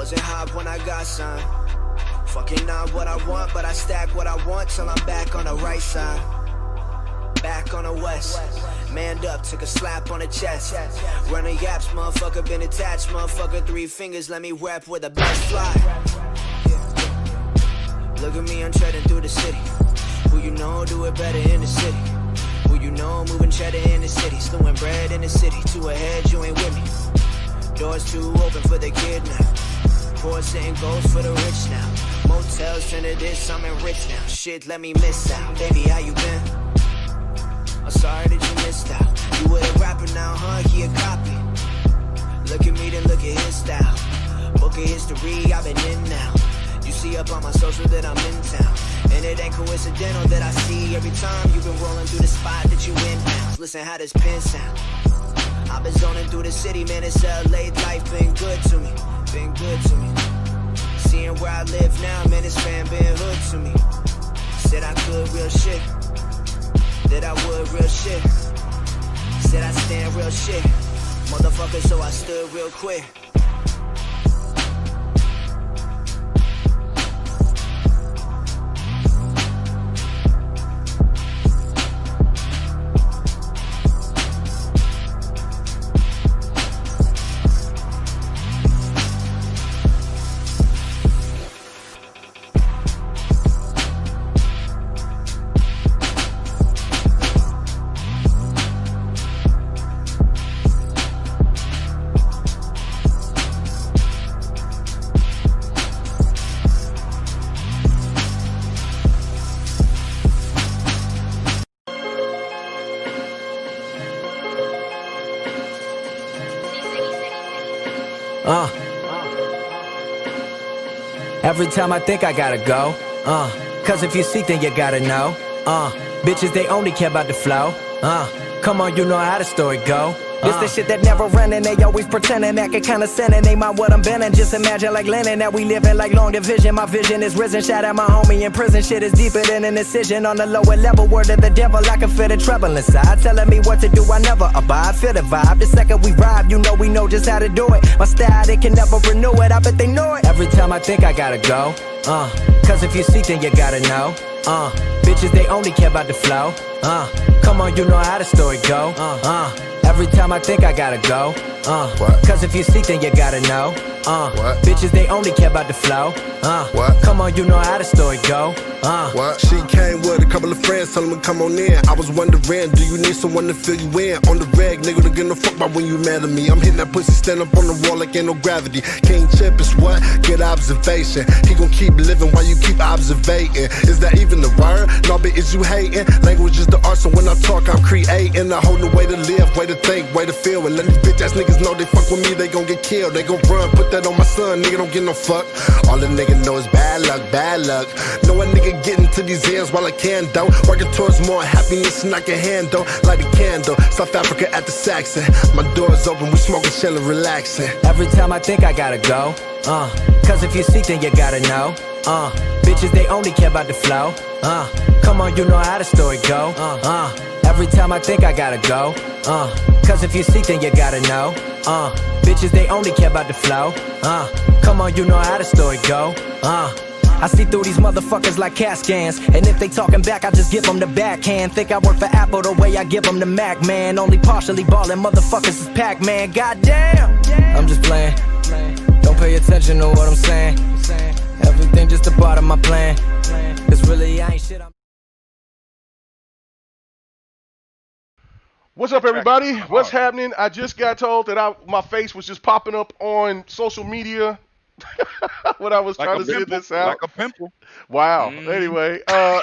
Wasn't hot when I got signed. Fucking not what I want, but I stack what I want till I'm back on the right side. Back on the west. Manned up, took a slap on the chest. Running yaps, motherfucker been attached. Motherfucker, 3 fingers, let me rap where the best fly. Look at me, I'm treading through the city. Who you know do it better in the city. Who you know moving cheddar in the city. Slewing bread in the city. 2 ahead, you ain't with me. Doors too open for the kid now. Poor sitting goals for the rich now. Motels turn to this, I'm rich now. Shit, let me miss out. Baby, how you been? I'm sorry that you missed out. You with a rapper now, huh? He a copy. Look at me, then look at his style. Book of history, I've been in now. You see up on my social that I'm in town. And it ain't coincidental that I see every time you've been rolling through the spot that you in now. Listen how this pin sound. I've been zoning through the city, man, it's LA life been good to me. Been good to me. Seeing where I live now, man, it's fan been hood to me. Said I could real shit. That I would real shit. Said I stand real shit. Motherfucker, so I stood real quick. Every time I think I gotta go, cause if you see, then you gotta know, bitches, they only care about the flow, come on, you know how the story go. This the shit that never run and they always pretending, acting kinda sinning. They mind what I'm bending, just imagine like Lennon that we living like long division. My vision is risen, shout out my homie in prison. Shit is deeper than an incision on the lower level. Word of the devil, I can feel the trouble inside, telling me what to do, I never abide. Feel the vibe, the second we ride, you know just how to do it. My style, they can never renew it, I bet they know it. Every time I think I gotta go, cause if you see, then you gotta know, bitches, they only care about the flow, come on, you know how the story go, every time I think I gotta go, cause if you see, then you gotta know, bitches, they only care about the flow, come on, you know how the story go, She came with a couple of friends, tell them to come on in. I was wondering, do you need someone to fill you in? On the reg, nigga, don't give no fuck about when you mad at me. I'm hitting that pussy, stand up on the wall like ain't no gravity. King Chip is what? Good observation. He gon' keep living while you keep observating. Is that even the word? No, but is you hating? Language is the art, so when I talk, I'm creating a whole new way to live, way to think, way to feel. And let these bitch ass niggas know they fuck with me, they gon' get killed. They gon' run, put that on my son, nigga, don't get no fuck. All the nigga know is bad luck, bad luck. Know a nigga getting to these ends while I can, though. Working towards more happiness than I can handle. Light a candle, South Africa at the Saxon. My door's open, we smoking, chillin', relaxing. Every time I think I gotta go, cause if you see, then you gotta know, bitches, they only care about the flow, come on, you know how the story go, every time I think I gotta go, cause if you see, then you gotta know, bitches, they only care about the flow, come on, you know how the story go, I see through these motherfuckers like CAT scans. And if they talking back, I just give them the backhand. Think I work for Apple the way I give them the Mac, man. Only partially ballin', motherfuckers is Pac-Man. Goddamn, I'm just playing. Don't pay attention to what I'm saying. Everything just a part of my plan. Cause really I ain't shit. What's up, everybody? What's happening? I just got told that my face was just popping up on social media when I was trying to send this out. Like a pimple. Wow. Anyway, I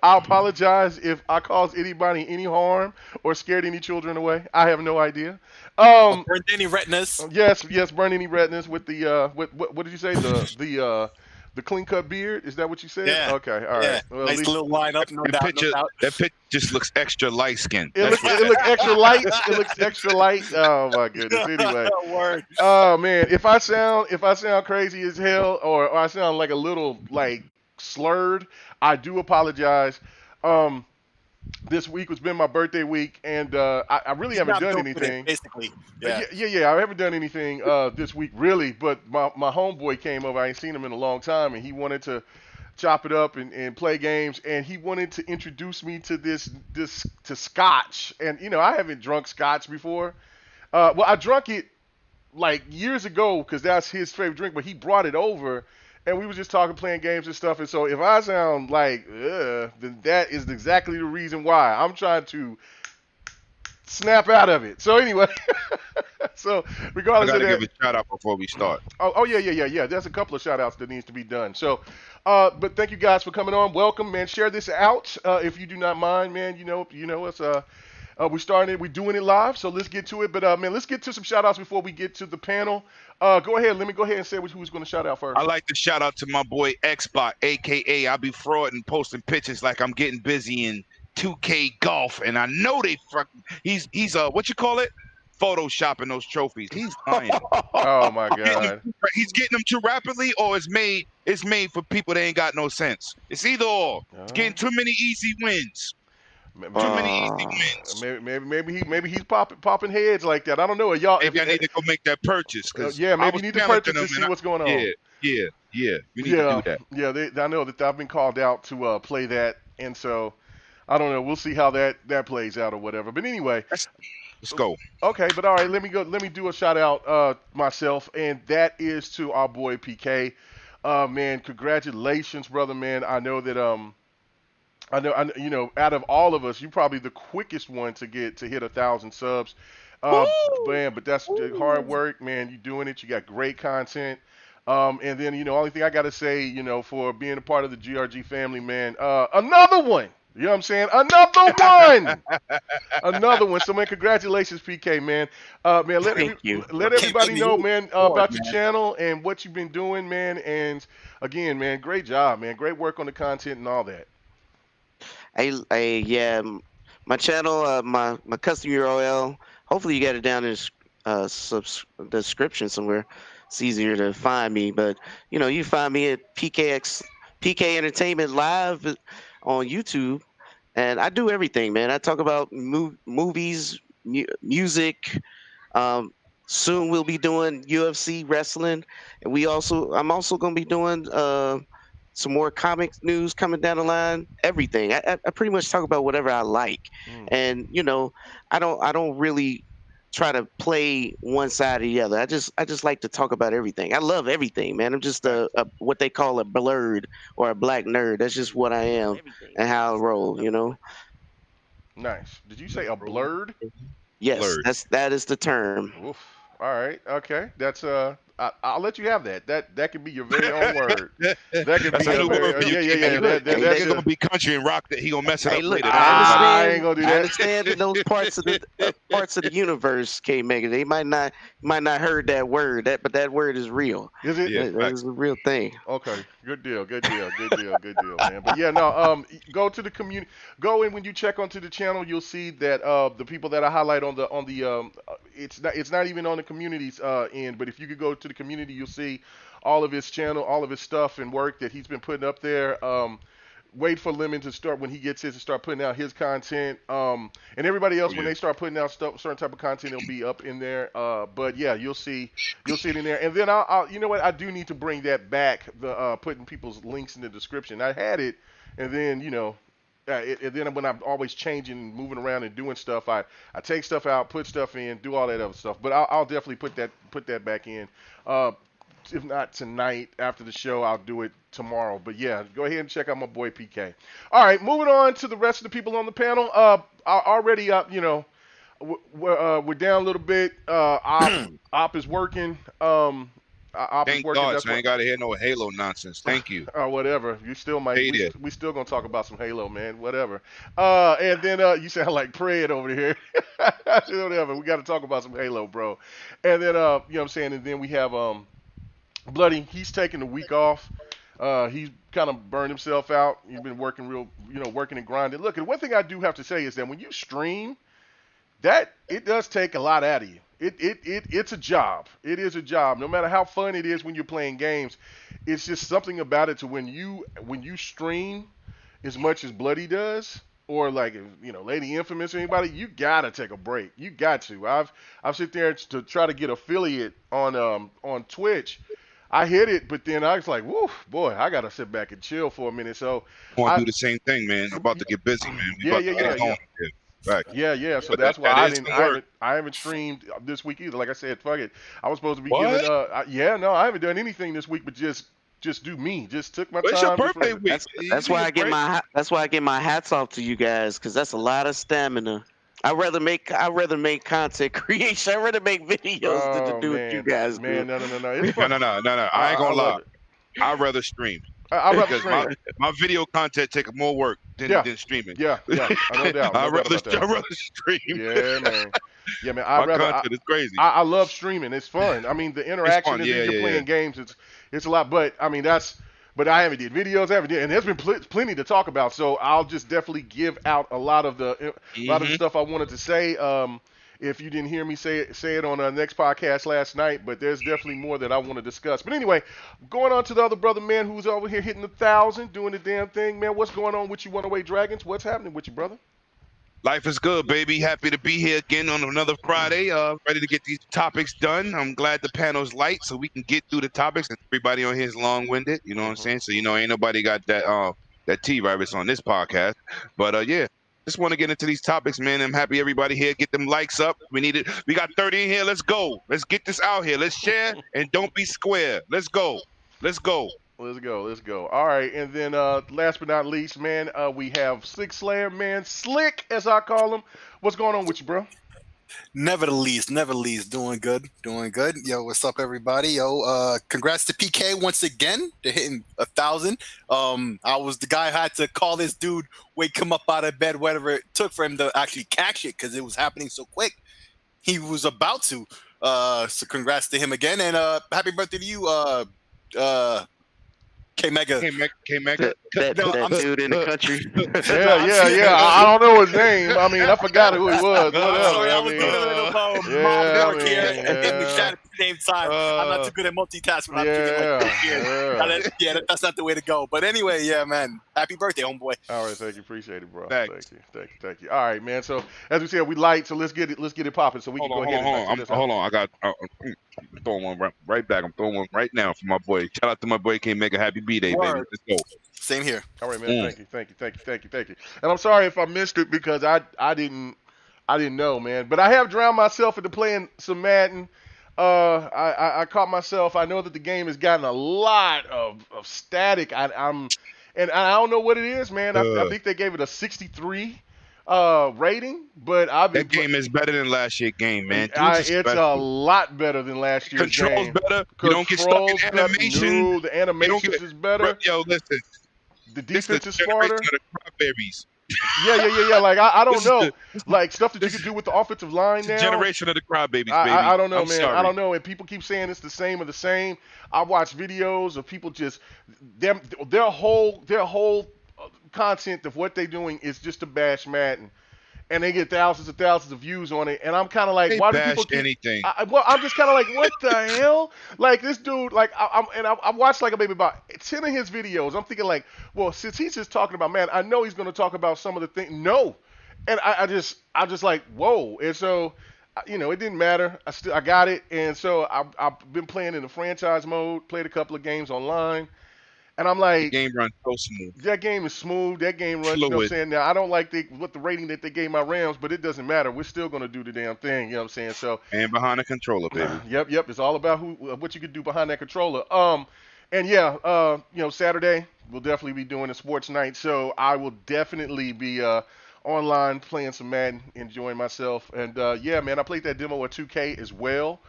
apologize if I caused anybody any harm or scared any children away. I have no idea. Burned any retinas? Yes, burned any retinas with the what did you say? The clean cut beard? Is that what you said? Yeah. Okay. All right. Yeah. Well, nice little line up. No doubt, no doubt. That picture just looks extra light skinned. It looks extra light. It looks extra light. Oh my goodness. Anyway. Word. Oh man. If I sound crazy as hell or I sound like a little like slurred, I do apologize. this week has been my birthday week, and I really He's haven't not done doing it, anything. basically. Yeah. Yeah. Yeah. I haven't done anything this week really, but my homeboy came over. I ain't seen him in a long time, and he wanted to chop it up and play games, and he wanted to introduce me to this to Scotch, and I haven't drunk Scotch before. Well, I drunk it like years ago because that's his favorite drink, but he brought it over. And we was just talking, playing games and stuff. And so if I sound like, then that is exactly the reason why. I'm trying to snap out of it. So anyway, so I regardless of gotta that, give a shout out before we start. oh yeah. There's a couple of shout outs that needs to be done. So, but thank you guys for coming on. Welcome, man. Share this out if you do not mind, man. It's we're starting it. We're doing it live. So let's get to it. But man, let's get to some shout outs before we get to the panel. Go ahead. Let me go ahead and say who's going to shout out first. I like to shout out to my boy Xbot, aka I be frauding, posting pictures like I'm getting busy in 2K golf, and I know he's what you call it? Photoshopping those trophies. He's lying. Oh my God. He's getting them too rapidly, or it's made for people that ain't got no sense. It's either or. It's getting too many easy wins. Too many easy wins. Maybe he's popping heads like that. I don't know. Y'all, Maybe I need to go make that purchase. Yeah, maybe you need to purchase to see what's going on. Yeah. You need to do that. Yeah, I know that I've been called out to play that, and so I don't know. We'll see how that plays out or whatever. But anyway, let's go. Okay, but all right, let me do a shout out myself, and that is to our boy PK. Man, congratulations, brother, man. I know that I know, out of all of us, you're probably the quickest one to hit 1,000 subs. Man, but that's hard work, man. You're doing it. You got great content. And then, only thing I got to say, for being a part of the GRG family, man, another one. You know what I'm saying? Another one. Another one. So, man, congratulations, PK, man. Man, let everybody know, man, about your channel and what you've been doing, man. And, again, man, great job, man. Great work on the content and all that. Yeah, my channel, my custom URL. Hopefully you got it down in the description somewhere. It's easier to find me, but you find me at PK Entertainment Live on YouTube, and I do everything, man. I talk about movies, music. Soon we'll be doing UFC wrestling, and I'm also gonna be doing some more comics news coming down the line. Everything. I pretty much talk about whatever I like, and I don't really try to play one side or the other. I just like to talk about everything. I love everything, man. I'm just a what they call a blurred or a black nerd. That's just what I am and how I roll. Nice. Did you say a blurred? Yes, Blurred. that is the term. Oof. All right. Okay. That's I'll let you have that. That could be your very own word. That could That's be a your new word for you. That's gonna be country and rock that he gonna mess it up Look, later. I ain't gonna do that. I understand in those parts of the universe, K Mega, they might not heard that word, but that word is real. Is it? Yeah. That is a real thing. Okay, good deal, man. But yeah, no, go to the community. Go in when you check onto the channel, you'll see that the people that I highlight on the it's not even on the community's end, but if you could go to the community, you'll see all of his channel, all of his stuff and work that he's been putting up there. Wait for Lemon to start when he gets his to start putting out his content. And everybody else when they start putting out certain type of content, it'll be up in there. But yeah, you'll see it in there. And then I'll you know what, I do need to bring that back, the putting people's links in the description. I had it, and then and then when I'm always changing, moving around and doing stuff, I take stuff out, put stuff in, do all that other stuff. But I'll definitely put that back in. If not tonight after the show, I'll do it tomorrow. But yeah, go ahead and check out my boy PK. All right, moving on to the rest of the people on the panel. Already, we're down a little bit. Op is working. Thank God, so I ain't gotta hear no Halo nonsense. Thank you. Or whatever. You still might. Hey, we still gonna talk about some Halo, man. Whatever. And then you sound like Pred over here. Whatever. We got to talk about some Halo, bro. And then you know what I'm saying. And then we have Bloody. He's taking a week off. He's kind of burned himself out. He's been working working and grinding. Look, and one thing I do have to say is that when you stream, that it does take a lot out of you. It's a job. It is a job. No matter how fun it is when you're playing games, it's just something about it to when you stream as much as Bloody does, or like Lady Infamous or anybody, you gotta take a break. You got to. I've sit there to try to get affiliate on Twitch. I hit it, but then I was like, woof, boy, I gotta sit back and chill for a minute. So I want to do the same thing, man. I'm about to get busy, man. We about to get going. Right. Yeah. So But that's why that is some work. I haven't streamed this week either. Like I said, fuck it. I was supposed to be What? giving. No, I haven't done anything this week, but just do me. Just took my But it's time. your birthday week. That's why I get my hats off to you guys, because that's a lot of stamina. I'd rather make content creation. I'd rather make videos than to do what you guys do. Man, no. It's No, fun. no. I ain't gonna lie. love it. I'd rather stream. I'd rather Because stream. my video content take more work than streaming. Yeah, no doubt. I'd rather stream. Yeah, man. Yeah, man. My content is crazy. I love streaming. It's fun. I mean, the interaction fun. is Yeah, you're playing games. It's a lot. But I mean, but I haven't did videos. And there's been plenty to talk about. So I'll just definitely give out a lot of the stuff I wanted to say. If you didn't hear me say it on our next podcast last night, but there's definitely more that I want to discuss. But anyway, going on to the other brother, man, who's over here hitting 1,000, doing the damn thing, man. What's going on with you, Runaway Dragons? What's happening with you, brother? Life is good, baby. Happy to be here again on another Friday. Ready to get these topics done. I'm glad the panel's light so we can get through the topics. And everybody on here is long-winded. You know what I'm saying? So ain't nobody got that T-virus on this podcast. But yeah. Just want to get into these topics, man. I'm happy everybody here. Get them likes up. We need it. We got 30 in here. Let's go. Let's get this out here. Let's share and don't be square. Let's go. Let's go. All right, and then last but not least, man, we have Slick Slayer, man, Slick as I call him. What's going on with you, bro? Never the least. Doing good. Yo, what's up, everybody? Yo, congrats to PK once again to hitting 1,000. I was the guy who had to call this dude, wake him up out of bed, whatever it took for him to actually catch it, because it was happening so quick. He was about to. So congrats to him again, and happy birthday to you, K-Mega. K-Mega. That dude in the country. Yeah. I don't know his name. I mean, I forgot who he was. Whatever. Sorry, I was doing a little mom work here and hitting the chat at the same time. I'm not too good at multitasking. I'm drinking that's not the way to go. But anyway, yeah, man. Happy birthday, homeboy. All right, thank you. Appreciate it, bro. Thanks. Thank you. All right, man. So as we said, we light, so let's get it popping so we can go ahead and hold on. I got I'm throwing one right back. I'm throwing one right now for my boy. Shout out to my boy K-Mega. Happy B-Day, baby. Let's go. Same here. All right, man. Thank you. And I'm sorry if I missed it because I didn't know, man. But I have drowned myself into playing some Madden. I caught myself. I know that the game has gotten a lot of static. I don't know what it is, man. I think they gave it a 63 rating, but that game is better than last year's game, man. It's a lot better than last year's game. Controls better. You don't get stuck in animation. No, the animations is better. Yo, listen. The defense is smarter. Yeah. Like I don't know, like stuff that you can do with the offensive line now. Generation of the crybabies, baby. I don't know, I'm man. sorry. I don't know, and people keep saying it's the same. I watch videos of people just their whole content of what they're doing is just to bash Madden. And they get thousands of views on it, and I'm kind of like, why do people keep anything? I'm just kind of like, what the hell? Like this dude, like I watched like maybe about 10 of his videos. I'm thinking like, well, since he's just talking about, man, I know he's going to talk about some of the things. No, and I'm just like, whoa. And so, it didn't matter. I got it, and so I've been playing in the franchise mode. Played a couple of games online. And I'm like, the game runs so smooth. That game is smooth. That game runs, Fluid. you know what I'm saying? Now, I don't like what the rating that they gave my Rams, but it doesn't matter. We're still going to do the damn thing, you know what I'm saying? So, and behind the controller, baby. Yep. It's all about what you can do behind that controller. And yeah, Saturday, we'll definitely be doing a sports night. So I will definitely be online playing some Madden, enjoying myself. And yeah, man, I played that demo of 2K as well.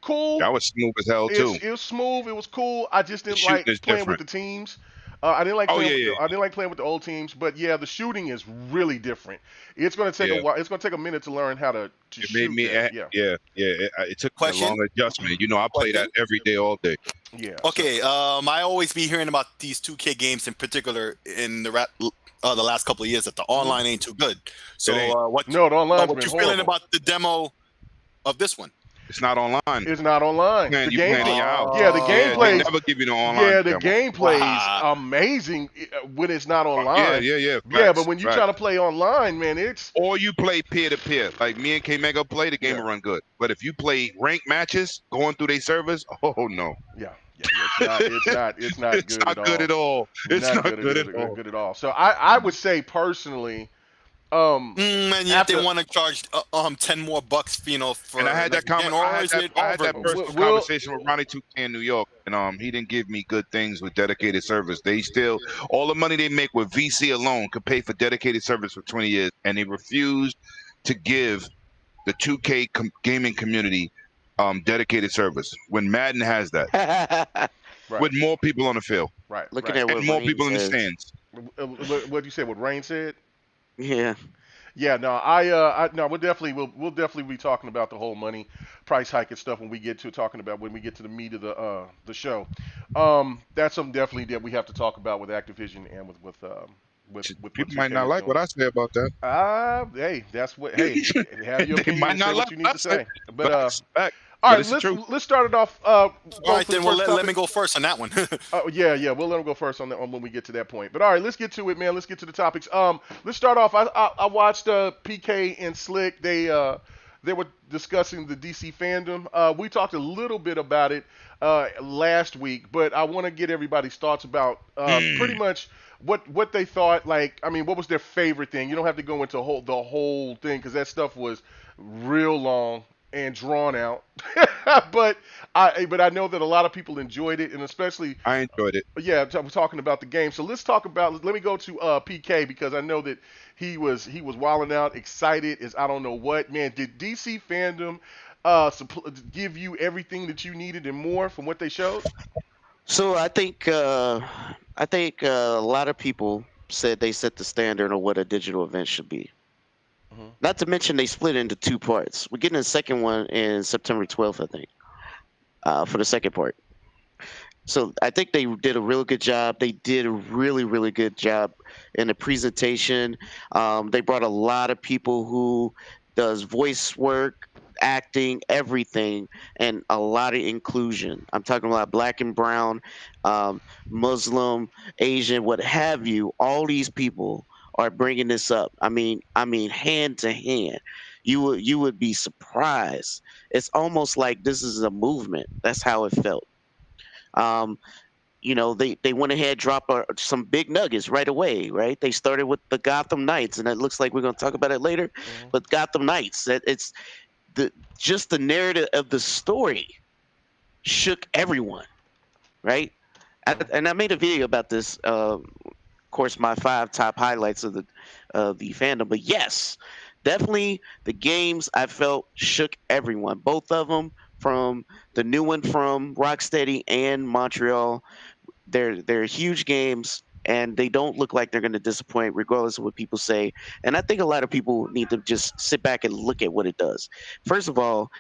Cool. That was smooth as hell too. It was smooth. It was cool. I just didn't like playing different. with the teams. I didn't like playing. I didn't like playing with the old teams. But yeah, the shooting is really different. It's going to take a while. It's going to take a minute to learn how to shoot. Made me. It took a long adjustment. I play that every day, all day. Yeah. Okay. I always be hearing about these 2K games in particular in the last couple of years that the online ain't too good. So the online. What you feeling about the demo of this one? It's not online. It's not online. Man, The you playing in your house. yeah, the Yeah, gameplay. they never give you no online. Yeah, the demo. gameplay's Wow. amazing when it's not Yeah, online. yeah, yeah. Yeah, Facts, but when you're facts. trying to play online, man, it's Or you play peer to peer, like me and K Mega play, the game will run good. But if you play ranked matches, going through their servers, oh no, yeah, it's not it's good not at good at all. It's not good at all. good at all. So I would say personally, And yet after- they want to charge 10 more bucks, you know, for. And I had that again, or is it I had that all personal We'll- conversation with Ronnie 2K in New York, and he didn't give me good things with dedicated servers. They still all the money they make with VC alone could pay for dedicated servers for 20 years, and they refused to give the 2K gaming community dedicated servers when Madden has that right, with more people on the field right, Looking right. at what and more Rain people in the says. stands. What you said? What Rain said? Yeah. Yeah, no, no, we'll definitely be talking about the whole money price hike and stuff when we get to the meat of the show. That's something definitely that we have to talk about with Activision and with People might not like what I say about that. Hey, that's what. Hey, have your They opinion might and say not what like you need what to I say. say. But Facts, facts. all But right, it's the truth. let's start it off. All right, then we'll let me go first on that one. Oh yeah, we'll let him go first on that one when we get to that point. But all right, let's get to it, man. Let's get to the topics. Let's start off. I watched PK and Slick. They were discussing the DC fandom. We talked a little bit about it last week, but I want to get everybody's thoughts about pretty much what they thought. Like, I mean, what was their favorite thing? You don't have to go into the whole thing because that stuff was real long and drawn out. but I know that a lot of people enjoyed it, and especially I enjoyed it. yeah, we're talking about the game. So let's talk about. Let me go to PK because I know that he was wilding out, excited as I don't know what. Man, did DC fandom give you everything that you needed and more from what they showed? So I think a lot of people said they set the standard on what a digital event should be. Mhm. Not to mention they split into two parts. We're getting a second one in September 12th, I think, for the second part. So I think they did a real good job. They did a really, really good job in the presentation. They brought a lot of people who does voice work, acting, everything, and a lot of inclusion. I'm talking about black and brown, Muslim, Asian, what have you. All these people are bringing this up. I mean, hand to hand. You would be surprised. It's almost like this is a movement. That's how it felt. You know, they went ahead, dropped some big nuggets right away, right? They started with the Gotham Knights, and it looks like we're going to talk about it later. Mhm. But Gotham Knights, it's just the narrative of the story shook everyone, right? And I made a video about this. Of course, my 5 top highlights of the fandom. But yes, definitely the games I felt shook everyone. Both of them, from the new one from Rocksteady and Montreal. They're huge games, and they don't look like they're going to disappoint, regardless of what people say. And I think a lot of people need to just sit back and look at what it does. First of all,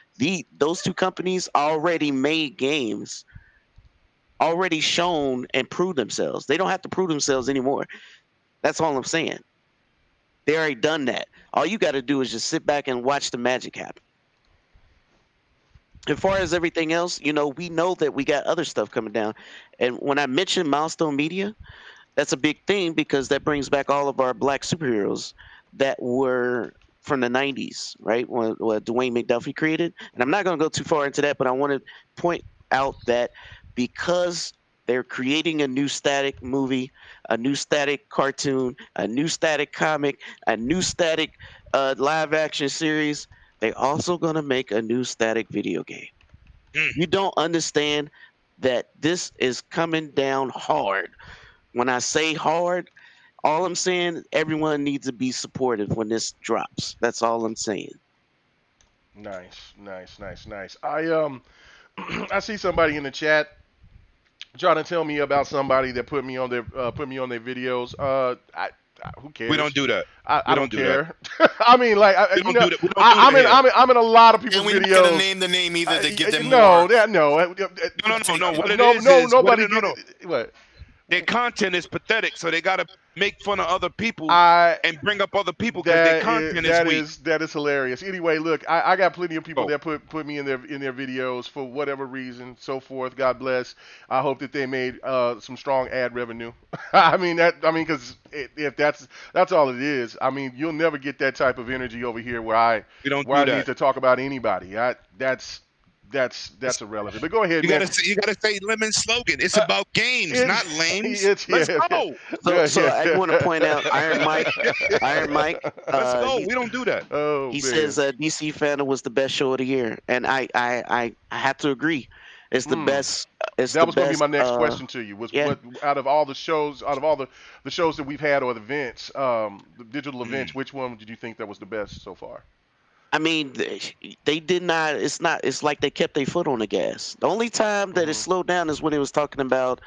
those two companies already made games, already shown and proved themselves. They don't have to prove themselves anymore. That's all I'm saying. They already done that. All you got to do is just sit back and watch the magic happen. As far as everything else, you know, we know that we got other stuff coming down. And when I mentioned Milestone Media, that's a big thing because that brings back all of our black superheroes that were from the 90s, right? What Dwayne McDuffie created. And I'm not going to go too far into that, but I want to point out that because they're creating a new static movie, a new static cartoon, a new static comic, a new static live action series, they're also going to make a new static video game. You don't understand that this is coming down hard. When I say hard, all I'm saying, everyone needs to be supportive when this drops. That's all I'm saying. Nice. I see somebody in the chat trying to tell me about somebody that put me on their videos. Who cares? We don't do that. I don't do care. I mean, like, We you don't know, do that. We don't do that here. I'm in a lot of people's And we're not videos. going to name the name either to give them no, more. No. What it is no, is- nobody. what it- What? Their content is pathetic, so they gotta make fun of other people I and bring up other people because their content is weak. that is hilarious. Anyway, look, I got plenty of people Oh. that put me in their videos for whatever reason, so forth. God bless. I hope that they made some strong ad revenue. I mean, because if that's all it is. I mean, you'll never get that type of energy over here where I We don't where do I need that. to talk about anybody. That's irrelevant. But go ahead, You man. gotta say Lemon's slogan. It's Uh, about games, it, not lames. it's Let's yeah, go. So I want to point out Iron Mike. Let's go. He, We don't do that. Oh he man. says DC Fandom was the best show of the year, and I have to agree. It's the best. It's That the was going to be best. my next question to you. Was yeah. what out of all the shows, out of all the shows that we've had or the events, the digital events, which one did you think that was the best so far? I mean, they did not. It's not. It's like they kept their foot on the gas. The only time that it slowed down is when it was talking about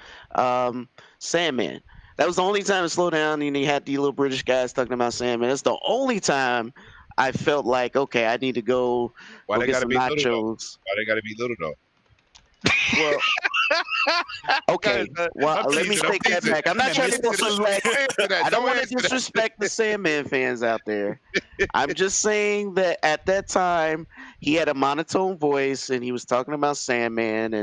Sandman. That was the only time it slowed down, and you had the little British guys talking about Sandman. That's the only time I felt like, okay, I need to go Why they get gotta some be little though? nachos. Why they gotta be little though? Well, okay. Guys, Well, I'm let me teasing, I'm take that teasing. back. I'm not trying to disrespect. Don't answer that. I don't Don't want to answer that. disrespect the Sandman fans out there. I'm just saying that at that time he had a monotone voice and he was talking about Sandman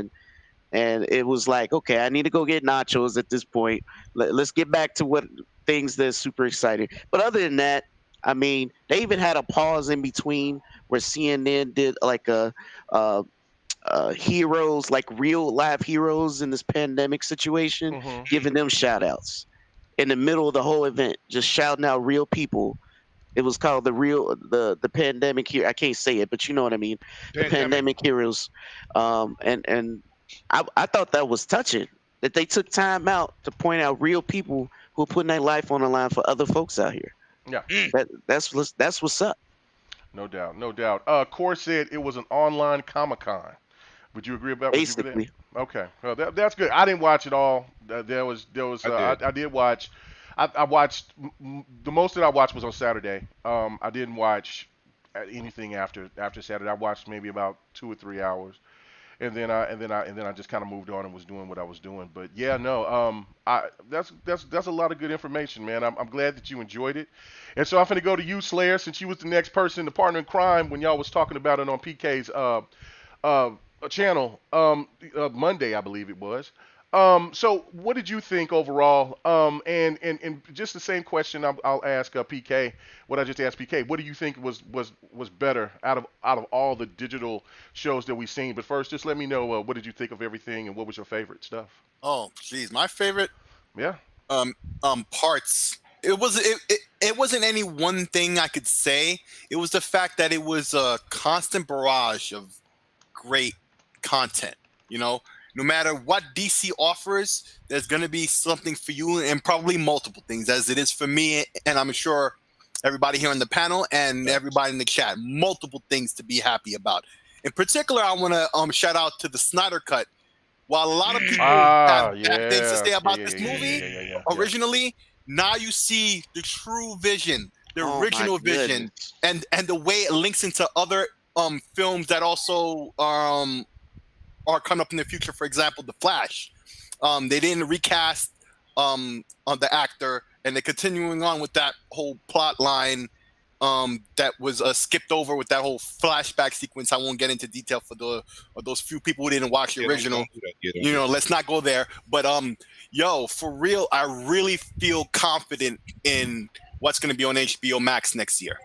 and it was like, okay, I need to go get nachos at this point. Let's get back to what things that's super exciting. But other than that, I mean, they even had a pause in between where CNN did like a heroes, like real live heroes in this pandemic situation, giving them shout outs in the middle of the whole event, just shouting out real people. It was called the pandemic here. I can't say it, but you know what I mean. The pandemic heroes. And I thought that was touching that they took time out to point out real people who are putting their life on the line for other folks out here. Yeah. That's what's up. No doubt, no doubt. Core said it was an online Comic-Con. Would you agree about Basically. that? Okay, well, that's good. I didn't watch it all. There was I did watch. I watched the most that I watched was on Saturday. I didn't watch anything after Saturday. I watched maybe about 2 or 3 hours, and then I just kind of moved on and was doing what I was doing. But yeah, no, that's a lot of good information, man. I'm glad that you enjoyed it. And so I'm gonna go to you, Slayer, since you was the next person, the partner in crime when y'all was talking about it on PK's channel Monday, I believe it was. So what did you think overall? And just the same question I'll ask PK. What I just asked PK. What do you think was better out of all the digital shows that we've seen? But first, just let me know what did you think of everything and what was your favorite stuff? Oh, geez, my favorite Yeah. parts. It wasn't any one thing I could say. It was the fact that it was a constant barrage of great content. You know, no matter what DC offers, there's going to be something for you, and probably multiple things, as it is for me, and I'm sure everybody here on the panel and everybody in the chat. Multiple things to be happy about. In particular, I want to shout out to the Snyder Cut. While a lot of people have bad things to say about this movie, originally, now you see the true vision, the original vision, and the way it links into other films that also are coming up in the future. For example, The Flash. They didn't recast on the actor, and they're continuing on with that whole plot line that was skipped over with that whole flashback sequence. I won't get into detail for those few people who didn't watch the original. You know, let's not go there. But yo, for real, I really feel confident in what's going to be on HBO Max next year.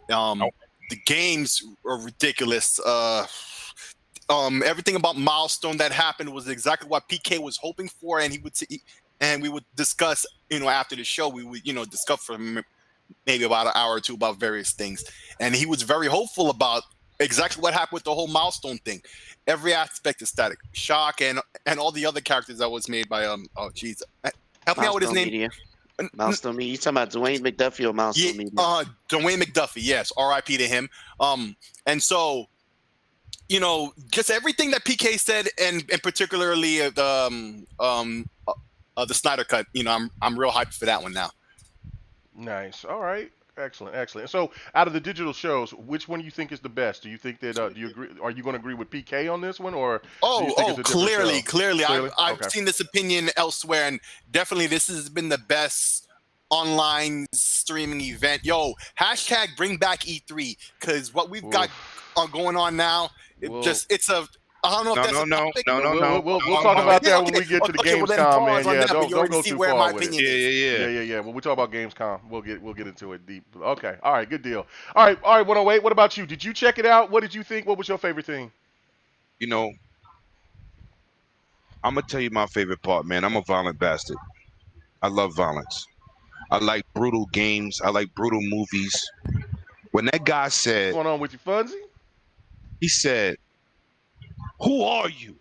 The games are ridiculous. Everything about Milestone that happened was exactly what PK was hoping for, and we would discuss, after the show, we would, discuss for maybe about an hour or two about various things. And he was very hopeful about exactly what happened with the whole Milestone thing. Every aspect is static. Shock and all the other characters that was made by help me out with his name. Media. Milestone Media. You talking about Dwayne McDuffie or Milestone Media? Dwayne McDuffie, yes. R.I.P. to him. And so, just everything that PK said, and particularly the Snyder Cut, I'm real hyped for that one now. Nice. All right. Excellent. So, out of the digital shows, which one do you think is the best? Do you think that do you agree? Are you going to agree with PK on this one, or do you think it's a different show? Clearly. I've seen this opinion elsewhere, and definitely this has been the best online streaming event. Yo, hashtag bring back E3, because what we've got going on now, it's a. I don't know if that's a topic. We'll talk about that when we get to the Gamescom, man. Yeah, don't go too far with it. Yeah. When we talk about Gamescom, we'll get into it deep. Okay, all right, good deal. All right, 108. What about you? Did you check it out? What did you think? What was your favorite thing? You know, I'm gonna tell you my favorite part, man. I'm a violent bastard. I love violence. I like brutal games. I like brutal movies. When that guy said, What's going on with you, Fuzzy? He said, "Who are you?"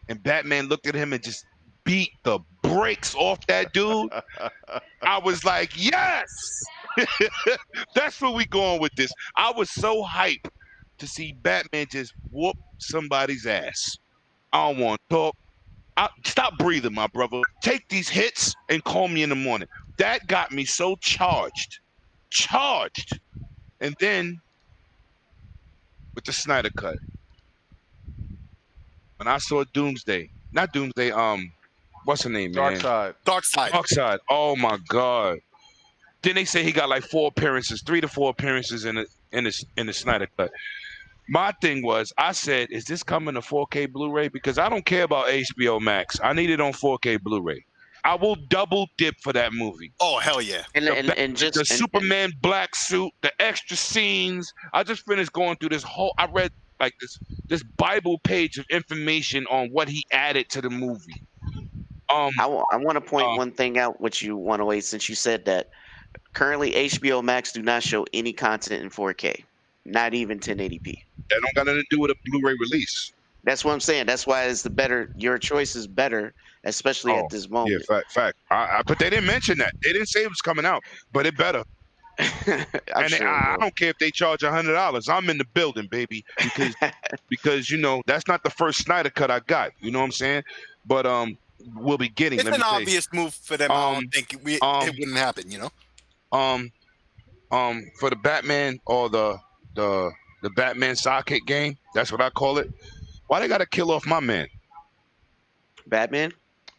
And Batman looked at him and just beat the brakes off that dude. I was like, yes! That's where we going with this. I was so hyped to see Batman just whoop somebody's ass. I don't want to talk. Stop breathing, my brother. Take these hits and call me in the morning. That got me so charged. And then with the Snyder Cut, when I saw not Doomsday, what's her name, man? Darkseid. Oh my God. Then they say he got like 3 to 4 appearances in the Snyder Cut. My thing was, I said, is this coming to 4K Blu-ray? Because I don't care about HBO Max. I need it on 4K Blu-ray. I will double dip for that movie. Oh, hell yeah. The Superman black suit, the extra scenes. I just finished going through I read like this Bible page of information on what he added to the movie. I want to point one thing out, which you want to wait, since you said that. Currently, HBO Max do not show any content in 4K, not even 1080p. That don't got nothing to do with a Blu-ray release. That's what I'm saying. That's why it's your choice is better, especially at this moment. Yeah, fact. But they didn't mention that. They didn't say it was coming out, but it better. I don't care if they charge $100. I'm in the building, baby, because that's not the first Snyder Cut I got. You know what I'm saying? But we'll be getting. It's an obvious move for them. I don't think it wouldn't happen. For the Batman or the Batman sidekick game, that's what I call it. Why they gotta kill off my man? Batman?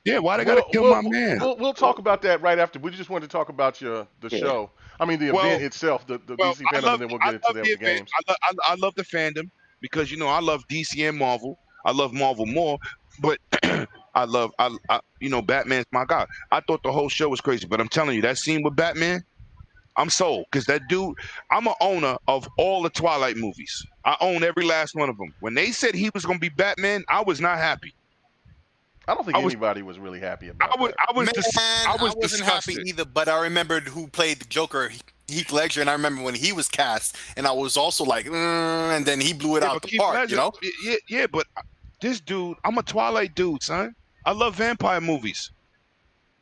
Yeah, why they gotta kill my man? We'll talk about that right after. We just wanted to talk about the show. I mean, the event itself, the DC fandom, and then we'll get into the games. I love the fandom because I love DC and Marvel. I love Marvel more, but Batman's my guy. I thought the whole show was crazy, but I'm telling you, that scene with Batman, I'm sold, because that dude, I'm an owner of all the Twilight movies. I own every last one of them. When they said he was going to be Batman, I was not happy. I don't think anybody was really happy about that. I wasn't happy either, but I remembered who played the Joker, Heath Ledger, and I remember when he was cast, and I was also like, and then he blew it out the park, Yeah, but this dude, I'm a Twilight dude, son. I love vampire movies.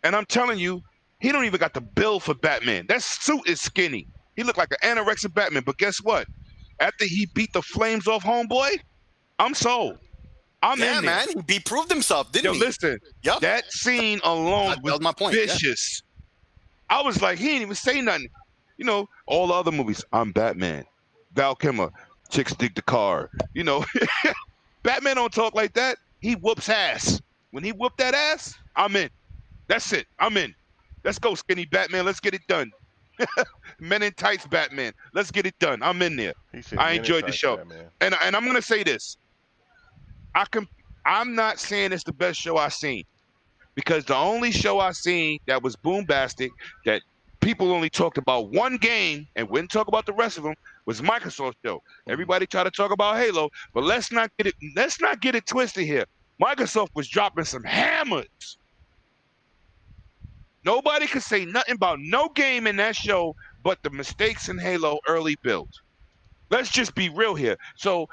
And I'm telling you, he don't even got the build for Batman. That suit is skinny. He looked like an anorexic Batman. But guess what? After he beat the flames off Homeboy, I'm sold. I'm in there. Man. He proved himself, didn't he? Yo, listen. Yep. That scene alone was my point, vicious. Yeah. I was like, he didn't even say nothing. All the other movies, I'm Batman. Val Kilmer, chicks dig the car. Batman don't talk like that. He whoops ass. When he whooped that ass, I'm in. That's it. I'm in. Let's go, skinny Batman. Let's get it done. Men in tights Batman. Let's get it done. I'm in there. I enjoyed the show. And I'm going to say this. I'm not saying it's the best show I've seen, because the only show I've seen that was boombastic, that people only talked about one game and wouldn't talk about the rest of them, was Microsoft's show. Everybody tried to talk about Halo, but let's not get it twisted here. Microsoft was dropping some hammers. Nobody could say nothing about no game in that show but the mistakes in Halo early build. Let's just be real here. So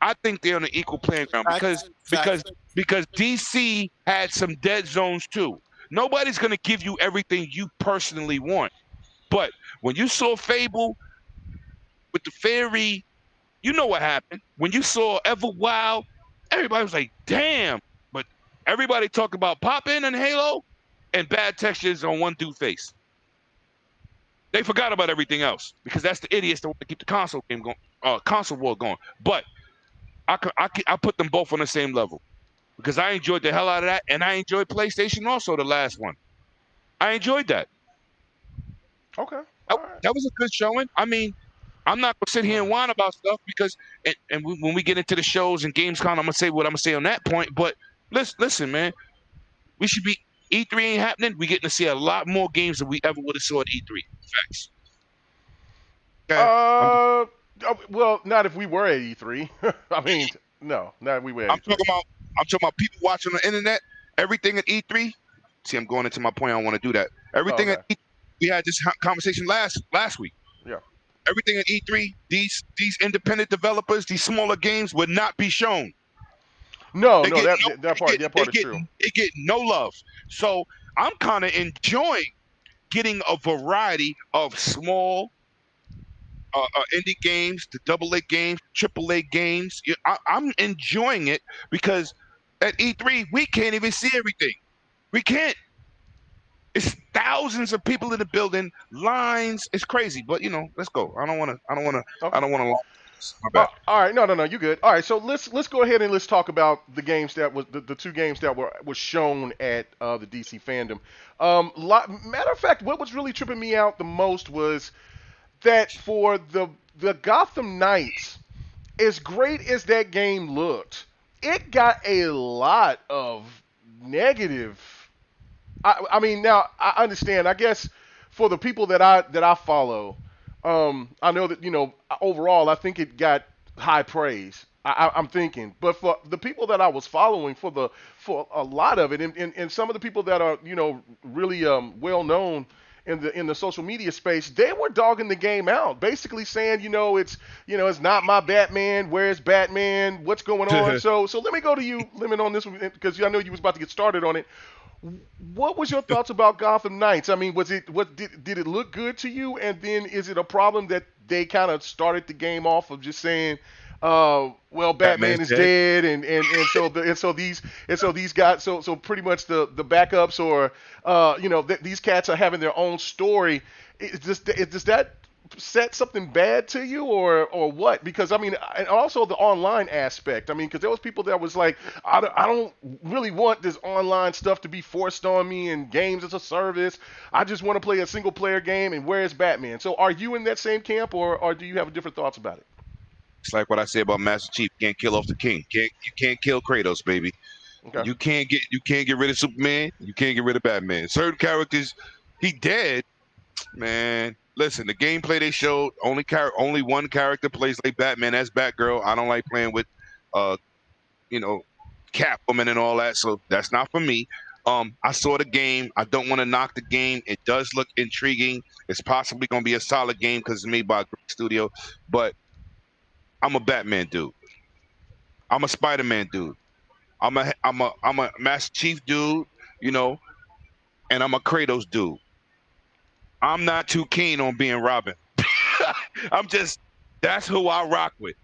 I think they're on an equal playing ground because DC had some dead zones too. Nobody's going to give you everything you personally want. But when you saw Fable with the fairy, you know what happened. When you saw Everwild, everybody was like, damn. But everybody talked about Pop-In and Halo and bad textures on one dude's face. They forgot about everything else because that's the idiots that want to keep the console game going, console war going. But I put them both on the same level because I enjoyed the hell out of that, and I enjoyed PlayStation also, the last one. I enjoyed that. Okay. That, All right. that was a good showing. I mean, I'm not gonna sit here and whine about stuff because, when we get into the shows and Gamescom, I'm gonna say what I'm gonna say on that point. But listen, man, we should be E3 ain't happening. We getting to see a lot more games than we ever would have saw at E3. Facts. Okay. Well, not if we were at E3. I mean, no, not if we were at I'm E3. talking about people watching on the internet. Everything at E3. See, I'm going into my point. I don't want to do that. Everything okay. at E3. We had this conversation last week. Yeah. Everything at E3. These independent developers, these smaller games would not be shown. No, that part is true. They get no love. So I'm kind of enjoying getting a variety of small indie games, the AA games, AAA games. I'm enjoying it because at E3 we can't even see everything. We can't. It's thousands of people in the building, lines. It's crazy, but let's go. I don't want to. My bad. All right, no, you good. All right, so let's go ahead and let's talk about the games that was the two games that were shown at the DC fandom. Matter of fact, what was really tripping me out the most was that for the Gotham Knights, as great as that game looked, it got a lot of negative. I mean, now I understand. I guess for the people that I follow, I know that overall I think it got high praise. I'm thinking, but for the people that I was following, for a lot of it, and some of the people that are really well known in the social media space, they were dogging the game out, basically saying it's not my Batman. Where's Batman? What's going on? so let me go to you, Lemon, on this one because I know you was about to get started on it. What was your thoughts about Gotham Knights? I mean, did it look good to you? And then is it a problem that they kind of started the game off of just saying, well, Batman is dead, and so these guys, so pretty much the backups or these cats are having their own story. Does that set something bad to you or what? Because I mean, and also the online aspect. I mean, because there was people that was like, I don't really want this online stuff to be forced on me and games as a service. I just want to play a single player game. And where's Batman? So are you in that same camp or do you have different thoughts about it? It's like what I say about Master Chief. You can't kill off the king. You can't kill Kratos, baby. Okay. You can't get rid of Superman. You can't get rid of Batman. Certain characters, he dead, man. Listen, the gameplay they showed, only one character plays like Batman. That's Batgirl. I don't like playing with, Catwoman and all that. So that's not for me. I saw the game. I don't want to knock the game. It does look intriguing. It's possibly going to be a solid game because it's made by a great studio. But I'm a Batman dude. I'm a Spider-Man dude. I'm a Master Chief dude. And I'm a Kratos dude. I'm not too keen on being Robin. That's who I rock with.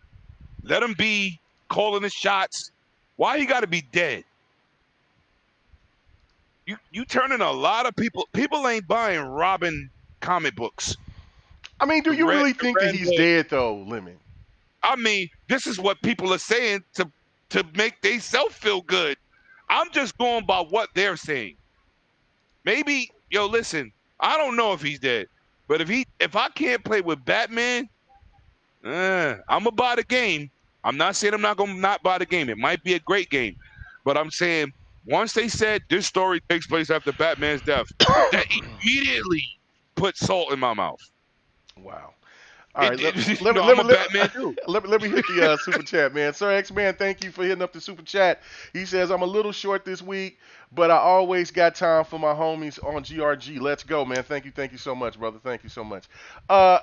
Let him be calling the shots. Why you got to be dead? You turning a lot of people ain't buying Robin comic books. I mean, do you really think that he's dead though, Lemon? I mean, this is what people are saying to make themselves feel good. I'm just going by what they're saying. Maybe, listen, I don't know if he's dead, but if I can't play with Batman, I'm gonna buy the game. I'm not saying I'm not gonna not buy the game. It might be a great game, but I'm saying once they said this story takes place after Batman's death, that immediately put salt in my mouth. Wow. All right, let me hit the super chat, man. Sir X-Man, thank you for hitting up the super chat. He says, I'm a little short this week, but I always got time for my homies on GRG. Let's go, man. Thank you so much, brother. Thank you so much. I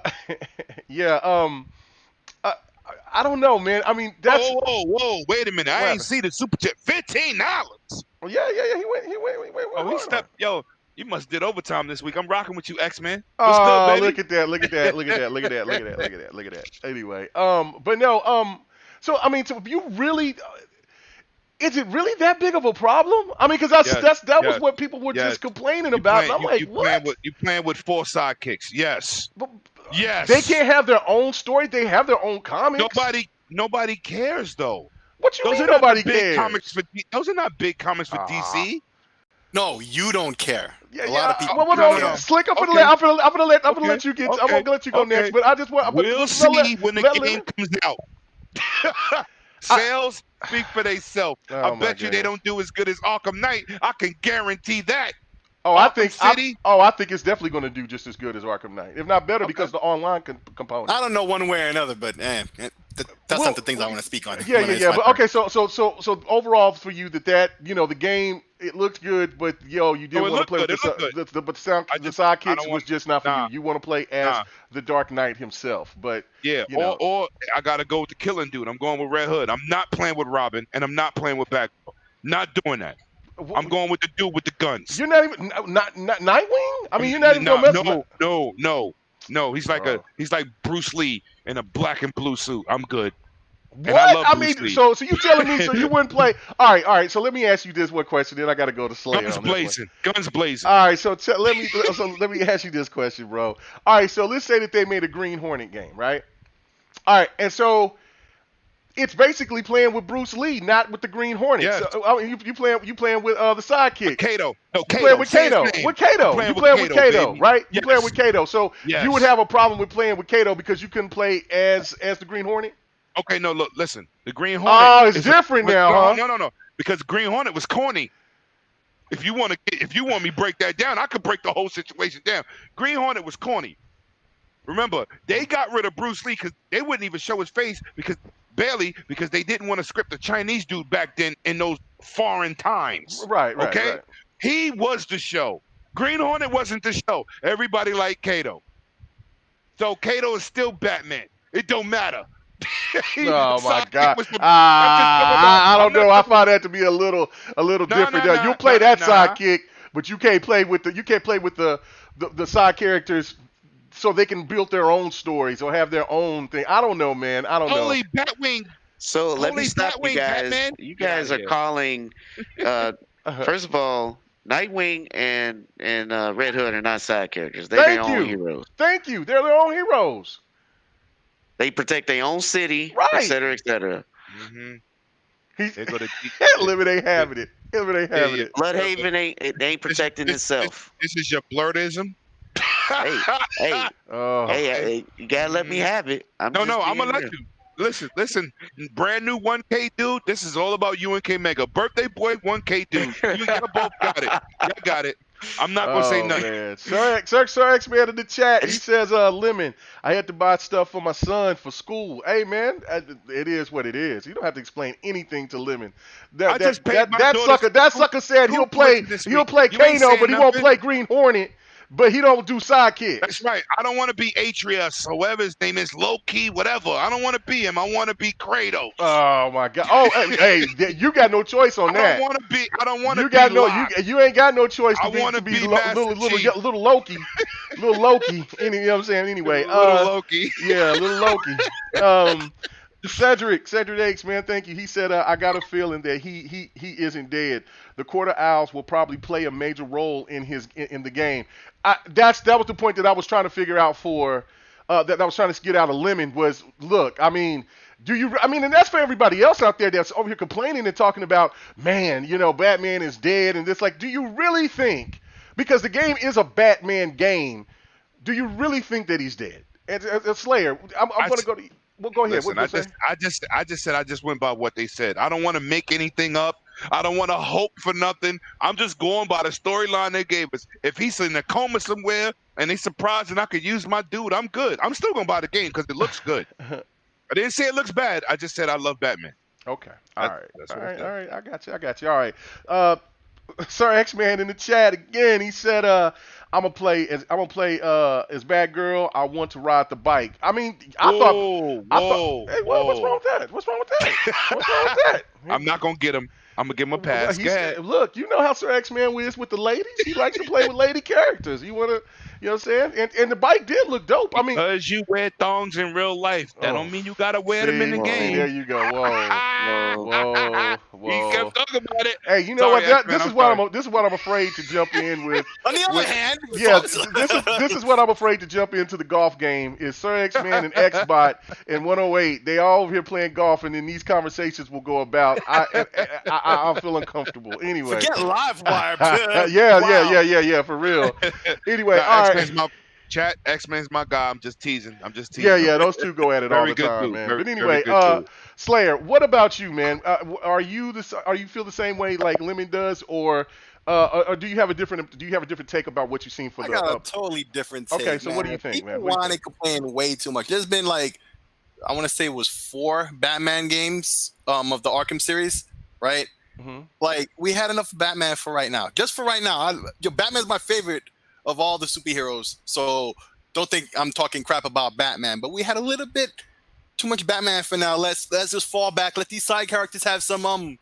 don't know, man. I mean, that's... Whoa, wait a minute. I ain't see the super chat. $15. Oh, yeah, he went. Oh, he stepped... Yo, you must did overtime this week. I'm rocking with you, X-Man. What's good, baby? Look at that. Anyway, but no, so I mean, so if you really, is it really that big of a problem? I mean, because that was what people were just complaining about. And I'm like, what? You playing with 4 sidekicks? Yes. Yes. They can't have their own story. They have their own comics. Nobody cares though. What you mean nobody cares? Those are not big comics for DC. No, you don't care. Yeah, A lot of people. Well, No. Slick, I'm gonna Okay. let you get. I'm Okay. gonna let you go next. Okay. But I just want. We'll see when the game comes out. Sales speak for themselves. I Oh my bet you they goodness. don't do as good as Arkham Knight. I can guarantee that. I Arkham think City. I think it's definitely going to do just as good as Arkham Knight, if not better, because the online component. I don't know one way or another, but that's not the things I want to speak on. Yeah. But okay, so overall for you that the game, it looked good, but you didn't want to play with the sidekicks was just not for you. You want to play as the Dark Knight himself, but or I gotta go with the killing dude. I'm going with Red Hood. I'm not playing with Robin, and I'm not playing with Batgirl. Not doing that. I'm going with the dude with the guns. You're not even not Nightwing. I mean, you're not even gonna mess with. No. He's like Bruce Lee in a black and blue suit. I'm good. What? And I love Bruce Lee. So you telling me so you wouldn't play? All right. So let me ask you this one question. Then I got to go to Slayer. Guns blazing. Guns blazing. All right. So let me ask you this question, bro. All right. So let's say that they made a Green Hornet game, right? All right. And so it's basically playing with Bruce Lee, not with the Green Hornet. Yes. So, I mean, you playing with the sidekick. Kato. No, You playing with Kato. With Kato. You playing with Kato, baby. right? You Yes. playing with Kato. So Yes. you would have a problem with playing with Kato because you couldn't play as the Green Hornet? Okay, no, look, listen. The Green Hornet. Oh, it's different now, huh? No. Because Green Hornet was corny. If you want me to break that down, I could break the whole situation down. Green Hornet was corny. Remember, they got rid of Bruce Lee because they wouldn't even show his face because they didn't want to script a Chinese dude back then in those foreign times. Right. Okay? Right. He was the show. Green Hornet wasn't the show. Everybody liked Kato. So Kato is still Batman. It don't matter. Oh my God! I don't know. I find that to be a little different. You'll play that sidekick, but you can't play with the side characters, so they can build their own stories or have their own thing. I don't know, man. I don't know. Holy Batwing! So let me stop you guys. Batman. You guys are calling. First of all, Nightwing and Red Hood are not side characters. They're their own heroes. Thank you. They're their own heroes. They protect their own city, right, et cetera, et cetera. Limit ain't having it. Bloodhaven ain't protecting itself. This is your blurdism. Hey, you gotta let me have it. I'm gonna let you. Listen, brand new 1K dude. This is all about UNK Mega. Birthday boy, 1K dude. You both got it. Y'all got it. I'm not gonna say nothing. Man. Sir X man in the chat. He says, "Lemon, I had to buy stuff for my son for school." Hey man, it is what it is. You don't have to explain anything to Lemon. That sucker said he'll play Kano, but he won't play Green Hornet. But he don't do sidekicks. That's right. I don't want to be Atreus, whoever his name is, Loki, whatever. I don't want to be him. I want to be Kratos. Oh my God. Oh, hey, you got no choice on that. I don't want to be. You ain't got no choice to be little Loki, little Loki. You know what I'm saying? Anyway, little Loki. Yeah, little Loki. Cedric X, man, thank you. He said, I got a feeling that he isn't dead. The Quarter Owls will probably play a major role in the game. That was the point that I was trying to figure out that I was trying to get out of Lemon was, look, I mean, and that's for everybody else out there that's over here complaining and talking about, man, Batman is dead, and it's like, do you really think, because the game is a Batman game, do you really think that he's dead? And Slayer, I'm going to go to. Well, go ahead. Listen, I just went by what they said. I don't want to make anything up. I don't want to hope for nothing. I'm just going by the storyline they gave us. If he's in a coma somewhere and they surprised and I could use my dude, I'm good. I'm still going to buy the game because it looks good. I didn't say it looks bad. I just said I love Batman. Okay. All right. I got you. All right. Sir X-Man in the chat again. He said, "I'm gonna play as Batgirl. I want to ride the bike." I mean, I thought. Hey, what's wrong with that? I'm not gonna get him. I'm gonna give him a pass. Look, you know how Sir X-Man is with the ladies. He likes to play with lady characters. You wanna You know what I'm saying? And the bike did look dope. I mean, Because you wear thongs in real life, that oh, don't mean you gotta wear them in the see, game. there you go. Whoa, whoa, He whoa. kept talking about it. Hey, you know Sorry, what? X-Man, I'm sorry. This is what I'm afraid to jump in with. On the other hand, Yeah, folks, this is what I'm afraid to jump into the golf game. Is Sir X-Man and Xbot and 108? They all over here playing golf, and then these conversations will go about. I'm feeling comfortable. Anyway, forget live wire. yeah, for real. Anyway, Nah, all X-Men's right. my chat. X-Men's my guy. I'm just teasing. Yeah, those two go at it all Very the good time, dude. man. Very, But very anyway, good dude. Slayer, what about you, man? Are you feel the same way like Lemon does, or do you have a different take about what you've seen for I the? got a totally different take. Okay, so man. what do you think, People man? What do you want to think? complain way too much. There's been like, I want to say it was 4 Batman games of the Arkham series, right? Hmm. Like we had enough Batman for right now. Just for right now, Batman's my favorite of all the superheroes. So don't think I'm talking crap about Batman, but we had a little bit too much Batman for now. Let's just fall back. Let these side characters have some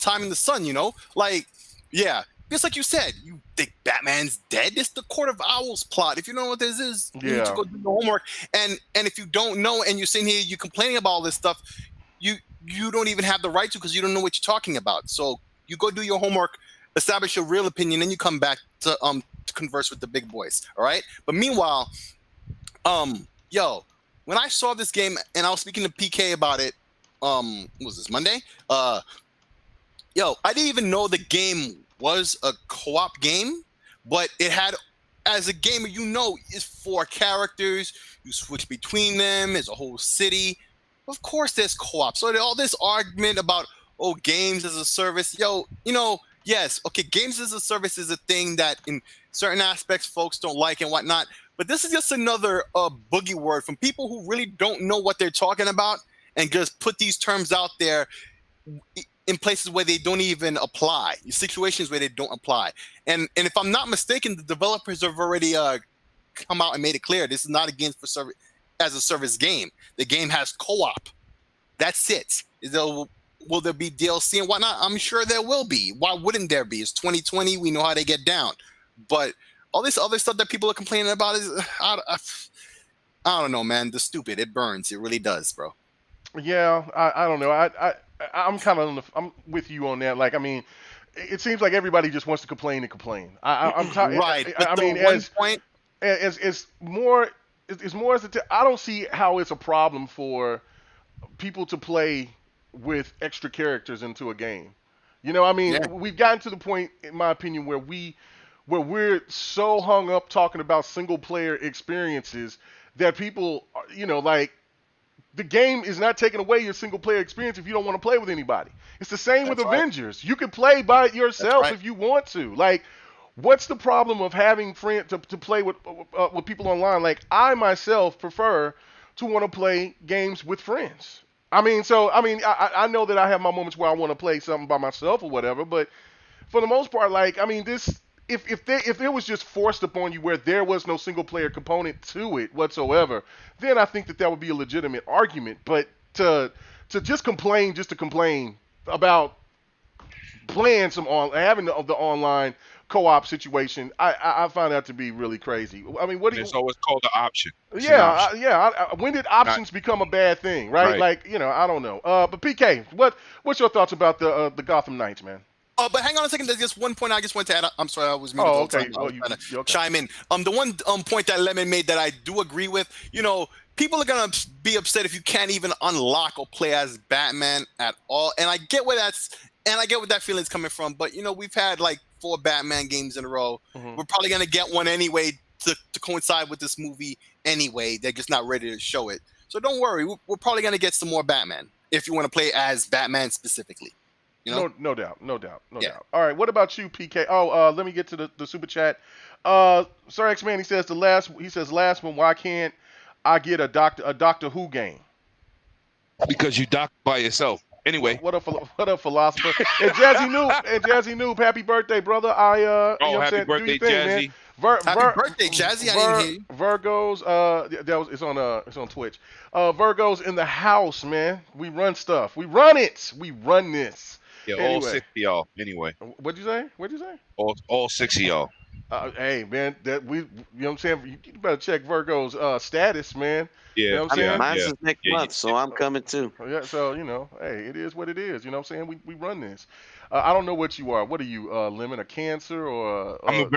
time in the sun. Like yeah. Just like you said, you think Batman's dead? It's the Court of Owls plot. If you don't know what this is, you need to Yeah. go do your homework. And if you don't know and you're sitting here, you're complaining about all this stuff, you don't even have the right to because you don't know what you're talking about. So you go do your homework, establish your real opinion, then you come back to converse with the big boys. All right. But meanwhile, when I saw this game and I was speaking to PK about it, what was this Monday? I didn't even know the game was a co-op game, but it had, as a gamer, it's 4 characters. You switch between them. It's a whole city. Of course, there's co-op. So all this argument about games as a service, yes, okay, games as a service is a thing that in certain aspects folks don't like and whatnot. But this is just another boogie word from people who really don't know what they're talking about and just put these terms out there in places where they don't even apply, situations where they don't apply. And if I'm not mistaken, the developers have already come out and made it clear this is not a game for service as a service game. The game has co-op. That's it. Will there be DLC and whatnot? I'm sure there will be. Why wouldn't there be? It's 2020. We know how they get down. But all this other stuff that people are complaining about is, I don't know, man. The stupid. It burns. It really does, bro. Yeah, I don't know. I'm with you on that. Like, I mean, it seems like everybody just wants to complain and complain. I'm tired. Right. I mean, it's more as I don't see how it's a problem for people to play with extra characters into a game. I mean, Yeah. we've gotten to the point, in my opinion, where we're so hung up talking about single player experiences that people, like, the game is not taking away your single player experience if you don't want to play with anybody. It's the same with That's right. Avengers. You can play by yourself if you want to. Like, what's the problem of having friends to play with people online? Like, I myself prefer to want to play games with friends. I I know that I have my moments where I want to play something by myself or whatever, but for the most part, like, I mean, this if it was just forced upon you where there was no single player component to it whatsoever, then I think that would be a legitimate argument. But to just complain about playing having the online co-op situation, I find that to be really crazy. I mean, what do you? It's always called the option. It's an option. When did options become a bad thing, right? Right. Like, I don't know. But PK, what's your thoughts about the Gotham Knights, man? But hang on a second. There's just one point I just want to add. I'm sorry, I was muted. Oh, the whole okay. time. I Well, was trying to you okay. chime in. The one point that Lemon made that I do agree with. People are gonna be upset if you can't even unlock or play as Batman at all. And I get where that feeling's coming from. But we've had like 4 Batman games in a row. Mhm. We're probably gonna get one anyway to coincide with this movie anyway. They're just not ready to show it. So don't worry. We're probably gonna get some more Batman if you want to play as Batman specifically. No doubt. Yeah. All right, what about you, PK? Oh, let me get to the super chat. Sir X-Man, he says last one. Why can't I get a Doctor Who game? Because you dock by yourself. Anyway. What up, philosopher? And Jazzy Noob, happy birthday, brother. Happy birthday, Jazzy. Happy birthday, Jazzy. I didn't hear you. Virgos, it's on Twitch. Virgos in the house, man. We run stuff. We run it. We run this. Yeah, Anyway. all 6 of y'all. Anyway. What'd you say? All 6 of y'all. Hey man, that we, you know what I'm saying? You better check Virgo's status, man. You Yeah, know what I'm I mean, yeah, saying? mine's yeah, is next yeah. month, so I'm coming too. Yeah, so you know, hey, it is what it is. You know what I'm saying? We run this. I don't know what you are. What are you, Lemon? A Cancer or I'm a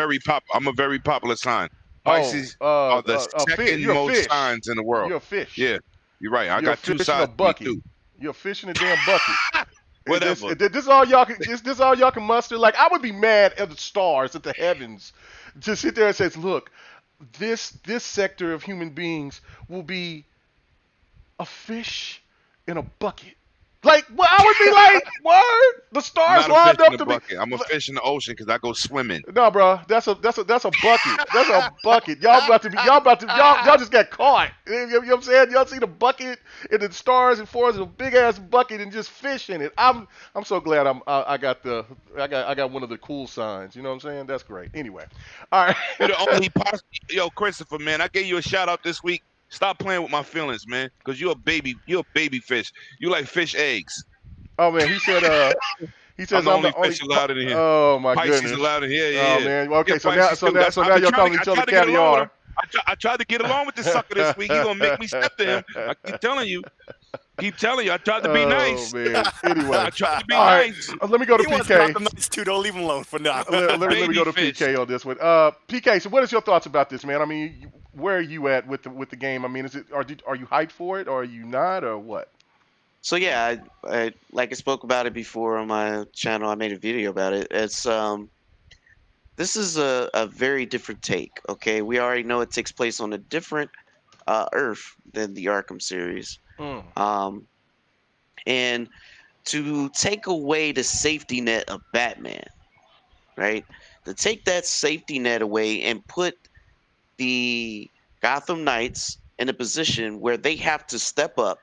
very popular sign. oh, Pisces are the a fish? second You're a most fish. signs in the world. You're a fish. Yeah, you're right. I You're a got two fish in a sides to me bucket. too. You're a fish in a damn bucket. Whatever. This is all y'all can. This is all y'all can muster. Like I would be mad at the stars, at the heavens, to sit there and says, look, this sector of human beings will be a fish in a bucket. Like, well, I would be like, what? The I'm stars not a fish lined in up a to be. bucket. I'm a fish in the ocean because I go swimming. No, bro, that's a bucket. That's a bucket. Y'all just got caught. You know what I'm saying? Y'all see the bucket and the stars and forest, a big ass bucket and just fish in it. I'm so glad I got one of the cool signs. You know what I'm saying? That's great. Anyway, all right. You're the only yo, Christopher, man. I gave you a shout out this week. Stop playing with my feelings, man. Because you're a baby fish. You like fish eggs. Oh man, he I'm says the I'm only the only. fish allowed in here. Oh my Pisces goodness. allowed in here. Oh Yeah, yeah. man. Well, okay, Yeah, so Pisces too. so now y'all calling each other I tried to get along with him. caviar. I tried to get along with this sucker this week. He gonna make me step to him. I keep telling you. Keep telling you. I tried to be Oh nice. man. Anyway. I tried to be All right. nice. Let me go to He wants to drop PK. the nice too. Don't leave him alone for now. Let me go to Baby fish. PK on this one. PK. So what is your thoughts about this, man? I mean, where are you at with the game? I mean, are you hyped for it, or are you not, or what? So yeah, I like I spoke about it before on my channel. I made a video about it. It's this is a very different take. Okay, we already know it takes place on a different Earth than the Arkham series. Mm. And to take away the safety net of Batman, right? To take that safety net away and put the Gotham Knights in a position where they have to step up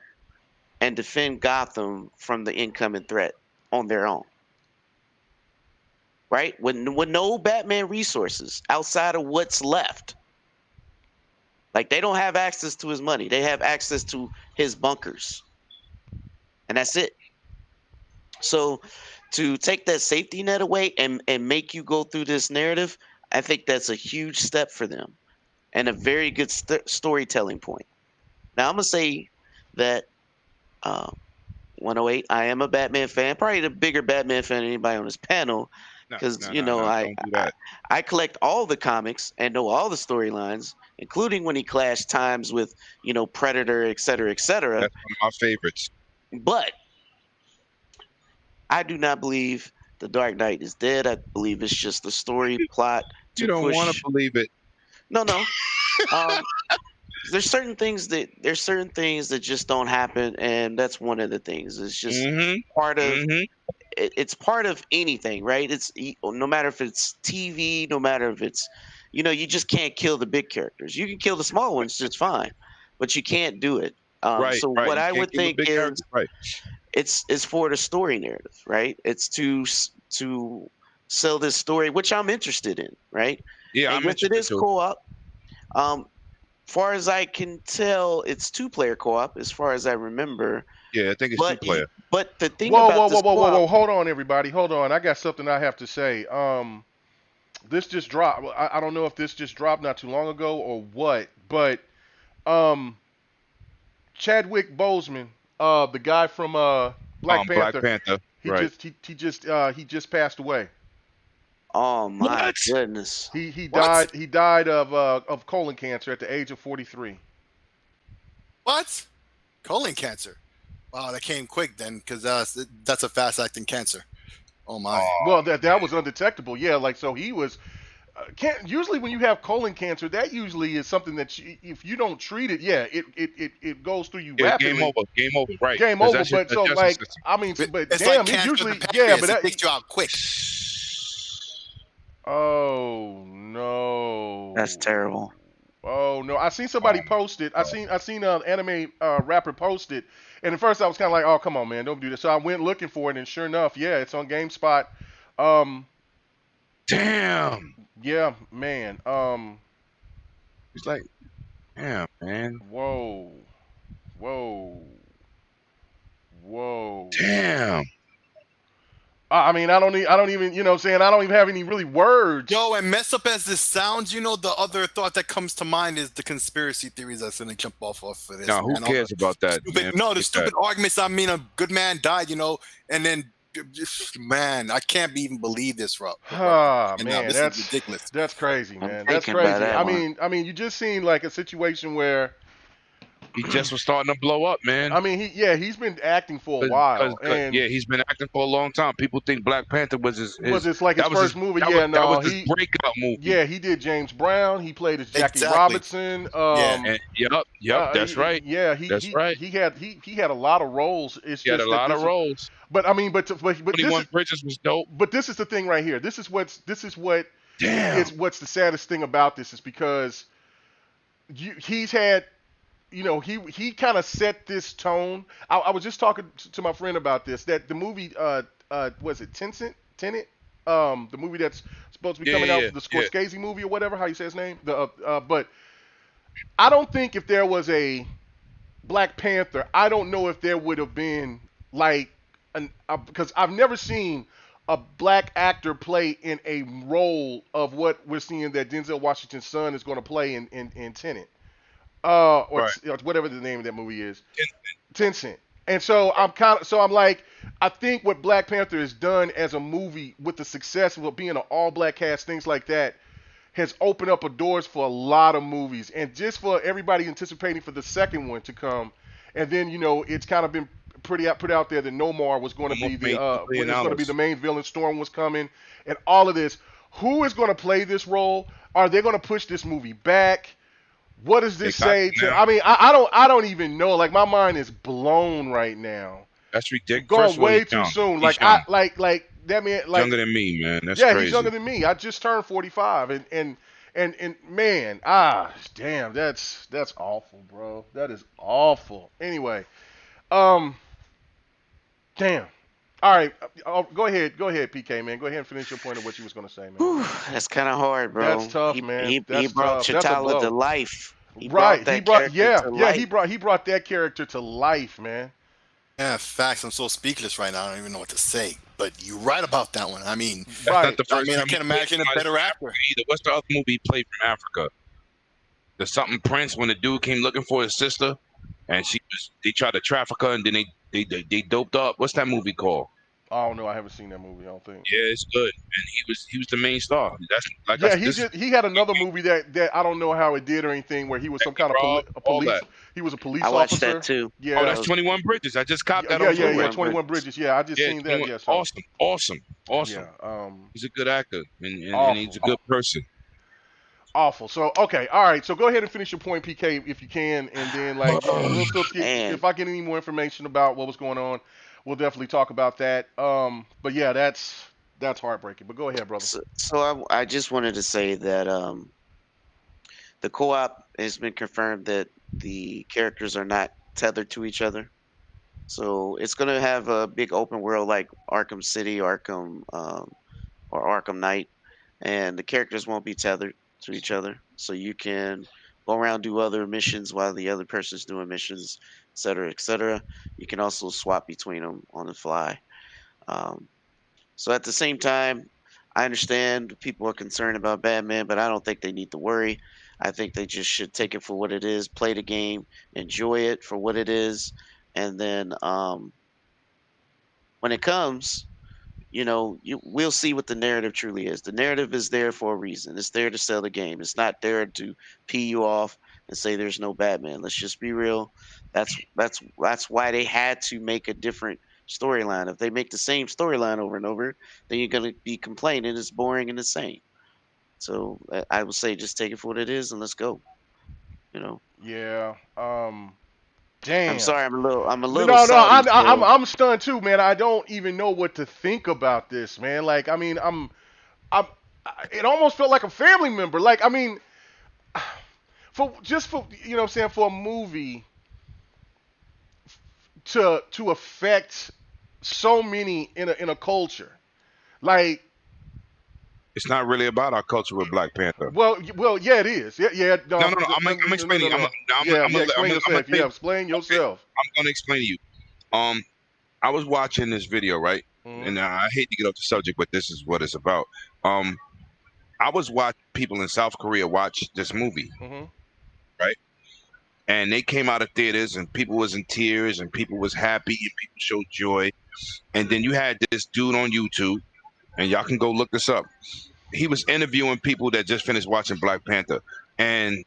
and defend Gotham from the incoming threat on their own. Right? With no Batman resources outside of what's left. Like they don't have access to his money. They have access to his bunkers. And that's it. So to take that safety net away and make you go through this narrative, I think that's a huge step for them and a very good storytelling point. Now I'm going to say that 108, I am a Batman fan, probably the bigger Batman fan than anybody on this panel, because No, I don't do that. I collect all the comics and know all the storylines, including when he clashed times with Predator, et cetera, et cetera. That's one of my favorites. But I do not believe the Dark Knight is dead. I believe it's just a story plot to You don't push. want to believe it. No. There's certain things that just don't happen, and that's one of the things. It's just part of. It's part of anything, right? It's no matter if it's TV, no matter if it's, you just can't kill the big characters. You can kill the small ones just fine, but you can't do it. Right. So what You I can't would kill the think big is character. Right. it's for the story narrative, right? It's to sell this story, which I'm interested in, right? Yeah, And I'm yes, it interested is too. co-op. Far as I can tell, it's 2-player co-op, as far as I remember. Yeah, I think it's But 2-player. but the thing Whoa, about whoa, this whoa, whoa, whoa, co-op, whoa! Hold on, everybody. Hold on. I got something I have to say. This just dropped. I don't know if this just dropped not too long ago or what, but Chadwick Boseman, the guy from Black Black Panther, Panther. Right. he just passed away. oh my What? goodness, He What? died of colon cancer at the age of 43. What? Colon cancer. Wow, that came quick then, because that's a fast-acting cancer. Oh my. Well, that was undetectable. Yeah, like so he was. Can't usually when you have colon cancer, that usually is something that if you don't treat it, yeah, it goes through you Yeah, rapidly. game over. Right. Game 'Cause over. that's your But so digestive like system. I mean, but It's damn, like it cancer usually of the yeah, pancreas. but It takes you out quick. oh no, that's terrible. Oh no, I seen somebody post it. I seen an anime rapper post it, and at first I was kind of like, oh come on man, don't do this. So I went looking for it, and sure enough, yeah, it's on GameSpot. Damn. Yeah, man. He's like, damn, man. Whoa, whoa, whoa. Damn. I mean, I don't even, you know what I'm saying? I don't even have any really words. Yo, and mess up as this sounds, you know, the other thought that comes to mind is the conspiracy theories that's gonna jump off of this. Now, who man. All cares the about that, stupid, man? no, the Forget stupid that. arguments. I mean, a good man died, you know, and then man, I can't even believe this, Rob. Ah, And man, this is ridiculous. that's crazy, I'm man. That's thinking about crazy. that one. I mean, you just seen like a situation where, He just was starting to blow up, man. I mean, he's been acting for a while, and Yeah, he's been acting for a long time. People think Black Panther was his was this like his that was first movie? that Yeah, was, no, that was his breakout movie. yeah, he did James Brown. He played as Jackie Exactly. Robinson. And yep, that's right. Yeah, That's right. He had a lot of roles. It's He had just a that lot of roles. But I mean, but this 21 is, Bridges was dope. but this is the thing right here. This is what Damn. is what's the saddest thing about this is because he's had, you know, he kind of set this tone. I was just talking to my friend about this, that the movie was it Tenet, the movie that's supposed to be coming out, the Scorsese movie or whatever, how you say his name, but I don't think if there was a Black Panther, I don't know if there would have been like because I've never seen a black actor play in a role of what we're seeing that Denzel Washington's son is going to play in Tenet. Or whatever the name of that movie is, Tencent. And so I'm like, I think what Black Panther has done as a movie with the success of being an all-black cast, things like that, has opened up doors for a lot of movies, and just for everybody anticipating for the second one to come, and then you know it's kind of been put out there that Nomar was going to be the main villain, Storm was coming, and all of this. Who is going to play this role? Are they going to push this movie back? What does this say to? I mean, I don't even know. Like my mind is blown right now. That's ridiculous. Going way too soon. Like that man. Like younger than me, man. That's crazy. He's younger than me. I just turned 45, and man, damn, that's awful, bro. That is awful. Anyway, damn. All right, go ahead, PK, man. Go ahead and finish your point of what you was gonna say, man. Whew, that's kind of hard, bro. That's tough, man. He That's brought tough. That's a T'Challa blow. to life. He brought that character to life, man. Yeah, facts. I'm so speechless right now. I don't even know what to say. But you're right about that one. I mean, that's not the first I can't imagine a better actor either. What's the other movie he played from Africa? The something Prince, when the dude came looking for his sister, and they tried to traffic her, and then they doped up. What's that movie called? I don't know. I haven't seen that movie. I don't think. Yeah, it's good, and he was the main star. That's like he had another movie that I don't know how it did or anything, where he was some kind of police. He was a police officer. I watched that too. Yeah. Oh, that's 21 Bridges. I just copped that. Yeah, 21 Bridges. Yeah, I just seen that. Yeah, so. Awesome. Yeah, he's a good actor, and he's a good person. Awful. So okay, all right. So go ahead and finish your point, PK, if you can, and then we'll still if I get any more information about what was going on, we'll definitely talk about that. But yeah, that's heartbreaking. But go ahead, brother. So I just wanted to say that the co-op has been confirmed that the characters are not tethered to each other. So it's gonna have a big open world like Arkham City, or Arkham Knight, and the characters won't be tethered to each other. So you can go around, do other missions while the other person's doing missions, et cetera, et cetera. You can also swap between them on the fly. So at the same time, I understand people are concerned about Batman, but I don't think they need to worry. I think they just should take it for what it is, play the game, enjoy it for what it is, and then when it comes, we'll see what the narrative truly is. The narrative is there for a reason. It's there to sell the game. It's not there to pee you off and say there's no Batman. Let's just be real. That's why they had to make a different storyline. If they make the same storyline over and over, then you're going to be complaining it's boring and the same. So I would say just take it for what it is and let's go. Yeah. Damn. I'm sorry. I'm a little. No. salty, I'm stunned too, man. I don't even know what to think about this, man. Like, I mean, it almost felt like a family member. Like, I mean, for you know what I'm saying, for a movie to affect so many in a culture, like. It's not really about our culture with Black Panther. Well, yeah, it is. Yeah. No. I'm explaining. Explain yourself. I'm going to explain to you. I was watching this video, right? and I hate to get off the subject, but this is what it's about. I was watching people in South Korea watch this movie, right? And they came out of theaters, and people was in tears, and people was happy, and people showed joy. And then you had this dude on YouTube, and y'all can go look this up. He was interviewing people that just finished watching Black Panther, and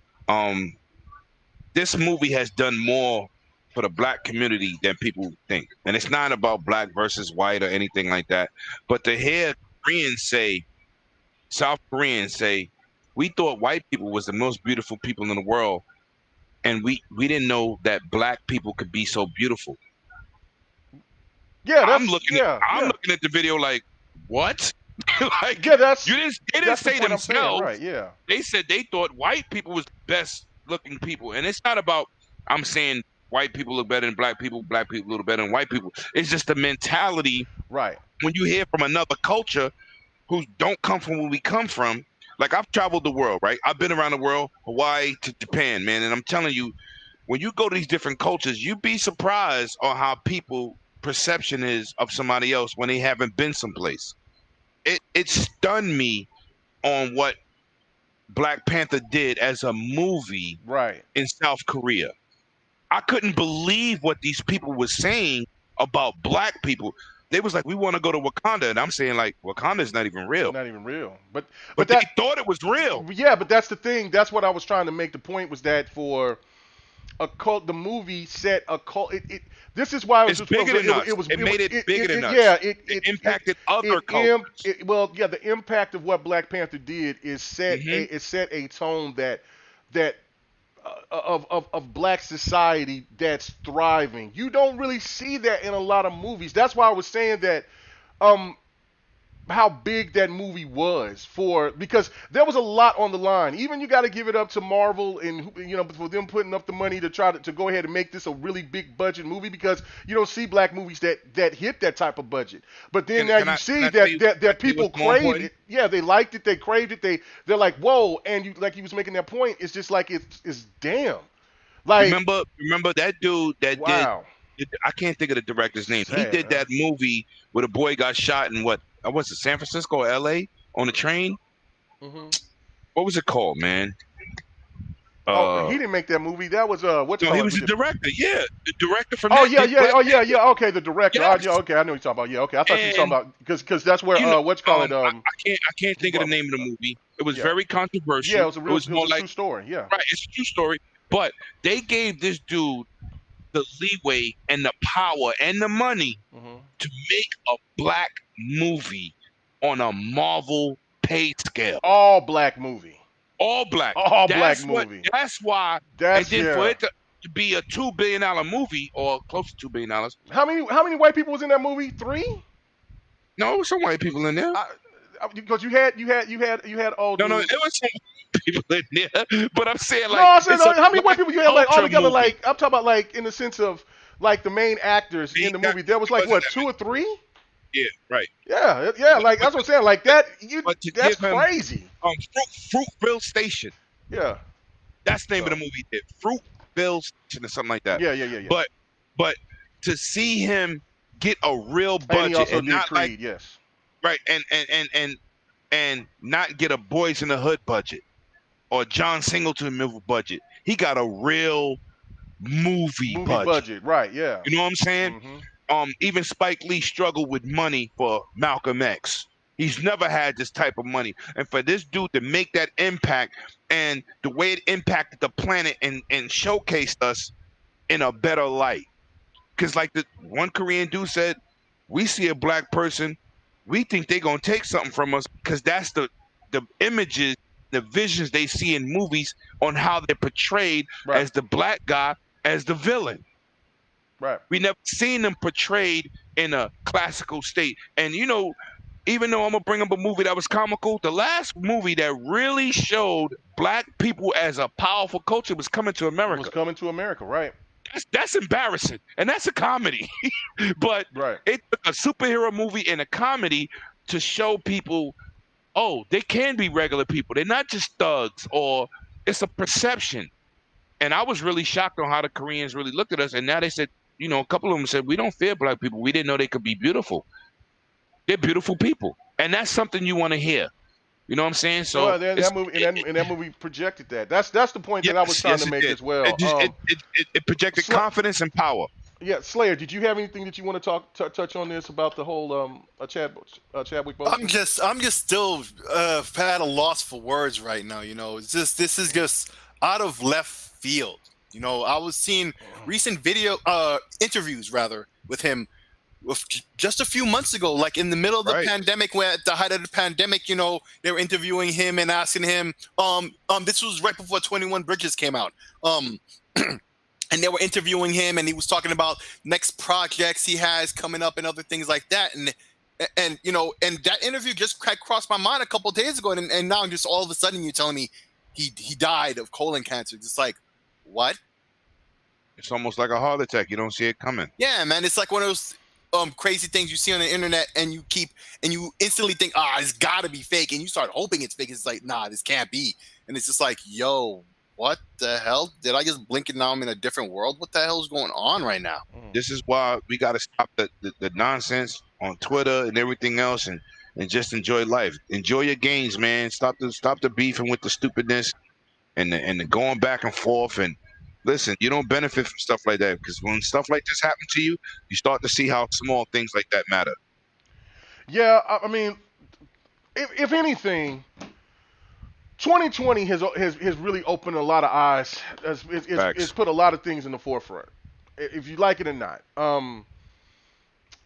this movie has done more for the black community than people think. And it's not about black versus white or anything like that. But to hear South Koreans say, we thought white people was the most beautiful people in the world, and we didn't know that black people could be so beautiful. Yeah, I'm looking at the video like, what? Like, they didn't say themselves. Saying, right? Yeah, they said they thought white people was best looking people, and it's not about I'm saying white people look better than black people look better than white people. It's just the mentality. Right. When you hear from another culture who don't come from where we come from, like I've traveled the world, right? I've been around the world, Hawaii to Japan, man, and I'm telling you, when you go to these different cultures, you'd be surprised on how people perception is of somebody else when they haven't been someplace. It stunned me on what Black Panther did as a movie in South Korea. I couldn't believe what these people were saying about black people. They was like, we want to go to Wakanda, and I'm saying like, Wakanda's not even real. Not even real. But they thought it was real. Yeah, but that's the thing. That's what I was trying to make the point was that for a cult, the movie set a cult. This is why it was bigger than us. It made it bigger than us. Yeah, it impacted other cultures. The impact of what Black Panther did is set a tone that of black society that's thriving. You don't really see that in a lot of movies. That's why I was saying that how big that movie was because there was a lot on the line. Even you got to give it up to Marvel and for them putting up the money to try to go ahead and make this a really big budget movie, because you don't see black movies that hit that type of budget. But then you see that people craved it. Yeah, they liked it, they craved it, they're like, whoa, and you like he was making that point, it's just like it's damn. Like remember that dude that did I can't think of the director's name. He did that movie where the boy got shot in what was it, San Francisco or LA on the train? What was it called, man? He didn't make that movie. That was he was the director. Yeah, the director from. Okay, the director. Yes. Okay, I know what you're talking about. Yeah, okay. I thought you were talking about because that's where I can't think of the name of the movie. It was very controversial. Yeah, it was a true story. Yeah, right. It's a true story. But they gave this dude the leeway and the power and the money to make a black movie on a Marvel pay scale. All black movie. All black. Black movie. That's why. For it to be a $2 billion movie or close to $2 billion. How many white people was in that movie? 3? No, there was some white people in there. Because you had all. No, it was some people in there. But I'm saying like. No, I'm saying how many white people you had like all together? Movie. Like I'm talking about like in the sense of like the main actors in the movie. There was like what 2 or 3? Yeah, right. Yeah. Like that's what I'm saying. Like that. That's crazy. Fruitville Station. Yeah. That's the name of the movie. Fruitville Station or something like that. Yeah. But to see him get a real budget and he also and did not Creed, like yes. Right, and not get a Boys in the Hood budget or John Singleton budget. He got a real movie budget. Right? Yeah. You know what I'm saying? Even Spike Lee struggled with money for Malcolm X. He's never had this type of money, and for this dude to make that impact and the way it impacted the planet and showcased us in a better light. Because like the one Korean dude said, we see a black person, we think they're going to take something from us because that's the images, the visions they see in movies on how they're portrayed as the black guy, as the villain. Right. We never seen them portrayed in a classical state. And, even though I'm going to bring up a movie that was comical, the last movie that really showed black people as a powerful culture was Coming to America. It was Coming to America, right. That's embarrassing, and that's a comedy. But it took a superhero movie and a comedy to show people, they can be regular people. They're not just thugs, or it's a perception. And I was really shocked on how the Koreans really looked at us. And now they said, a couple of them said, we don't fear black people. We didn't know they could be beautiful. They're beautiful people, and that's something you want to hear. You know what I'm saying? So Well, that movie, and that movie projected that. That's the point that I was trying yes, to it make did. as well. It projected confidence and power. Yeah, Slayer, did you have anything that you want to touch on this about the whole Chadwick Boseman? I'm just still at a loss for words right now. You know, it's just this is just out of left field. You know, I was seeing recent interviews rather with him just a few months ago, like in the middle of the pandemic, where at the height of the pandemic, you know, they were interviewing him and asking him. This was right before 21 Bridges came out. And they were interviewing him, and he was talking about next projects he has coming up and other things like that. And you know, and that interview just crossed my mind a couple of days ago, and now just all of a sudden you're telling me he died of colon cancer. Just like, what? It's almost like a heart attack. You don't see it coming. Yeah, man. It's like one of those crazy things you see on the internet, and you instantly think, it's got to be fake, and you start hoping it's fake. It's like, nah, this can't be. And it's just like, yo, what the hell? Did I just blink and now I'm in a different world? What the hell is going on right now? This is why we got to stop the nonsense on Twitter and everything else, and just enjoy life. Enjoy your games, man. Stop the beefing with the stupidness and the going back and forth. And listen, you don't benefit from stuff like that, because when stuff like this happens to you, you start to see how small things like that matter. Yeah, I mean, if anything, 2020 has really opened a lot of eyes. It's put a lot of things in the forefront, if you like it or not.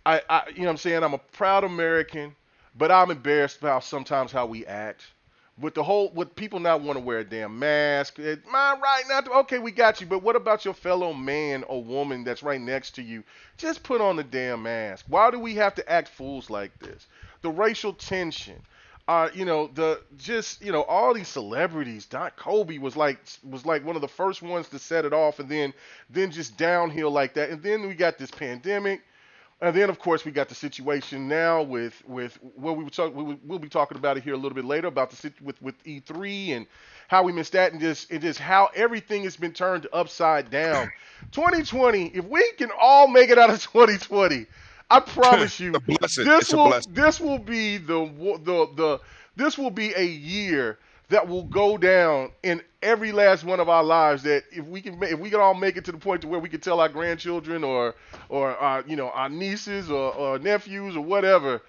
I you know what I'm saying? I'm a proud American, but I'm embarrassed about sometimes how we act. With people not want to wear a damn mask. My right now, okay, we got you, but what about your fellow man or woman that's right next to you? Just put on the damn mask. Why do we have to act fools like this? The racial tension. You know, all these celebrities. Kobe was like one of the first ones to set it off, and then just downhill like that. And then we got this pandemic, and then of course we got the situation now with what we'll be talking about it here a little bit later about with E3 and how we missed that, and just how everything has been turned upside down. 2020, if we can all make it out of 2020. I promise you, this will be this will be a year that will go down in every last one of our lives. That if we can all make it to the point to where we can tell our grandchildren or our nieces or nephews or whatever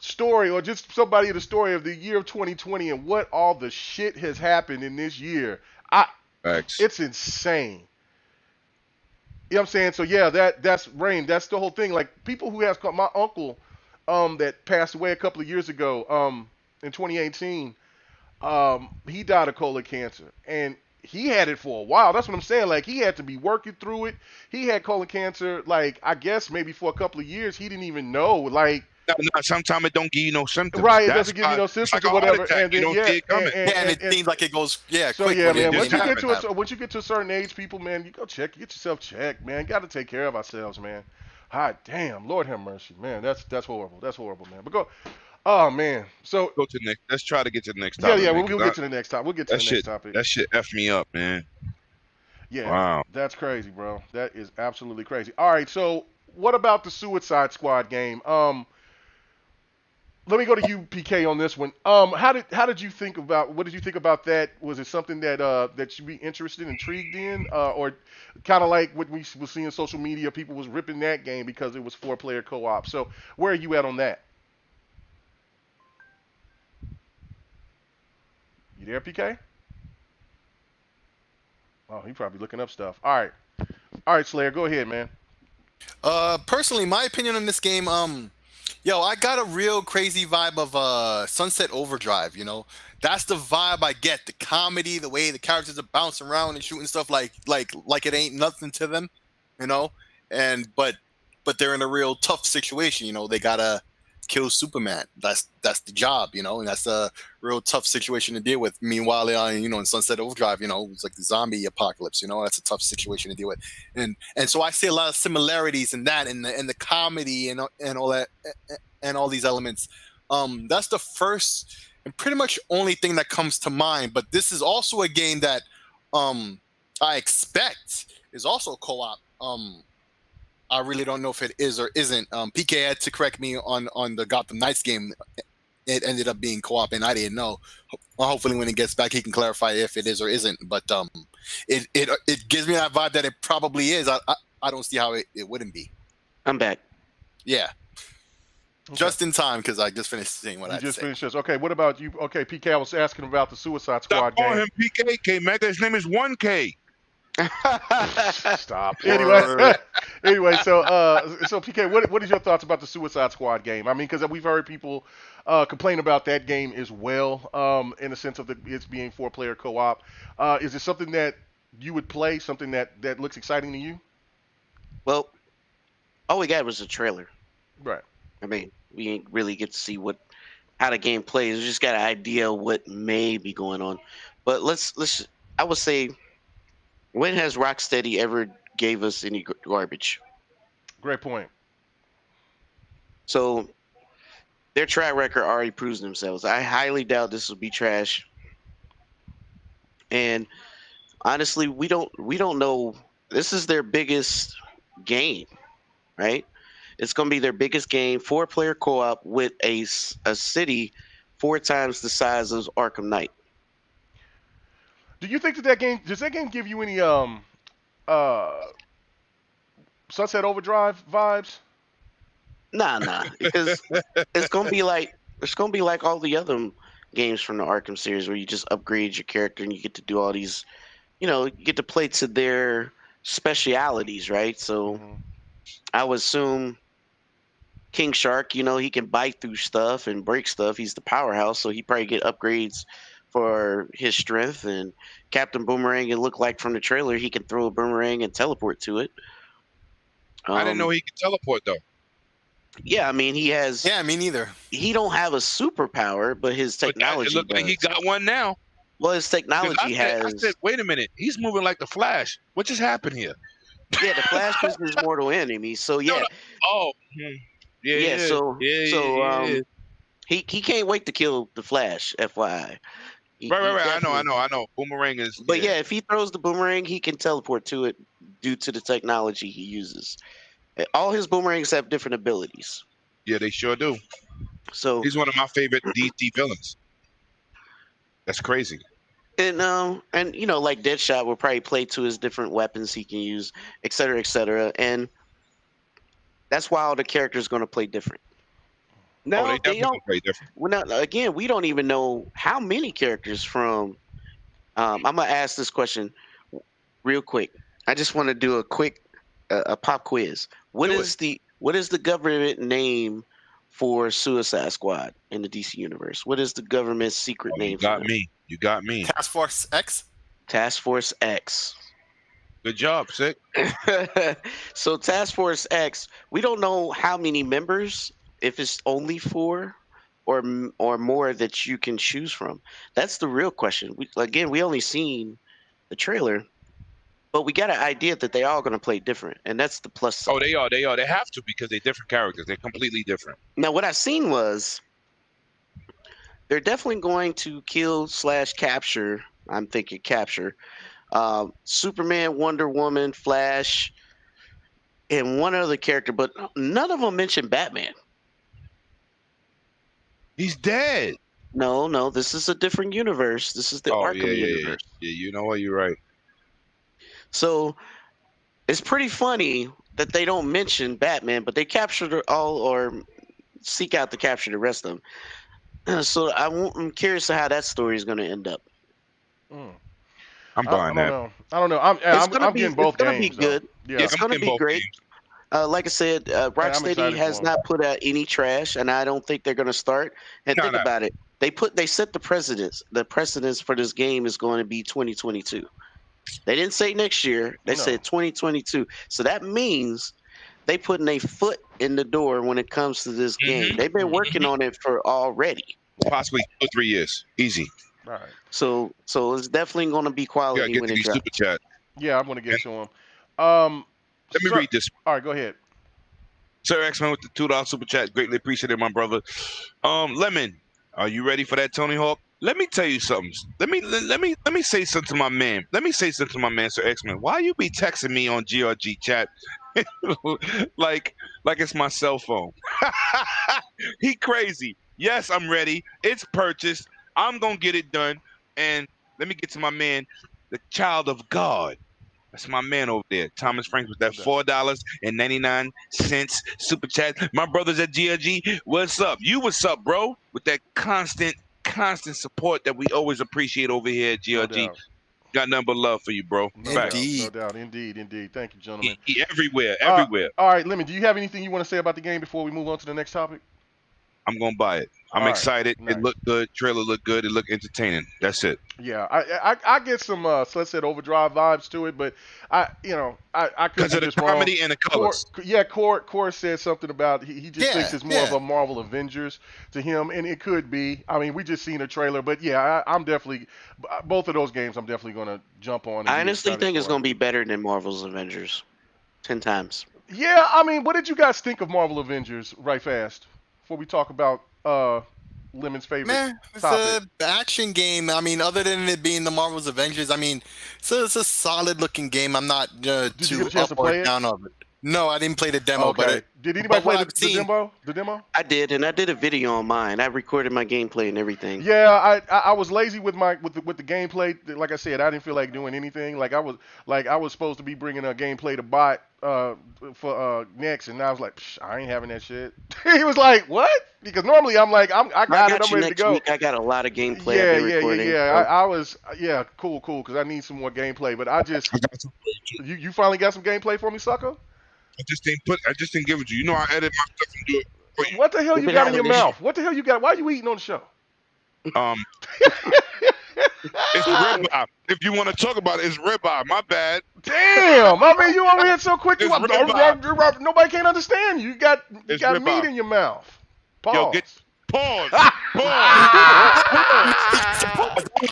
story, or just somebody the story of the year of 2020 and what all the shit has happened in this year. It's insane. You know what I'm saying? So yeah, that's Rain. That's the whole thing. Like people who has my uncle, that passed away a couple of years ago, in 2018, he died of colon cancer, and he had it for a while. That's what I'm saying. Like he had to be working through it. He had colon cancer, like I guess maybe for a couple of years. He didn't even know. Like sometimes it don't give you no symptoms. Right, it doesn't give you no symptoms or whatever. And then, you don't see it coming. And it seems like it goes, so quick. Yeah, man. Once you get to a certain age, people, man, you go get yourself checked, man. Got to take care of ourselves, man. Hot damn, Lord have mercy, man. That's horrible. That's horrible, man. But go. Oh man. So go to the next. Let's try to get to the next topic. Yeah. We'll get to the next topic. We'll get to the next topic. That shit f me up, man. Yeah. Wow. That's crazy, bro. That is absolutely crazy. All right. So what about the Suicide Squad game? Let me go to you, PK, on this one. How did you think about? What did you think about that? Was it something that you'd be interested, intrigued in, or kind of like what we was seeing on social media? People was ripping that game because it was 4-player co-op. So where are you at on that? You there, PK? Oh, he probably looking up stuff. All right, Slayer, go ahead, man. Personally, my opinion on this game, I got a real crazy vibe of Sunset Overdrive. You know, that's the vibe I get. The comedy, the way the characters are bouncing around and shooting stuff like it ain't nothing to them. You know, but they're in a real tough situation. You know, they gotta kill Superman. That's the job. You know, and that's a real tough situation to deal with. Meanwhile, in Sunset Overdrive, it's like the zombie apocalypse. You know, that's a tough situation to deal with. And so I see a lot of similarities in that, and the comedy and all that, and all these elements. That's the first and pretty much only thing that comes to mind. But this is also a game that I expect is also co-op. I really don't know if it is or isn't. PK had to correct me on the Gotham Knights game. It ended up being co-op, and I didn't know. Hopefully, when he gets back, he can clarify if it is or isn't. But it gives me that vibe that it probably is. I don't see how it wouldn't be. I'm back. Yeah. Okay. Just in time, because I just finished saying what I You had to just say. finished this. Okay, what about you? Okay, PK, I was asking about the Suicide Squad Stop calling game. him PK, K-Mega. His name is 1K. Stop. Anyway, so PK, what is your thoughts about the Suicide Squad game? I mean, because we've heard people complain about that game as well, in the sense of it's being 4-player co-op. Is it something that you would play? Something that looks exciting to you? Well, all we got was a trailer. Right. I mean, we ain't really get to see how the game plays. We just got an idea what may be going on. But let's. I would say, when has Rocksteady ever gave us any garbage? Great point. So their track record already proves themselves. I highly doubt this will be trash. And honestly, we don't know. This is their biggest game, right? It's going to be their biggest game, 4-player co-op with a city 4 times the size of Arkham Knight. Do you think that game does that game give you any Sunset Overdrive vibes? Nah, because it's going to be like all the other games from the Arkham series where you just upgrade your character and you get to do all these, you get to play to their specialities, right? So I would assume King Shark, he can bite through stuff and break stuff. He's the powerhouse, so he probably get upgrades for his strength. And Captain Boomerang, it looked like from the trailer, he can throw a boomerang and teleport to it. I didn't know he could teleport though. Yeah, I mean he has. Yeah, me neither. He don't have a superpower, but his technology. It looked like he got one now. Well, his technology I said, wait a minute, he's moving like the Flash. What just happened here? Yeah, the Flash is his mortal enemy. So yeah. No. Oh. Yeah. So he can't wait to kill the Flash. FYI. Right. I know. Boomerang is. But yeah, if he throws the boomerang, he can teleport to it due to the technology he uses. All his boomerangs have different abilities. Yeah, they sure do. So he's one of my favorite DC villains. That's crazy. And like Deadshot will probably play to his different weapons he can use, et cetera, and that's why all the characters going to play different. No, they definitely play different. We don't even know how many characters from. I'm gonna ask this question real quick. I just want to do a quick a pop quiz. What is the government name for Suicide Squad in the DC universe? What is the government's secret name? You got me. Task Force X. Task Force X. Good job, Sick. So Task Force X, we don't know how many members. If it's only 4 or more that you can choose from. That's the real question. We only seen the trailer, but we got an idea that they all going to play different, and that's the plus side. Oh, they are. They have to because they're different characters. They're completely different. Now, what I seen was they're definitely going to kill/capture. I'm thinking capture. Superman, Wonder Woman, Flash, and one other character, but none of them mentioned Batman. He's dead. No, this is a different universe. This is the Arkham universe. Yeah, you know what? You're right. So it's pretty funny that they don't mention Batman, but they captured all or seek out to capture the rest of them. So I'm curious to how that story is going to end up. I'm buying that. I don't know. I'm getting both games. It's going to be good. Yeah. It's going to be great. Like I said, Rocksteady has not put out any trash, and I don't think they're going to start. And think about it. They set the precedence. The precedence for this game is going to be 2022. They didn't say next year. They said 2022. So that means they putting a foot in the door when it comes to this game. They've been working on it for already. Possibly 2 or 3 years. Easy. All right. So it's definitely going to be quality when it drops. Super chat. Yeah, I'm going to get to them. Let me read this. All right, go ahead. Sir X-Men with the $2 super chat. Greatly appreciated, my brother. Lemon, are you ready for that, Tony Hawk? Let me tell you something. Let me say something to my man. Let me say something to my man, Sir X-Men. Why you be texting me on GRG chat like it's my cell phone. He crazy. Yes, I'm ready. It's purchased. I'm gonna get it done. And let me get to my man, the child of God. That's my man over there. Thomas Franks with that $4.99 super chat. My brothers at GRG, what's up? You what's up, bro? With that constant support that we always appreciate over here at GRG. Got nothing but love for you, bro. No doubt. Indeed. Thank you, gentlemen. Everywhere. All right, Lemon, do you have anything you want to say about the game before we move on to the next topic? I'm gonna buy it. I'm excited. Nice. It looked good. Trailer looked good. It looked entertaining. That's it. Yeah, I get some Sunset Overdrive vibes to it, but I could because of the comedy and the colors. Core said something about he just thinks it's more of a Marvel Avengers to him, and it could be. I mean, we just seen a trailer, but yeah, I'm definitely both of those games. I'm definitely gonna jump on. I honestly think it's gonna be better than Marvel's Avengers, 10 times. Yeah, I mean, what did you guys think of Marvel Avengers? Right fast. Before we talk about Lemon's favorite it's topic. an action game. I mean, other than it being the Marvel's Avengers, I mean, it's a solid looking game. I'm not Did you get a too chance up to play or it? down of it. No, I didn't play the demo. But did anybody play the demo? I did, and I did a video on mine. I recorded my gameplay and everything. Yeah, I was lazy with the gameplay. Like I said, I didn't feel like doing anything. I was supposed to be bringing a gameplay to bot for next, and I was like, I ain't having that shit. He was like, what? Because normally I'm like, I got it, I'm ready to go. Week, I got a lot of gameplay. Yeah. Cool. Because I need some more gameplay. But I you finally got some gameplay for me, sucker? I just didn't give it to you. You know, I edit my stuff and do it for you. What the hell you got in your mouth? What the hell you got? Why are you eating on the show? It's ribeye. If you want to talk about it, it's ribeye. My bad. Damn! I mean, you over here so quick. Nobody can't understand you. You got meat in your mouth. Pause. Yo, pause.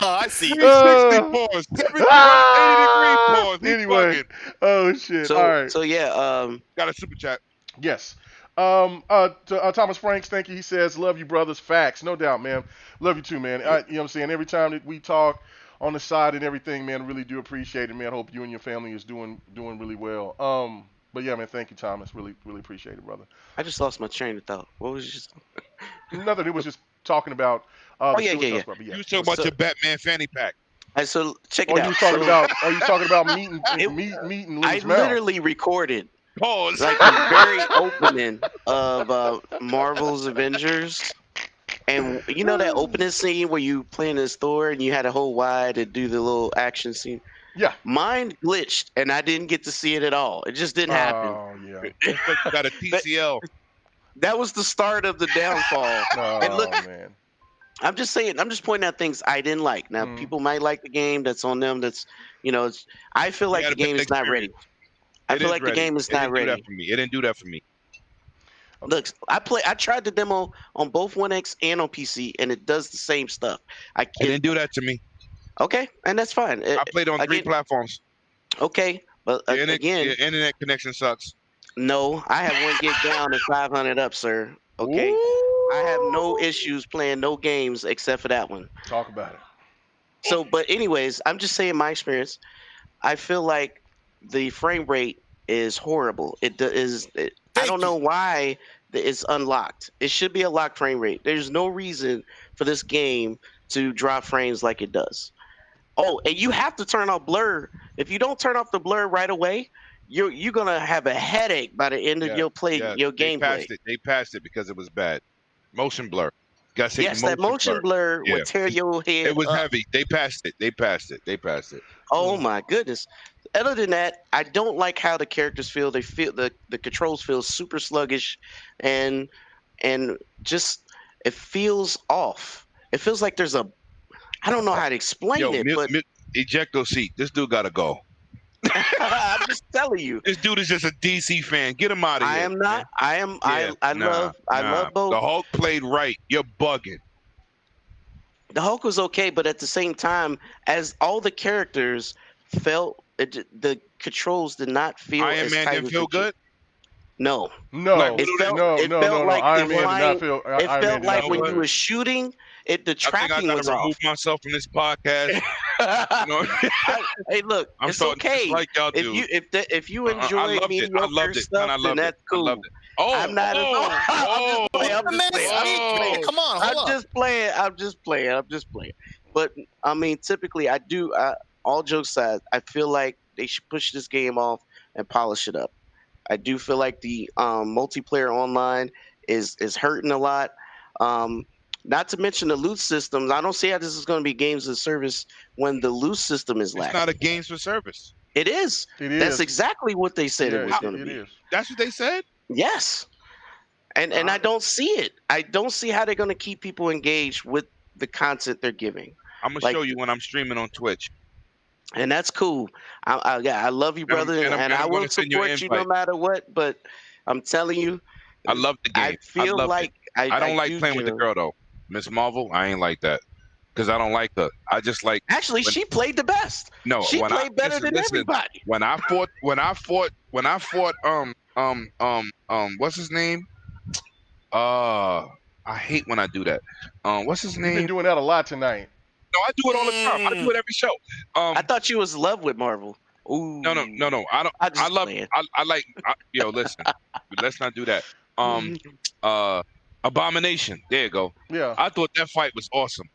I see. 360 pause. 180 degree pause. Anyway. Oh shit. All right. So yeah. Got a super chat. Yes. To Thomas Franks, thank you. He says, "Love you, brothers." Facts, no doubt, man. Love you too, man. You know what I'm saying? Every time that we talk on the side and everything, man, really do appreciate it, man. Hope you and your family is doing really well. But yeah, man, thank you, Thomas. Really appreciate it, brother. I just lost my train of thought. What was just? Nothing. It was just talking about. Yeah. You was talking about your Batman fanny pack. So check it out. Are you talking about meat and I literally recorded. Pause. Like the very opening of Marvel's Avengers. And you know that opening scene where you play in the store and you had a whole wide to do the little action scene? Yeah. Mine glitched and I didn't get to see it at all. It just didn't happen. Oh, yeah. You got a TCL. That was the start of the downfall. And look, man. I'm just saying, I'm just pointing out things I didn't like. Now, people might like the game. That's on them. That's, I feel like the game is not ready. I feel like the game is not ready. It didn't do that for me. Look, I tried the demo on both One X and on PC, and it does the same stuff. It didn't do that to me. Okay, and that's fine. I played on 3 platforms. Okay, but again, your internet connection sucks. No, I have 1 gig down and 500 up, sir. Okay, I have no issues playing no games except for that one. Talk about it. So, but anyways, I'm just saying my experience. I feel like the frame rate is horrible. I don't know why it's unlocked. It should be a locked frame rate. There's no reason for this game to drop frames like it does. Oh, and you have to turn off blur. If you don't turn off the blur right away, you're gonna have a headache by the end of your gameplay. They passed it because it was bad. Motion blur. Yes, that motion blur would tear your head. It was heavy. They passed it. Oh my goodness. Other than that, I don't like how the characters feel. They feel the controls feel super sluggish, and just it feels off. It feels like there's I don't know how to explain it, but ejecto seat. This dude gotta go. I'm just telling you. This dude is just a DC fan. Get him out of here. I am not. I am. Yeah, I love both. The Hulk played right. You're bugging. The Hulk was okay, but at the same time, as all the characters felt, the controls did not feel. Iron Man didn't feel good. No. It felt like when you were shooting, The I think I tracking gotta was remove off. myself from this podcast. You know, Hey, look, I'm it's starting to okay. dislike y'all If dude. you if you I enjoy loved it. I mediocre loved it. stuff, Man, I then loved it. that's I cool. loved it. Oh, I'm not at all. oh, I'm Let the just man playing. speak, man. Come on, hold I'm up. just playing. I'm just playing. But I mean, typically, I do. All jokes aside, I feel like they should push this game off and polish it up. I do feel like the multiplayer online is hurting a lot. Not to mention the loot systems. I don't see how this is going to be games as a service when the loot system is it's lacking. not a games for service. It is. It That's is. exactly what they said Yeah, it was going to it be. is. That's what they said. Yes. And I don't see it. I don't see how they're going to keep people engaged with the content they're giving. I'm gonna Like- show you when I'm streaming on Twitch. And that's cool. I love you, And I'm- brother, and I'm- and and I I'm will gonna send you an support you no invite. matter what. But I'm telling you, I love the game. I feel loved like it. I don't like do playing with the girl though. Miss Marvel, I ain't like that because I don't like her. I just like Actually, she played the best. no. She when played better listen, than everybody. When I fought, what's his name? I hate when I do that. What's his You've been name? doing that a lot tonight. No, I do it all the time. I do it every show. I thought you was in love with Marvel. Ooh. No. I don't. I just I love. playing. I like. Yo, listen. Let's not do that. Abomination. There you go. Yeah. I thought that fight was awesome.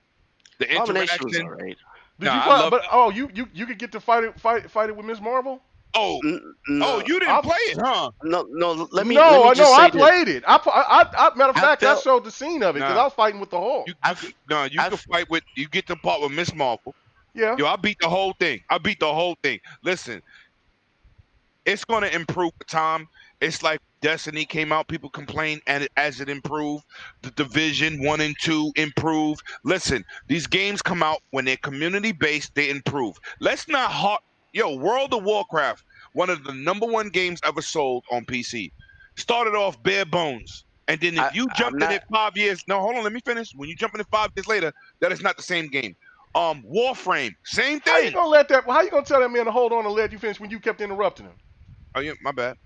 The Abomination was interaction. alright. Did Nah, you I fight? love- But you could get to fight it with Miss Marvel. Oh, No, you didn't I'll- play it, huh? no. Let me. No, let me just I say this. played it. Matter of I fact, felt- I showed the scene of it because Nah. I was fighting with the Hulk. You can fight with. You get the part with Miss Marvel. Yeah. Yo, I beat the whole thing. Listen, it's gonna improve with time. It's like Destiny came out, people complained, and as it improved, the Division 1 and 2 improved. Listen, these games come out when they're community based, they improve. Let's not World of Warcraft, one of the #1 games ever sold on PC, started off bare bones. And then if you jumped in it 5 years, no, hold on, let me finish. When you jump in it 5 years later, that is not the same game. Warframe, same How you thing. gonna let that? How you gonna tell that man to hold on and let you finish when you kept interrupting him? Oh yeah, my bad.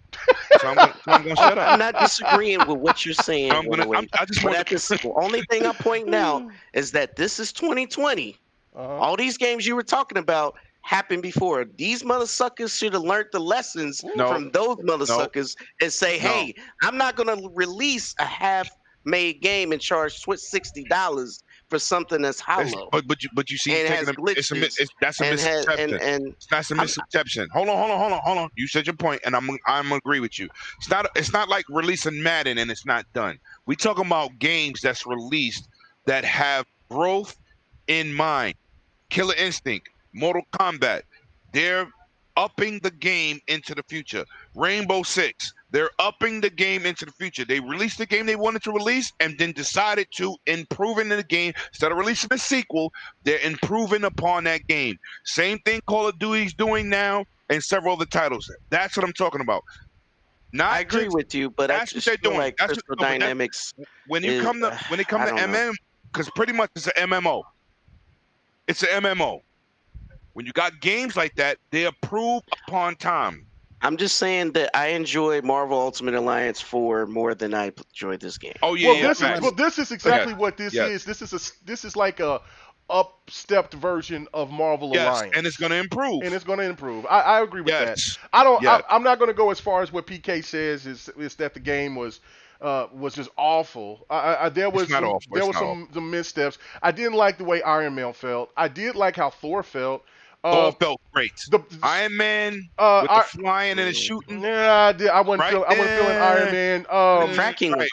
So I'm gonna shut up. I'm not disagreeing with what you're saying. I just but want at the only thing I'm pointing out is that this is 2020. All these games you were talking about happened before. These mother suckers should have learned the lessons from those mother suckers and say, hey, I'm not going to release a half-made game and charge $60 for something that's hollow. But you see, And it has that's a misconception. That's a misconception. Hold on. You said your point, and I'm gonna agree with you. It's not like releasing Madden and it's not done. We talking about games that's released that have growth in mind. Killer Instinct, Mortal Kombat, they're upping the game into the future. Rainbow Six, they're upping the game into the future. They released the game they wanted to release and then decided to improve in the game. Instead of releasing a sequel, they're improving upon that game. Same thing Call of Duty's doing now and several other titles. That's what I'm talking about. I agree with you, but I just feel like Crystal Dynamics. When it come to MM, because pretty much it's an MMO. It's an MMO. When you got games like that, they improve upon time. I'm just saying that I enjoy Marvel Ultimate Alliance 4 more than I enjoy this game. Oh yeah, this is exactly what this is. This is like a up-stepped version of Marvel Alliance, and it's going to improve. I agree with that. I'm not going to go as far as what PK says is that the game was just awful. There was some missteps. I didn't like the way Iron Man felt. I did like how Thor felt. Thor felt great. Iron Man with the flying and the shooting. Yeah, I wasn't feeling Iron Man. The tracking was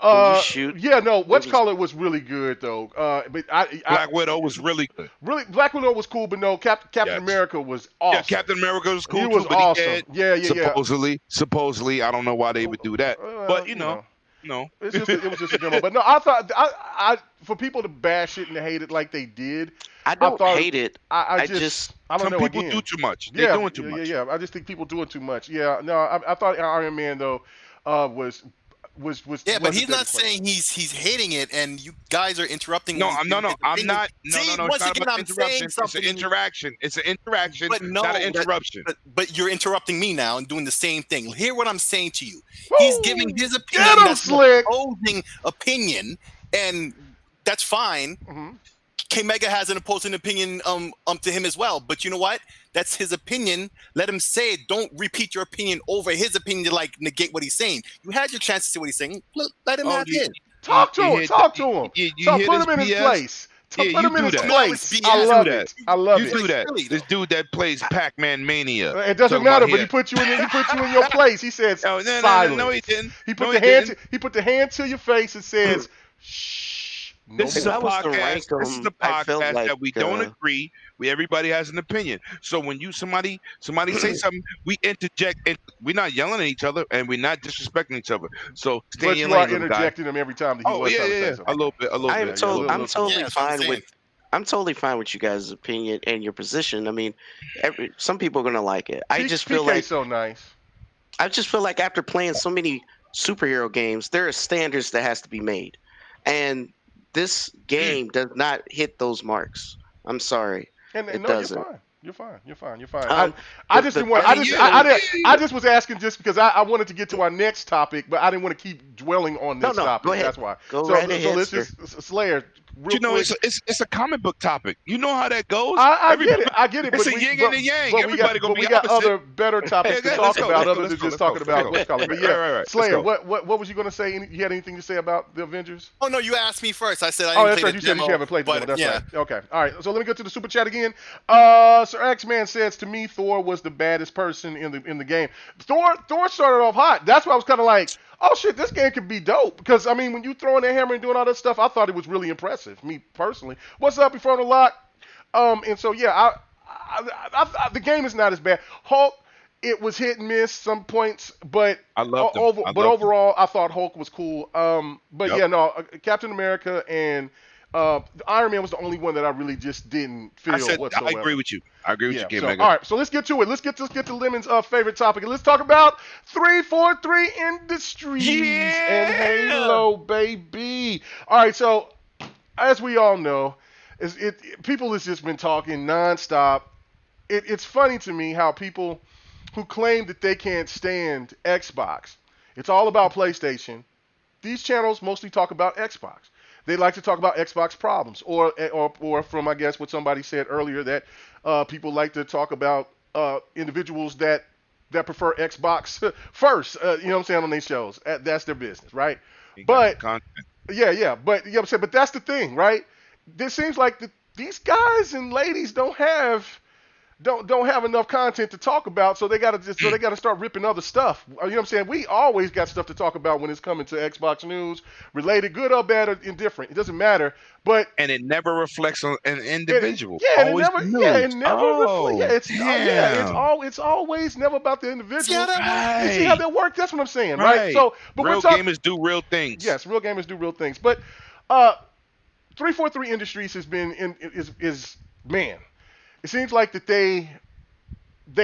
off. Yeah, no. Whatchamacallit was really good though. But Black Widow was really good. Really, Black Widow was cool, but no, Captain America was awesome. Yeah, Captain America was cool. He was awesome. Yeah. Supposedly, I don't know why they would do that, but you know. No, it was just a demo. But no, I thought I for people to bash it and to hate it like they did. I don't hate it. I don't know. Some people do too much. They're doing too much. Yeah. I just think people doing too much. Yeah. No, I thought Iron Man though was. Yeah, but he's not saying he's hating it, and you guys are interrupting. No, I'm not. See, no. Once it's again, not I'm saying something. It's an interaction. But no, not an interruption. But you're interrupting me now and doing the same thing. Hear what I'm saying to you. Woo! He's giving his opinion. Get him, that's Slick. an opposing opinion, and That's fine. Mhm. K Mega has an opposing opinion to him as well. But you know what? That's his opinion. Let him say it. Don't repeat your opinion over his opinion to like negate what he's saying. You had your chance to see what he's saying. Let him have his. Talk to him. Talk to him. You hear Put this him in his BS? place. Yeah, Put you him in do his that. place. No, it's I BS. love You do it. I love You it. do that. Really, This dude that plays Pac-Man Mania. It doesn't talking matter, about but he here. put you in your place. He says Oh, no, silence. no, he didn't. He put No, the he hand. didn't. He put the hand to your face and says, "Shh." No This is If a I more. was to rank podcast. This is them, a I felt podcast like that we don't agree. Everybody has an opinion. So when somebody say something, we interject, and we're not yelling at each other, and we're not disrespecting each other. So stay in But your you are lane, little guy. interjecting him every time that he Oh was yeah, trying to yeah, say yeah. something. A little bit, a little I'm bit. told, I'm little too totally Yeah, that's what I'm fine with. saying. I'm totally fine with you guys' opinion and your position. I mean, some people are gonna like it. I just feel PK like so nice. after playing so many superhero games, there are standards that has to be made, and this game does not hit those marks. I'm sorry, And it no, you're doesn't. fine. You're fine. You're fine. You're fine. Um, I just didn't want. I mean, I just was asking just because I wanted to get to our next topic, but I didn't want to keep dwelling on this No, topic. go ahead. That's why. Go so right so ahead, let's sir. just Slayer real You know, quick. it's a comic book topic. You know how that goes. I get it. I get it. It's but a we, yin but, and a yang. But Everybody gonna but be we got opposite. other better topics Yeah, to let's talk go, about let's go, other let's than go, just let's go, talking about let's what's go. calling. But yeah, Right. Let's Slayer, go. what was you gonna say? You had anything to say about the Avengers? Oh no, you asked me first. I said I Oh, didn't that's play right. the You said you demo, haven't played the but demo. That's yeah. right. Okay. All right. So let me go to the super chat again. Sir X-Man says to me, Thor was the baddest person in the game. Thor started off hot. That's why I was kind of like, oh shit, this game could be dope. Because I mean, when you throwing that hammer and doing all that stuff, I thought it was really impressive. Me personally. What's up before the lock? And so yeah, the game is not as bad. Hulk, it was hit and miss some points, but I loved him. overall, I thought Hulk was cool. But Yep. yeah, no, Captain America and Iron Man was the only one that I really just didn't feel I said whatsoever. I agree with you. I agree with Yeah. you, Game So Mega. all right, so let's get to it. Let's get to Lemon's favorite topic, and let's talk about 343 Industries and Halo, baby. All right, so as we all know, people has just been talking nonstop. It's funny to me how people who claim that they can't stand Xbox, it's all about PlayStation. These channels mostly talk about Xbox. They like to talk about Xbox problems, or from I guess what somebody said earlier that people like to talk about individuals that prefer Xbox first. You know what I'm saying on these shows. That's their business, right? You got But content. yeah, but you know what I'm saying. But that's the thing, right? It seems like these guys and ladies don't have enough content to talk about, so they gotta start ripping other stuff. You know what I'm saying? We always got stuff to talk about when it's coming to Xbox news, related, good or bad or indifferent. It doesn't matter. But And it never reflects on an individual. it Always never, news. yeah, it never. Oh, It's always never about the individual. See how that works? You see how that works? That's what I'm saying, right? So, but real we're talking. gamers do real things. Yes, real gamers do real things. But 343 Industries has been is man. It seems like that they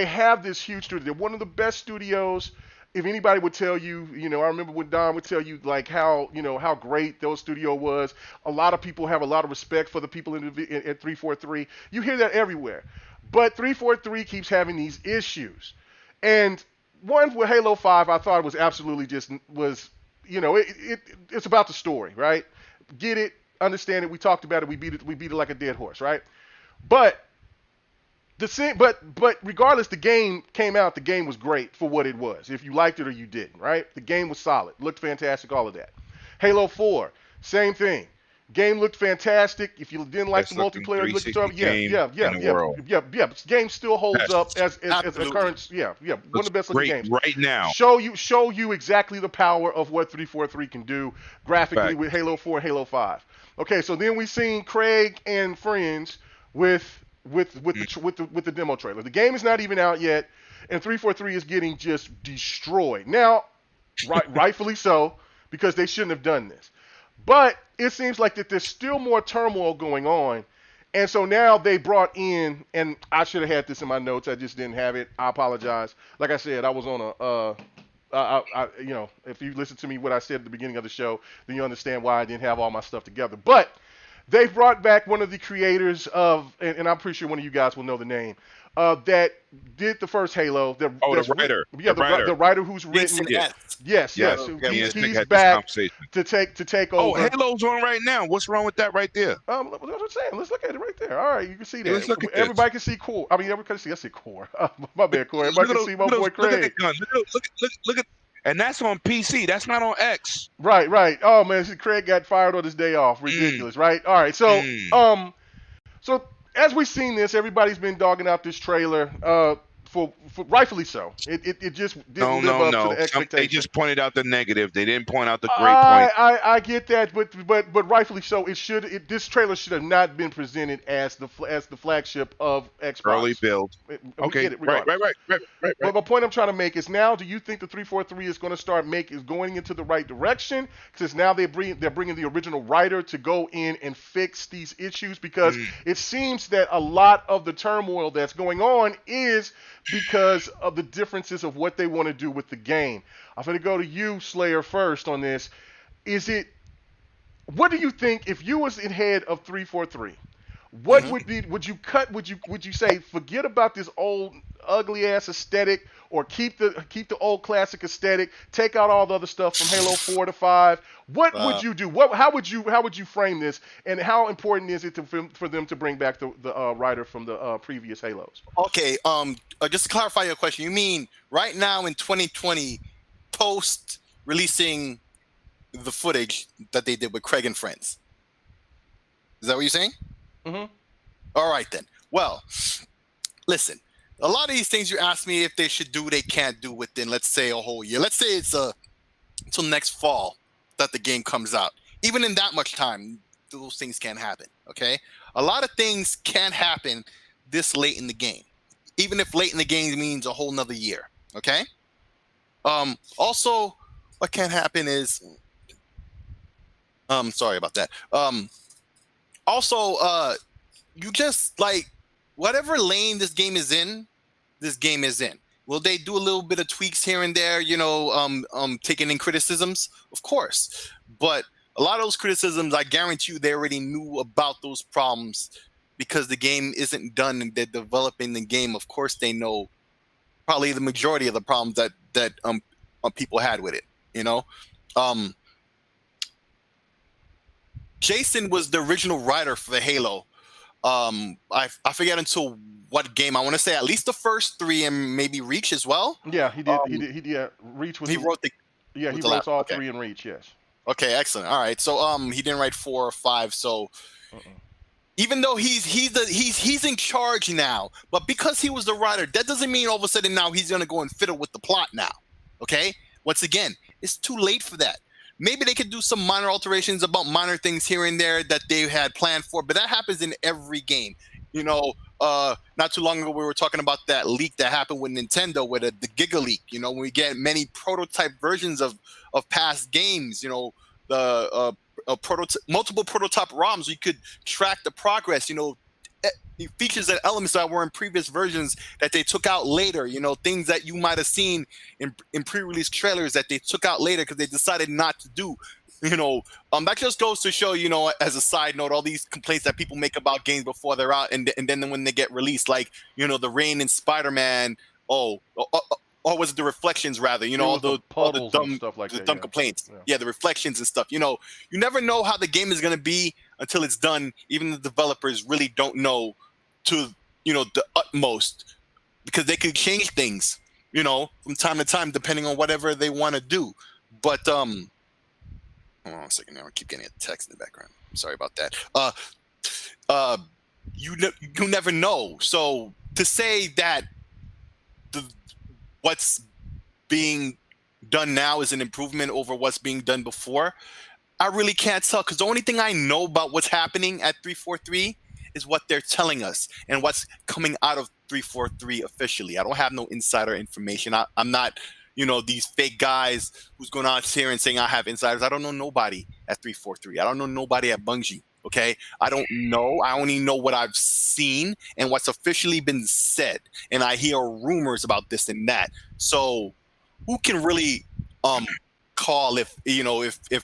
have this huge studio. They're one of the best studios. If anybody would tell you, I remember when Don would tell you like how great those studio was. A lot of people have a lot of respect for the people at 343. You hear that everywhere. But 343 keeps having these issues. And one with Halo 5, I thought it was absolutely it's about the story, right? Get it, understand it. We talked about it. We beat it like a dead horse, right? But regardless, the game came out. The game was great for what it was. If you liked it or you didn't, right? The game was solid, looked fantastic, all of that. Halo 4, same thing. Game looked fantastic. If you didn't like the multiplayer, you looked at the game still holds up as a current, one of the best looking games right now. Show you exactly the power of what 343 can do graphically with Halo 4 and Halo 5. Okay, so then we've seen Craig and friends with the demo trailer. The game is not even out yet, and 343 is getting just destroyed. Now, rightfully so, because they shouldn't have done this. But it seems like that there's still more turmoil going on, and so now they brought in, and I should have had this in my notes. I just didn't have it. I apologize. Like I said, I was on if you listen to me what I said at the beginning of the show, then you understand why I didn't have all my stuff together. But they brought back one of the creators of, and I'm pretty sure one of you guys will know the name, that did the first Halo. Oh, the writer. Yeah, the writer who's written. Jason S. Yes. Yeah, He's Nick had this back conversation. to take Oh, over. Halo's on right now. What's wrong with that right there? What I'm saying. Let's look at it right there. All right, you can see that. Let's look at Everybody can see Core. I mean, everybody can see. I said Core. My bad, Core. Everybody can see my boy Craig. Look at that gun. Look at, and that's on PC. That's not on X. Right. Oh man, Craig got fired on his day off. Ridiculous, right? All right, so so as we've seen this, everybody's been dogging out this trailer. For rightfully so. It just didn't live up to the expectations. They just pointed out the negative. They didn't point out the great point. I get that, but rightfully so. This trailer should have not been presented as the flagship of Xbox. Early build. Okay. Right. But my point I'm trying to make is now, do you think the 343 is going to start going into the right direction? Because now they're bringing the original writer to go in and fix these issues, because it seems that a lot of the turmoil that's going on is because of the differences of what they want to do with the game. I'm going to go to you, Slayer, first on this. What do you think if you was in head of 343? What would you say forget about this old ugly ass aesthetic, or keep the old classic aesthetic, take out all the other stuff from Halo 4 to 5? What would you do? How would you frame this, and how important is it for them to bring back the writer from the previous Halos? Okay, just to clarify your question, you mean right now in 2020, post releasing the footage that they did with Craig and friends? Is that what you're saying? Mm-hmm. All right then. Well, listen. A lot of these things you ask me if they should do, they can't do within, let's say, a whole year. Let's say it's until next fall that the game comes out. Even in that much time, those things can't happen. Okay, a lot of things can't happen this late in the game. Even if late in the game means a whole nother year. Okay. Also, what can't happen is, sorry about that. Also, you just like whatever lane this game is in. Will they do a little bit of tweaks here and there? Taking in criticisms, of course. But a lot of those criticisms, I guarantee you, they already knew about those problems because the game isn't done and they're developing the game. Of course, they know probably the majority of the problems that people had with it. Jason was the original writer for the Halo. I forget until what game. I want to say at least the first 3 and maybe Reach as well. Yeah, he did. He did. Reach was. He wrote the. Yeah, he wrote all 3 in Reach. Yes. Okay, excellent. All right, so he didn't write 4 or 5. So even though he's in charge now, but because he was the writer, that doesn't mean all of a sudden now he's gonna go and fiddle with the plot now. Okay, once again, it's too late for that. Maybe they could do some minor alterations about minor things here and there that they had planned for, but that happens in every game. Not too long ago, we were talking about that leak that happened with Nintendo with the Giga leak. When we get many prototype versions of past games, multiple prototype ROMs, you could track the progress, features and elements that were in previous versions that they took out later, things that you might have seen in pre-release trailers that they took out later because they decided not to do. That just goes to show, as a side note, all these complaints that people make about games before they're out and then when they get released, like, the rain in Spider-Man, or was it the reflections rather, all the dumb stuff like that, dumb complaints. Yeah, the reflections and stuff. You never know how the game is going to be until it's done. Even the developers really don't know to, the utmost, because they could change things, from time to time, depending on whatever they want to do. But, hold on a second now. I keep getting a text in the background. Sorry about that. You never know. So to say that what's being done now is an improvement over what's being done before, I really can't tell, because the only thing I know about what's happening at 343 is what they're telling us and what's coming out of 343 officially. I don't have no insider information. I'm not, these fake guys who's going out here and saying I have insiders. I don't know nobody at 343. I don't know nobody at Bungie. Okay, I don't know. I only know what I've seen and what's officially been said, and I hear rumors about this and that. So, who can really call if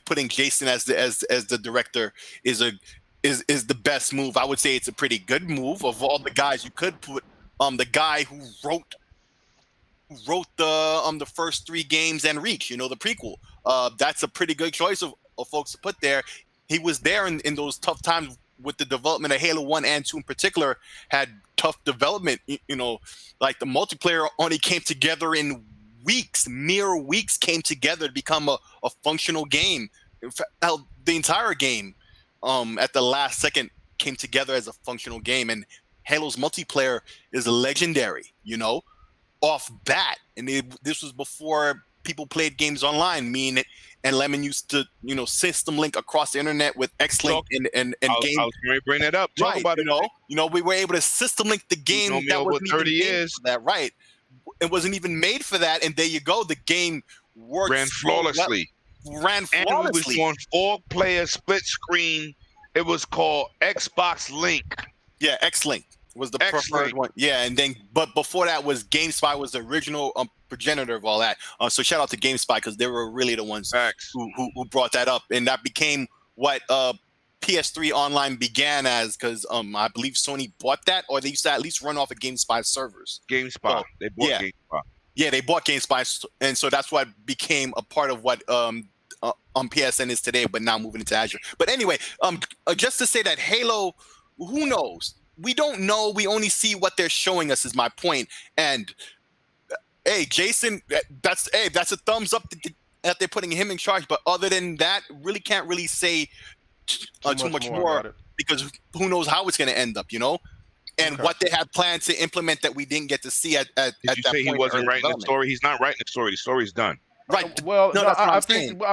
putting Jason as the director is is the best move. I would say it's a pretty good move. Of all the guys you could put, the guy who wrote the first 3 games and Reach, the prequel. That's a pretty good choice of folks to put there. He was there in those tough times with the development of Halo 1 and 2 in particular, had tough development. Like the multiplayer only came together in weeks, mere weeks came together to become a functional game. In fact, the entire game at the last second came together as a functional game. And Halo's multiplayer is legendary, off bat. And this was before people played games online. Me and Lemon used to, system link across the internet with X-Link and game. I was going to bring that up. Talk right, about it. We were able to system link the game that over wasn't 30 even years. Made for that, right? It wasn't even made for that, and there you go. The game worked. Ran flawlessly. Ran flawlessly. And it was on 4-player split screen. It was called Xbox Link. Yeah, X-Link was the preferred one. Yeah, and then but before that was GameSpy was the original progenitor of all that. So shout out to GameSpy because they were really the ones who brought that up, and that became what PS3 Online began as, because I believe Sony bought that, or they used to at least run off of GameSpy servers. GameSpy. They bought GameSpy. Yeah, they bought GameSpy, and so that's what became a part of what PSN is today, but now moving into Azure. But anyway, just to say that Halo, who knows? We don't know. We only see what they're showing us, is my point. And hey, Jason, that's a thumbs up that they're putting him in charge. But other than that, really can't really say too much more because who knows how it's going to end up, and what they have planned to implement that we didn't get to see at that point. Did you say he wasn't writing the story? He's not writing the story. The story's done. Right. Well, no, that's what I'm saying. A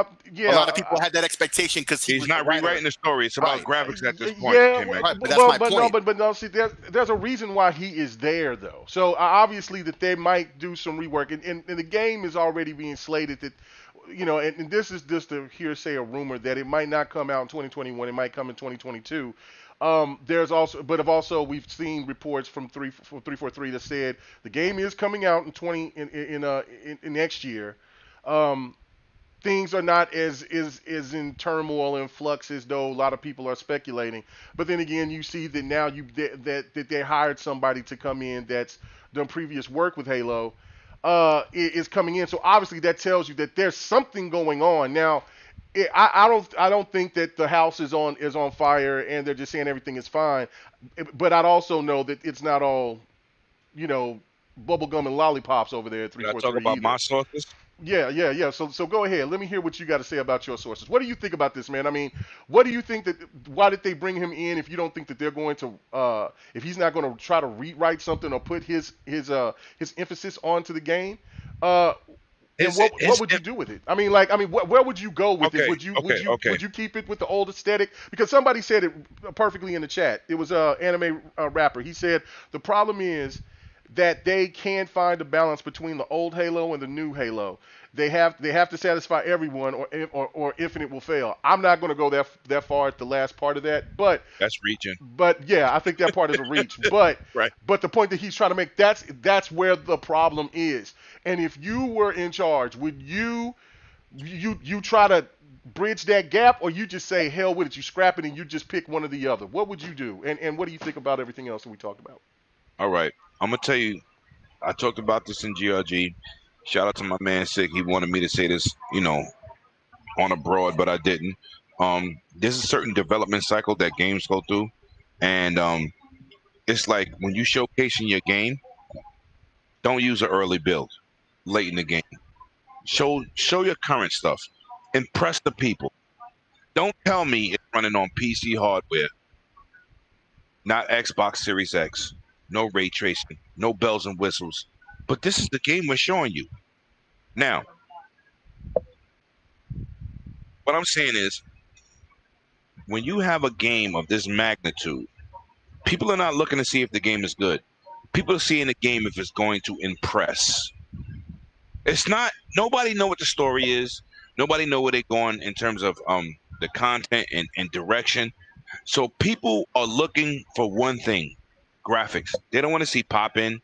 lot of people had that expectation because he's not rewriting the story. It's about graphics at this point. Yeah, but that's my point. But no, see, there's a reason why he is there, though. So obviously that they might do some rework, and the game is already being slated that, and this is just a hearsay, a rumor that it might not come out in 2021. It might come in 2022. We've seen reports from 343 that said the game is coming out in next year. Things are not as in turmoil and flux as though a lot of people are speculating. But then again, you see that now that they hired somebody to come in that's done previous work with Halo, is coming in. So obviously that tells you that there's something going on. Now, I don't think that the house is on fire and they're just saying everything is fine. But I'd also know that it's not all, bubblegum and lollipops over there at 343. Talk about my sources. Yeah. So go ahead. Let me hear what you got to say about your sources. What do you think about this, man? I mean, what do you think why did they bring him in if you don't think that they're going to, if he's not going to try to rewrite something or put his emphasis onto the game? And what would you do with it? I mean, where would you go with it? Would you keep it with the old aesthetic? Because somebody said it perfectly in the chat. It was an anime rapper. He said the problem is that they can't find a balance between the old Halo and the new Halo. They have to satisfy everyone, or Infinite will fail. I'm not going to go that far at the last part of that, but that's reaching. But yeah, I think that part is a reach. But right. But the point that he's trying to make, that's where the problem is. And if you were in charge, would you try to bridge that gap, or you just say hell with it, you scrap it and you just pick one or the other? What would you do? And what do you think about everything else that we talked about? All right, I'm gonna tell you. I talked about this in GRG. Shout out to my man Sick. He wanted me to say this, on abroad, but I didn't. There's a certain development cycle that games go through, and it's like when you showcasing your game, don't use an early build late in the game. Show your current stuff. Impress the people. Don't tell me it's running on PC hardware, not Xbox Series X. No ray tracing, no bells and whistles. But this is the game we're showing you. Now, what I'm saying is, when you have a game of this magnitude, people are not looking to see if the game is good. People are seeing the game if it's going to impress. It's not, nobody know what the story is. Nobody know where they're going in terms of the content and direction. So people are looking for one thing. Graphics. They don't want to see pop in,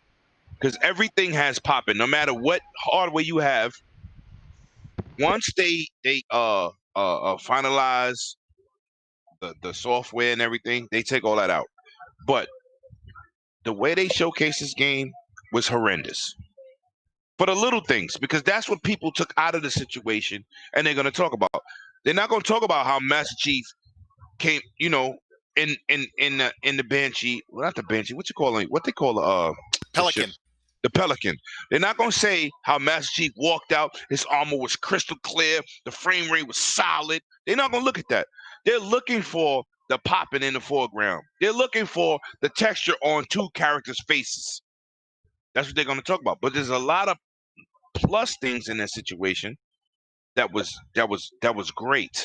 because everything has pop in. No matter what hardware you have, once they finalize the software and everything. They take all that out. But the way they showcase this game was horrendous. For the little things, because that's what people took out of the situation, and they're going to talk about. They're not going to talk about how Master Chief came, in the Banshee. Well, not the Banshee. What you call it? What they call Pelican. The Pelican. They're not going to say how Master Chief walked out. His armor was crystal clear. The frame rate was solid. They're not going to look at that. They're looking for the popping in the foreground. They're looking for the texture on two characters' faces. That's what they're going to talk about. But there's a lot of plus things in that situation that was great.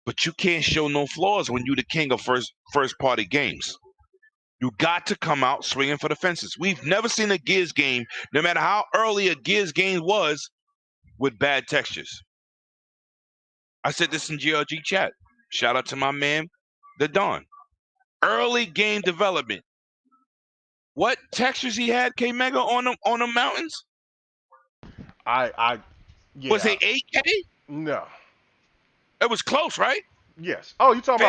But you can't show no flaws when you're the king of first party games. You got to come out swinging for the fences. We've never seen a Gears game, no matter how early a Gears game was, with bad textures. I said this in GRG chat. Shout out to my man, the Don. Early game development. What textures he had, K Mega, on the mountains? Yeah. Was it 8K? No. It was close, right? Yes. Oh, you talking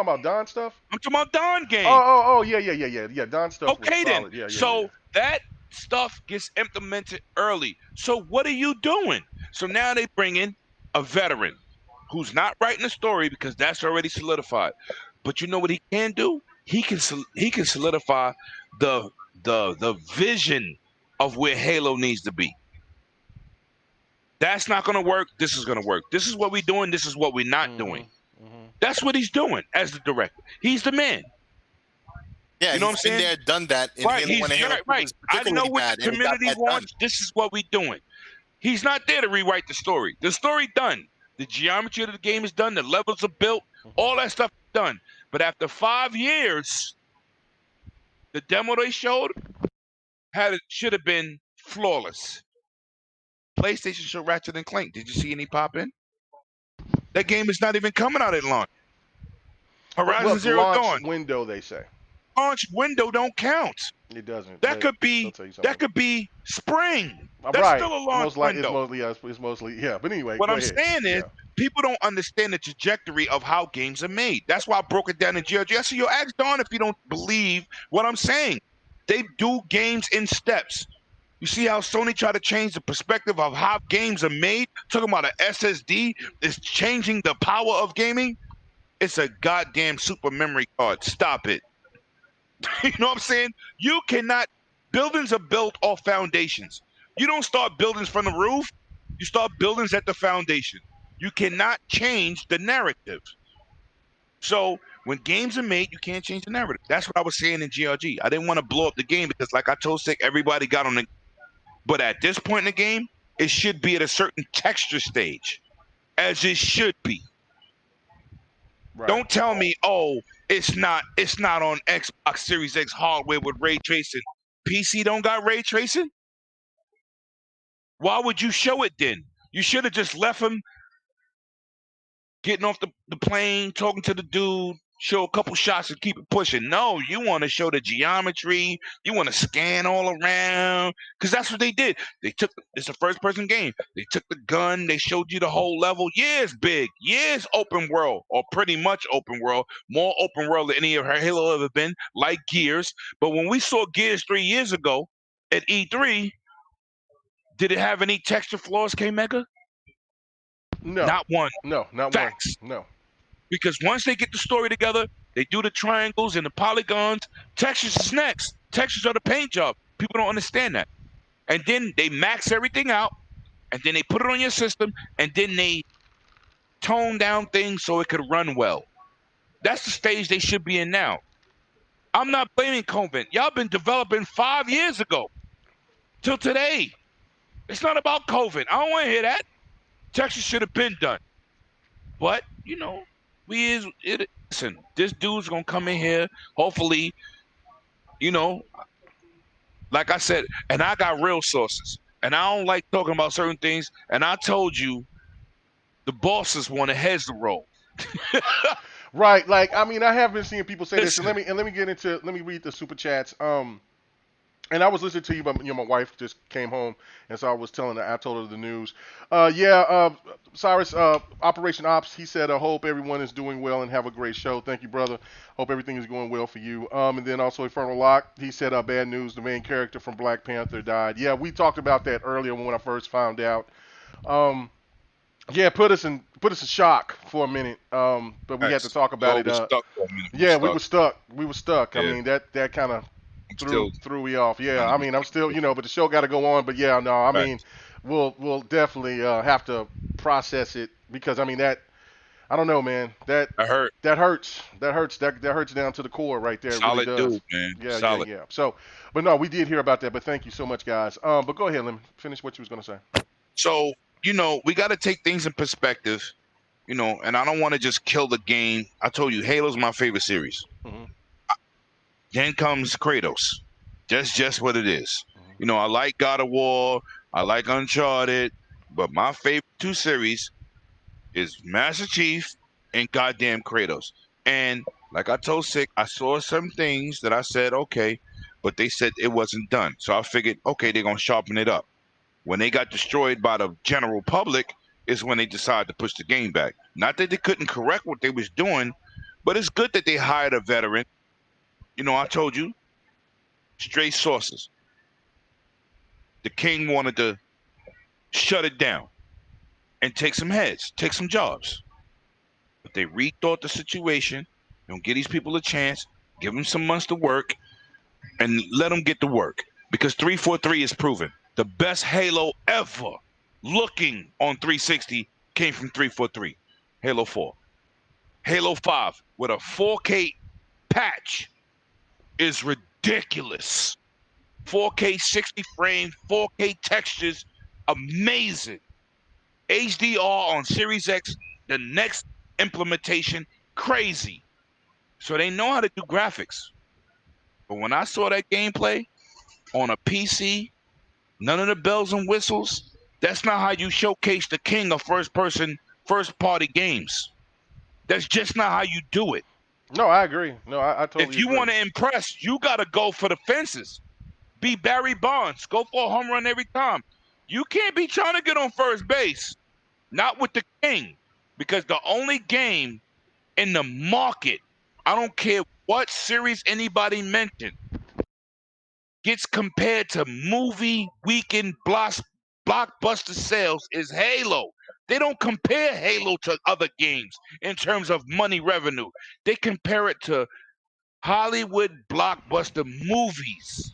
about Don stuff? I'm talking about Don game. Yeah. Don stuff. Okay, was then. solid. Yeah. So that stuff gets implemented early. So what are you doing? So now they bring in a veteran who's not writing a story because that's already solidified. But you know what he can do? He can solidify the vision of where Halo needs to be. That's not going to work. This is going to work. This is what we're doing. This is what we're not doing. That's what he's doing as the director. He's the man. Yeah, you know what I'm he's saying? been there, done that. In Right, Halo 1 and Halo 2 right. was I particularly know what bad, the and he got community that wants. done. This is what we're doing. He's not there to rewrite the story. The story done. The geometry of the game is done. The levels are built. All that stuff is done. But after 5 years, the demo they showed should have been flawless. PlayStation showed Ratchet and Clank. Did you see any pop in? That game is not even coming out at launch. Horizon Zero launch Dawn window, they say. launch window don't count. It doesn't. That could be spring. That's right. still a launch window. It's mostly yeah. But anyway, What go I'm ahead. saying is people don't understand the trajectory of how games are made. That's why I broke it down in GRG. I said, yo, ask Don if you don't believe what I'm saying. They do games in steps. You see how Sony tried to change the perspective of how games are made? Talking about an SSD is changing the power of gaming? It's a goddamn super memory card. Stop it. You know what I'm saying? You cannot. Buildings are built off foundations. You don't start buildings from the roof. You start buildings at the foundation. You cannot change the narrative. So when games are made, you can't change the narrative. That's what I was saying in GRG. I didn't want to blow up the game because, like I told Sick, everybody got on the. But at this point in the game, it should be at a certain texture stage, as it should be. Right. Don't tell me, oh, it's not on Xbox Series X hardware with ray tracing. PC don't got ray tracing? Why would you show it then? You should have just left him getting off the plane, talking to the dude, show a couple shots and keep it pushing. No, you want to show the geometry. You want to scan all around because that's what they did. It's a first-person game. They took the gun. They showed you the whole level. Yeah, it's big. Yeah, it's open world or pretty much open world. More open world than any of her Halo ever been, like Gears. But when we saw Gears 3 years ago at E3, did it have any texture flaws, K-Mega? No. Not one. No, not Facts. one. No. Because once they get the story together, they do the triangles and the polygons. Textures is next. Textures are the paint job. People don't understand that. And then they max everything out, and then they put it on your system, and then they tone down things so it could run well. That's the stage they should be in now. I'm not blaming Convent. Y'all been developing 5 years ago till today. It's not about COVID. I don't want to hear that. Texas should have been done. But, you know, listen, this dude's going to come in here, hopefully, you know, like I said, and I got real sources. And I don't like talking about certain things. And I told you the bosses want to heads to roll. Right. Like, I mean, I have been seeing people say this. And let me read the super chats. And I was listening to you, but my wife just came home, and so I told her the news. Cyrus, Operation Ops, he said, I hope everyone is doing well and have a great show. Thank you, brother. Hope everything is going well for you. And then also Infernal Lock, he said, bad news, the main character from Black Panther died. Yeah, we talked about that earlier when I first found out. Yeah, put us in shock for a minute. But we had to talk about it. We're stuck for a minute. Yeah, we were stuck. We were stuck. Yeah. I mean, that kind of Still, threw me off. Yeah, I mean, I'm still, but the show got to go on. But yeah, no, I mean, we'll definitely have to process it because I mean I don't know, man. That hurt. That hurts. That hurts. That hurts down to the core right there. Solid it really does. dude, man. Yeah, Solid. yeah. So, but no, we did hear about that. But thank you so much, guys. But go ahead, let me finish what you was gonna say. So, we got to take things in perspective, and I don't want to just kill the game. I told you, Halo's my favorite series. Mhm. Then comes Kratos. That's just what it is. I like God of War. I like Uncharted. But my favorite two series is Master Chief and goddamn Kratos. And like I told Sick, I saw some things that I said, okay, but they said it wasn't done. So I figured, okay, they're going to sharpen it up. When they got destroyed by the general public is when they decided to push the game back. Not that they couldn't correct what they was doing, but it's good that they hired a veteran. I told you, straight sources. The king wanted to shut it down and take some heads, take some jobs. But they rethought the situation, give these people a chance, give them some months to work, and let them get to work. Because 343 is proven. The best Halo ever looking on 360 came from 343. Halo 4. Halo 5 with a 4K patch is ridiculous. 4K 60 frames, 4K textures, amazing. HDR on Series X, the next implementation, crazy. So they know how to do graphics. But when I saw that gameplay on a PC, none of the bells and whistles, that's not how you showcase the king of first-party games. That's just not how you do it. No, I agree. No, I totally agree. If you agree. want to impress, you got to go for the fences. Be Barry Bonds. Go for a home run every time. You can't be trying to get on first base. Not with the king. Because the only game in the market, I don't care what series anybody mentioned, gets compared to movie weekend blockbuster sales is Halo. They don't compare Halo to other games in terms of money revenue. They compare it to Hollywood blockbuster movies.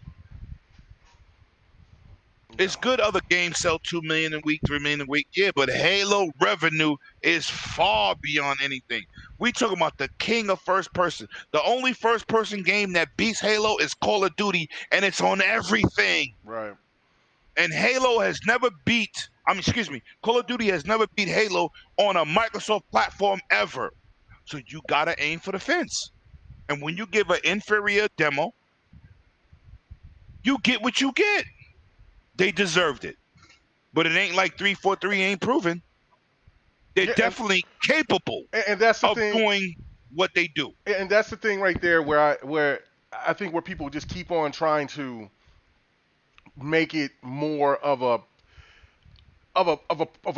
It's good other games sell 2 million a week, 3 million a week. Yeah, but Halo revenue is far beyond anything. We talking about the king of first person. The only first person game that beats Halo is Call of Duty, and it's on everything. Right. And Halo has never beat, Call of Duty has never beat Halo on a Microsoft platform ever. So you gotta aim for the fence. And when you give an inferior demo, you get what you get. They deserved it. But it ain't like 343 ain't proven. They're definitely capable and that's the of thing, doing what they do. And that's the thing right there where I think where people just keep on trying to make it more of a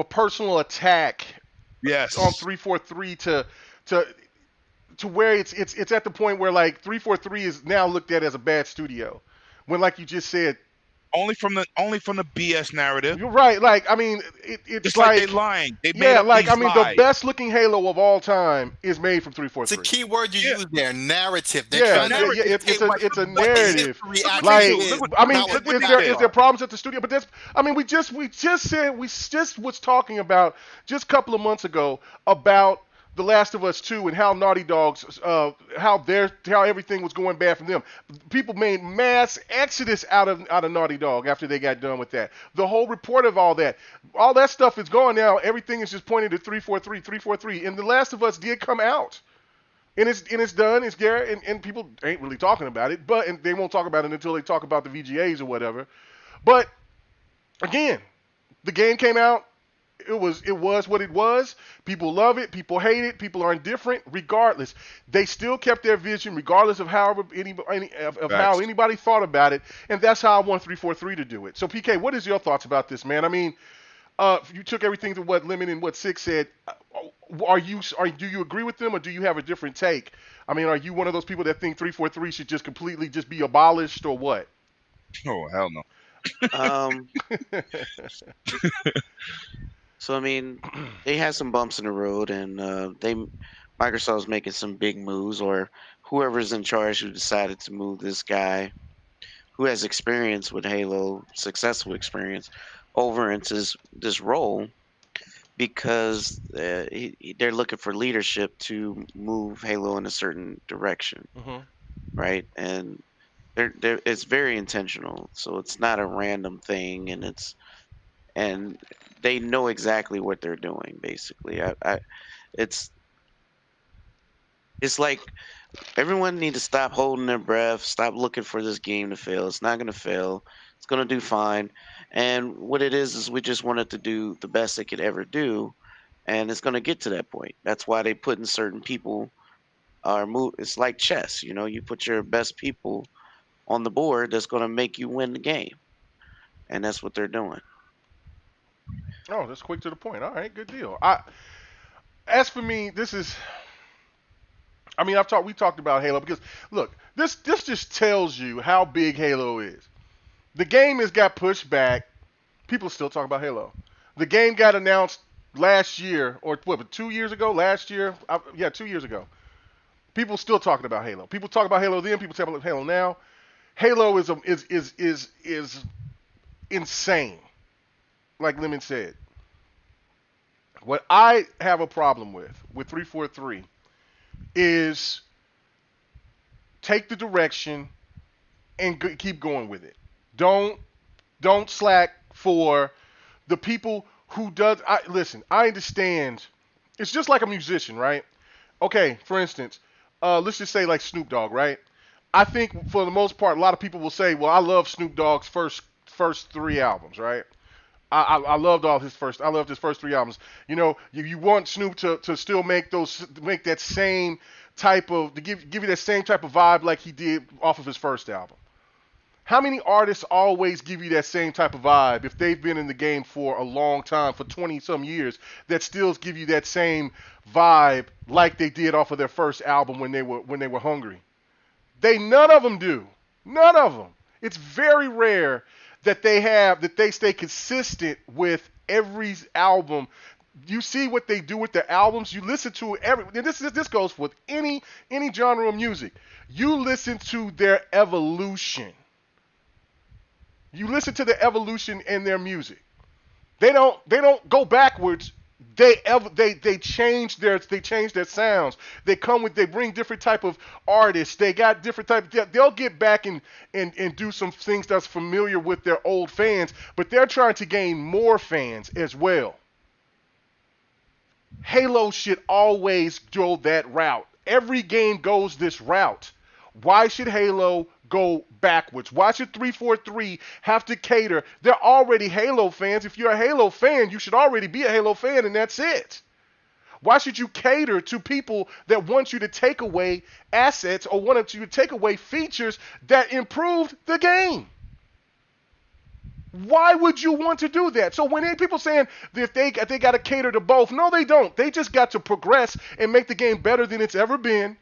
personal attack. Yes. On 343 to where it's at the point where like 343 is now looked at as a bad studio. When like you just said, only from the BS narrative. You're right. Like I mean, it's just like they're lying. They made up like these I mean, lies. the best looking Halo of all time is made from 343. It's a key word you use there, narrative. It's a narrative. Like I mean, is there problems at the studio? But we just was talking about just a couple of months ago about The Last of Us 2 and how Naughty Dog's how everything was going bad for them. People made mass exodus out of Naughty Dog after they got done with that. The whole report of all that stuff is gone now. Everything is just pointing to 343. And The Last of Us did come out. And it's done. It's there, and people ain't really talking about it. And they won't talk about it until they talk about the VGAs or whatever. But again, the game came out. it was what it was. People love it, people hate it, people are indifferent. Regardless, they still kept their vision, regardless of how Facts. anybody thought about it, and that's how I want 343 to do it. So PK, what is your thoughts about this, man? I mean, you took everything to what Lemon and what Six said. Do you agree with them, or do you have a different take? I mean, are you one of those people that think 343 should just completely just be abolished, or what? Oh hell no. Um, so I mean, they had some bumps in the road, and Microsoft's making some big moves, or whoever's in charge who decided to move this guy who has experience with Halo, successful experience, over into this role because they're looking for leadership to move Halo in a certain direction, Mhm. right? And it's very intentional, so it's not a random thing, and they know exactly what they're doing. Basically, it's it's like everyone need to stop holding their breath, stop looking for this game to fail. It's not gonna fail. It's gonna do fine. And what it is we just want it to do the best it could ever do, and it's gonna get to that point. That's why they put in certain people are move. It's like chess, you know. You put your best people on the board that's gonna make you win the game, and that's what they're doing. Oh, that's quick to the point. All right, good deal. As for me, this is. I mean, we talked about Halo because look, this just tells you how big Halo is. The game has got pushed back. People still talk about Halo. The game got announced last year, or what? 2 years ago? Last year? Yeah, 2 years ago. People still talking about Halo. People talk about Halo then. People talk about Halo now. Halo is insane. Like Lemon said, what I have a problem with 343 is take the direction and keep going with it. Don't slack for the people who does. Listen, I understand. It's just like a musician, right? Okay, for instance, let's just say like Snoop Dogg, right? I think for the most part, a lot of people will say, "Well, I love Snoop Dogg's first three albums, right?" I loved all his first. I loved his first three albums. You know, you want Snoop to still make that same type of to give you that same type of vibe like he did off of his first album. How many artists always give you that same type of vibe if they've been in the game for a long time, for 20 some years, that still give you that same vibe like they did off of their first album when they were hungry? None of them do. None of them. It's very rare that they stay consistent with every album. You see what they do with their albums. You listen to this goes with any genre of music. You listen to their evolution. You listen to the evolution in their music. They don't go backwards. They change their sounds. They bring different type of artists. They got different type. They'll get back and do some things that's familiar with their old fans, but they're trying to gain more fans as well. Halo should always go that route. Every game goes this route. Why should Halo go backwards? Why should 343 have to cater? They're already Halo fans. If you're a Halo fan, you should already be a Halo fan, and that's it. Why should you cater to people that want you to take away assets or want you to take away features that improved the game? Why would you want to do that? So when people saying that they got to cater to both, no, they don't. They just got to progress and make the game better than it's ever been.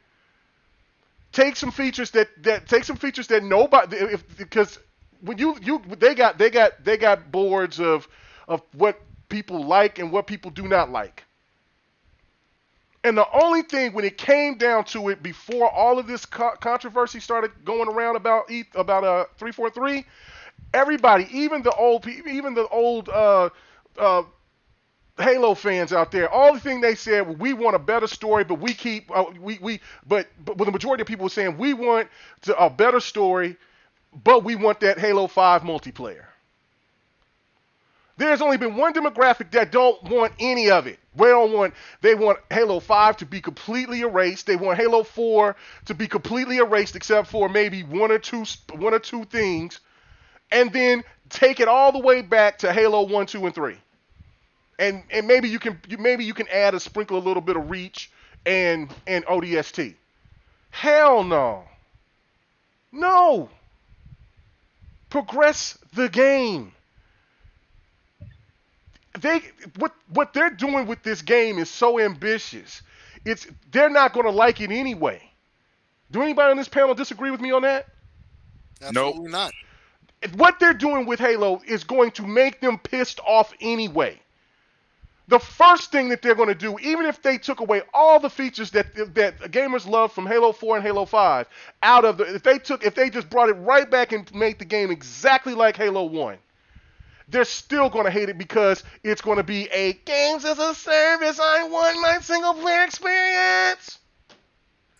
Take some features that nobody, because when they got boards of what people like and what people do not like. And the only thing when it came down to it, before all of this controversy started going around about 343, everybody, even the old Halo fans out there, all the thing they said, well, we want a better story, but but the majority of people were saying we want a better story, but we want that Halo 5 multiplayer. There's only been one demographic that don't want any of it. They want Halo 5 to be completely erased. They want Halo 4 to be completely erased, except for maybe one or two things, and then take it all the way back to Halo 1, 2, and 3. and maybe you can add a sprinkle a little bit of reach and ODST. Hell no. No. Progress the game. What they're doing with this game is so ambitious. They're not going to like it anyway. Do anybody on this panel disagree with me on that? Absolutely not. What they're doing with Halo is going to make them pissed off anyway. The first thing that they're going to do, even if they took away all the features that gamers love from Halo 4 and Halo 5 out of if they just brought it right back and made the game exactly like Halo 1, they're still going to hate it because it's going to be a games as a service. I want my single player experience.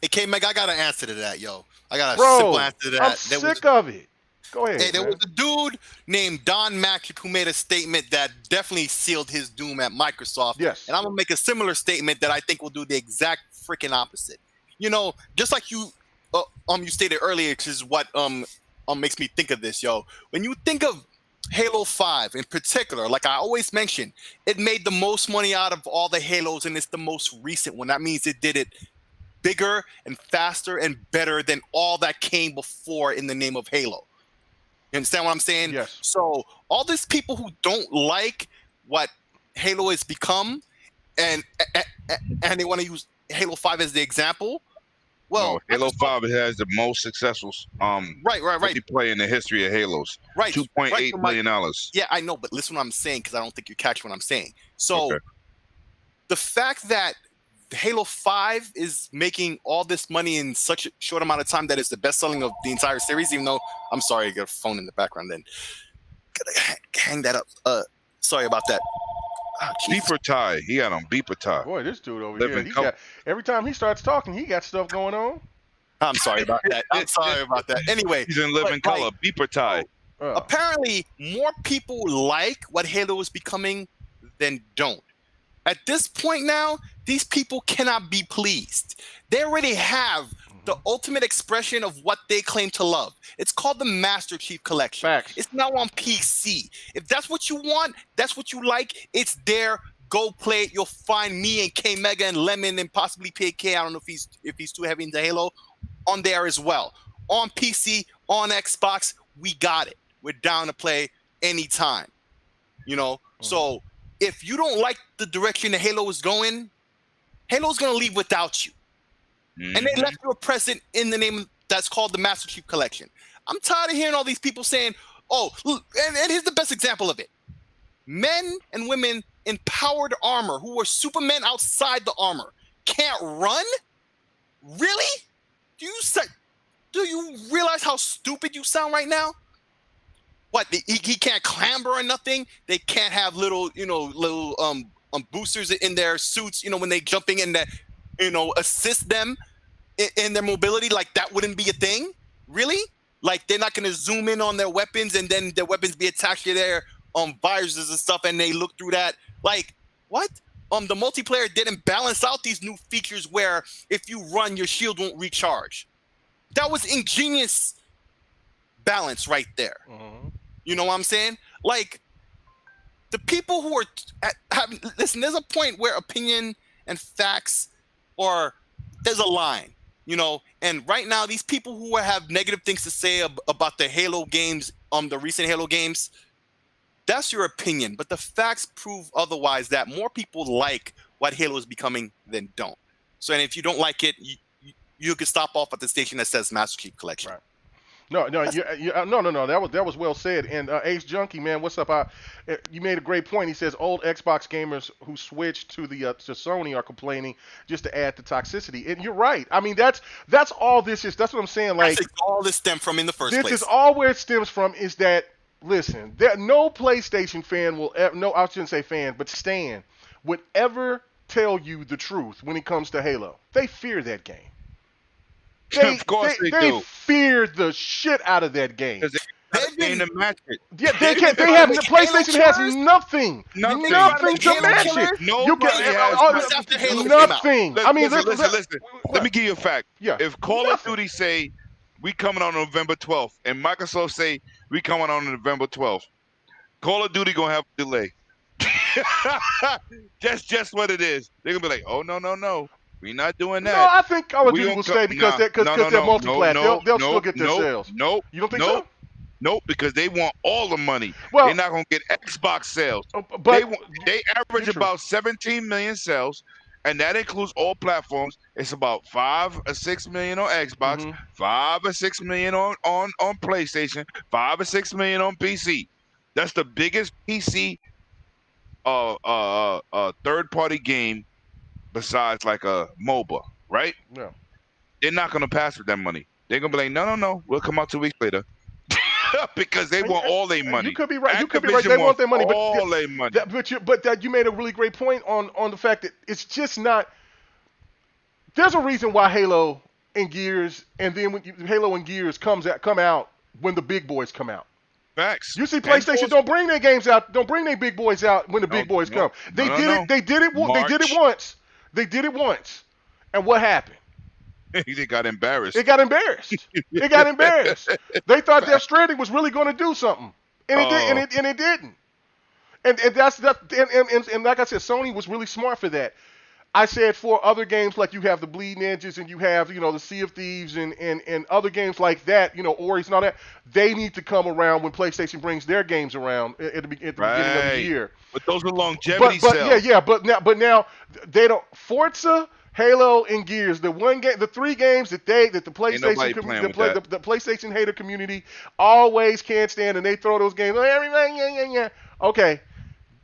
Hey, K-Meg, I got an answer to that, yo. I got a Bro, simple answer to that. I'm sick of it. Go ahead. Hey, there man. was a dude named Don Matrick who made a statement that definitely sealed his doom at Microsoft. Yes. And I'm going to make a similar statement that I think will do the exact freaking opposite. You know, just like you stated earlier, which is what makes me think of this, yo. When you think of Halo 5 in particular, like I always mention, it made the most money out of all the Halos, and it's the most recent one. That means it did it bigger and faster and better than all that came before in the name of Halo. You understand what I'm saying? Yes. So all these people who don't like what Halo has become and they want to use Halo 5 as the example, well, no, Halo 5 has the most successful right. multiplayer in the history of Halos. Right. $2.8 million. Yeah, I know, but listen to what I'm saying because I don't think you catch what I'm saying. So the fact that Halo 5 is making all this money in such a short amount of time that it's the best selling of the entire series, even though I'm sorry, I got a phone in the background then. Gotta hang that up. Sorry about that. Oh, Beeper tie. He got on beeper tie. Boy, this dude over Living here, every time he starts talking, he got stuff going on. I'm sorry about that. Anyway, he's in living color. Beeper tie. Apparently, more people like what Halo is becoming than don't. At this point now, these people cannot be pleased. They already have the ultimate expression of what they claim to love. It's called the Master Chief Collection. Facts. It's now on PC. If that's what you want, that's what you like, it's there. Go play it. You'll find me and K Mega and Lemon and possibly PK. I don't know if he's too heavy into Halo on there as well. On PC, on Xbox, we got it. We're down to play anytime. You know? So if you don't like the direction that Halo is going, Halo's going to leave without you. And they left you a present in the name that's called the Master Chief Collection. I'm tired of hearing all these people saying, oh, and here's the best example of it. Men and women in powered armor who were Supermen outside the armor can't run? Really? Do you realize how stupid you sound right now? What, he can't clamber or nothing? They can't have little boosters in their suits, when they jumping in that, assist them in their mobility? Like that wouldn't be a thing? Really? Like they're not going to zoom in on their weapons and then their weapons be attached to their viruses and stuff and they look through that? Like, what? The multiplayer didn't balance out these new features where if you run, your shield won't recharge. That was ingenious balance right there. You know what I'm saying? Like, the people who are listen, there's a point where opinion and facts there's a line, and right now these people who have negative things to say about the Halo games, the recent Halo games, that's your opinion, but the facts prove otherwise, that more people like what Halo is becoming than don't. So, and if you don't like it, you can stop off at the station that says Master Chief Collection. Right. No. That was well said. And Ace Junkie, man, what's up? You made a great point. He says old Xbox gamers who switched to to Sony are complaining just to add the toxicity. And you're right. I mean, that's all this is. That's what I'm saying. Like, that's all this stemmed from in the first place. This is all where it stems from. Is that, listen, no PlayStation fan will ever, no, I shouldn't say fan, but Stan would ever tell you the truth when it comes to Halo. They fear that game. Of course they do. Fear the shit out of that game. They in the match it. Yeah, they can't. They have PlayStation has nothing to match it. Nobody has nothing. I mean, listen. Let me give you a fact. Yeah. If Call of Duty say we coming on November 12th, and Microsoft say we coming on November 12th, Call of Duty gonna have a delay. Just what it is. They're gonna be like, oh no, we're not doing No, that. I think Call of We Duty gonna will co- stay because nah, they're multi-plat. no, They'll still get their sales. nope, You don't think nope, so? nope, because they want all the money. Well, They're not gonna get Xbox sales. but They average you're true. about 17 million sales, and that includes all platforms. It's about 5 or 6 million on Xbox, Mhm. 5 or 6 million on PlayStation, 5 or 6 million on PC. That's the biggest PC third party game besides like a MOBA, right? Yeah. They're not gonna pass with that money. They're gonna be like, no, we'll come out 2 weeks later. Because they want all their money. You could be right. Activision You could be right. They want their money, all their money. But you made a really great point on the fact that it's just not. There's a reason why Halo and Gears, and then when Halo and Gears come out when the big boys come out. Facts. You see, PlayStation don't bring their games out, don't bring their big boys out when the big boys come. They did it. They did it once. They did it once, and what happened? They got embarrassed. They got embarrassed. They got embarrassed. They thought Death Stranding was really going to do something, and it didn't. And that's that. And like I said, Sony was really smart for that. I said for other games like you have the Bleeding Edges and you have the Sea of Thieves and other games like that, Ori's and all that, they need to come around when PlayStation brings their games around at the beginning of the year. But those are longevity sales. But now they don't. Forza, Halo, and Gears, the three games that the PlayStation hater community always can't stand, and they throw those games. Everything, okay.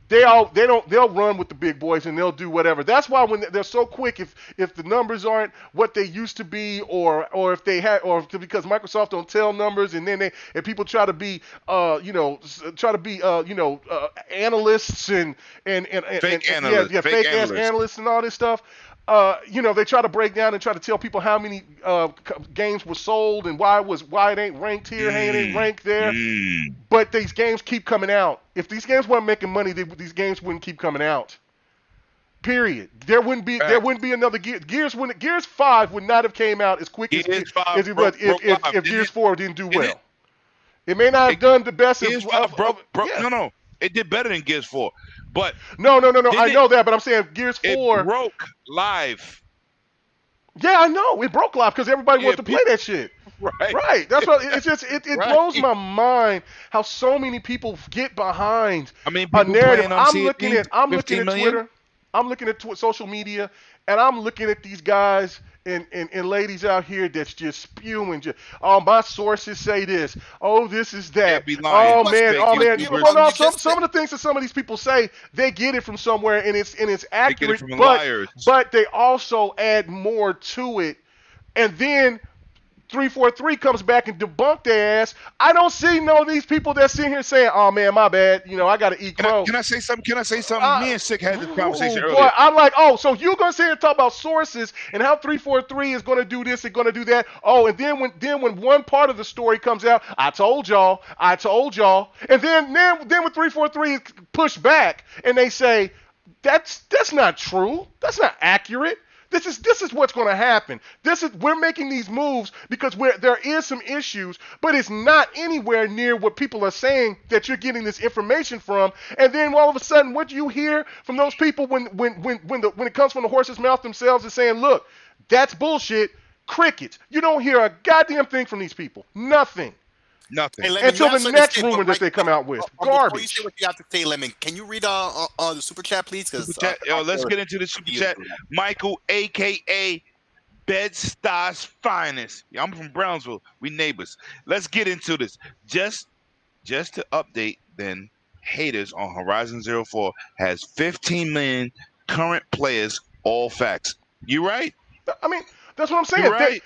They'll run with the big boys and they'll do whatever. That's why when they're so quick, if the numbers aren't what they used to be, or if they had, or because Microsoft don't tell numbers, and then people try to be analysts and fake analysts, fake ass analysts and all this stuff. They try to break down and try to tell people how many games were sold and why it ain't ranked here, ain't ranked there. But these games keep coming out. If these games weren't making money, these games wouldn't keep coming out. Period. There wouldn't be another Gears 5 would not have came out as quick as if Gears 4 didn't do well. It may not have done the best. Gears 5 broke. No, it did better than Gears 4. But no. I know that, but I'm saying Gears 4 it broke live. Yeah, I know it broke live because everybody wants to play that shit. Right. That's what it's just. It blows my mind how so many people get behind a narrative. I'm looking at Twitter. I'm looking at social media, and I'm looking at these guys and ladies out here that's just spewing. My sources say this. Oh, this is that. Oh man. Well, some of the things that some of these people say, they get it from somewhere, and it's accurate. They get it from liars. But they also add more to it, and then 343 comes back and debunk their ass. I don't see none of these people that sit here saying, "Oh man, my bad. I got to eat crow." Can I say something? Me and Sick had this conversation earlier. Boy, I'm like, oh, so you're gonna sit here and talk about sources and how 343 is gonna do this and gonna do that. Oh, and then when one part of the story comes out, I told y'all, and then when 343 is pushed back and they say that's not true, that's not accurate. This is what's going to happen. We're making these moves because there is some issues, but it's not anywhere near what people are saying that you're getting this information from. And then all of a sudden, what you hear from those people when it comes from the horse's mouth themselves is saying, "Look, that's bullshit." Crickets. You don't hear a goddamn thing from these people. Nothing. Hey, until the next rumor that they come out with. Garbage. Before you say what you have to say, Lemon, can you read the super chat, please? Let's get into the super chat. Michael, a.k.a. Bed-Stuy's finest. I'm from Brownsville. We neighbors. Let's get into this. Just to update, then, haters on Horizon Zero 4 has 15 million current players, all facts. You right? I mean, that's what I'm saying. You're right.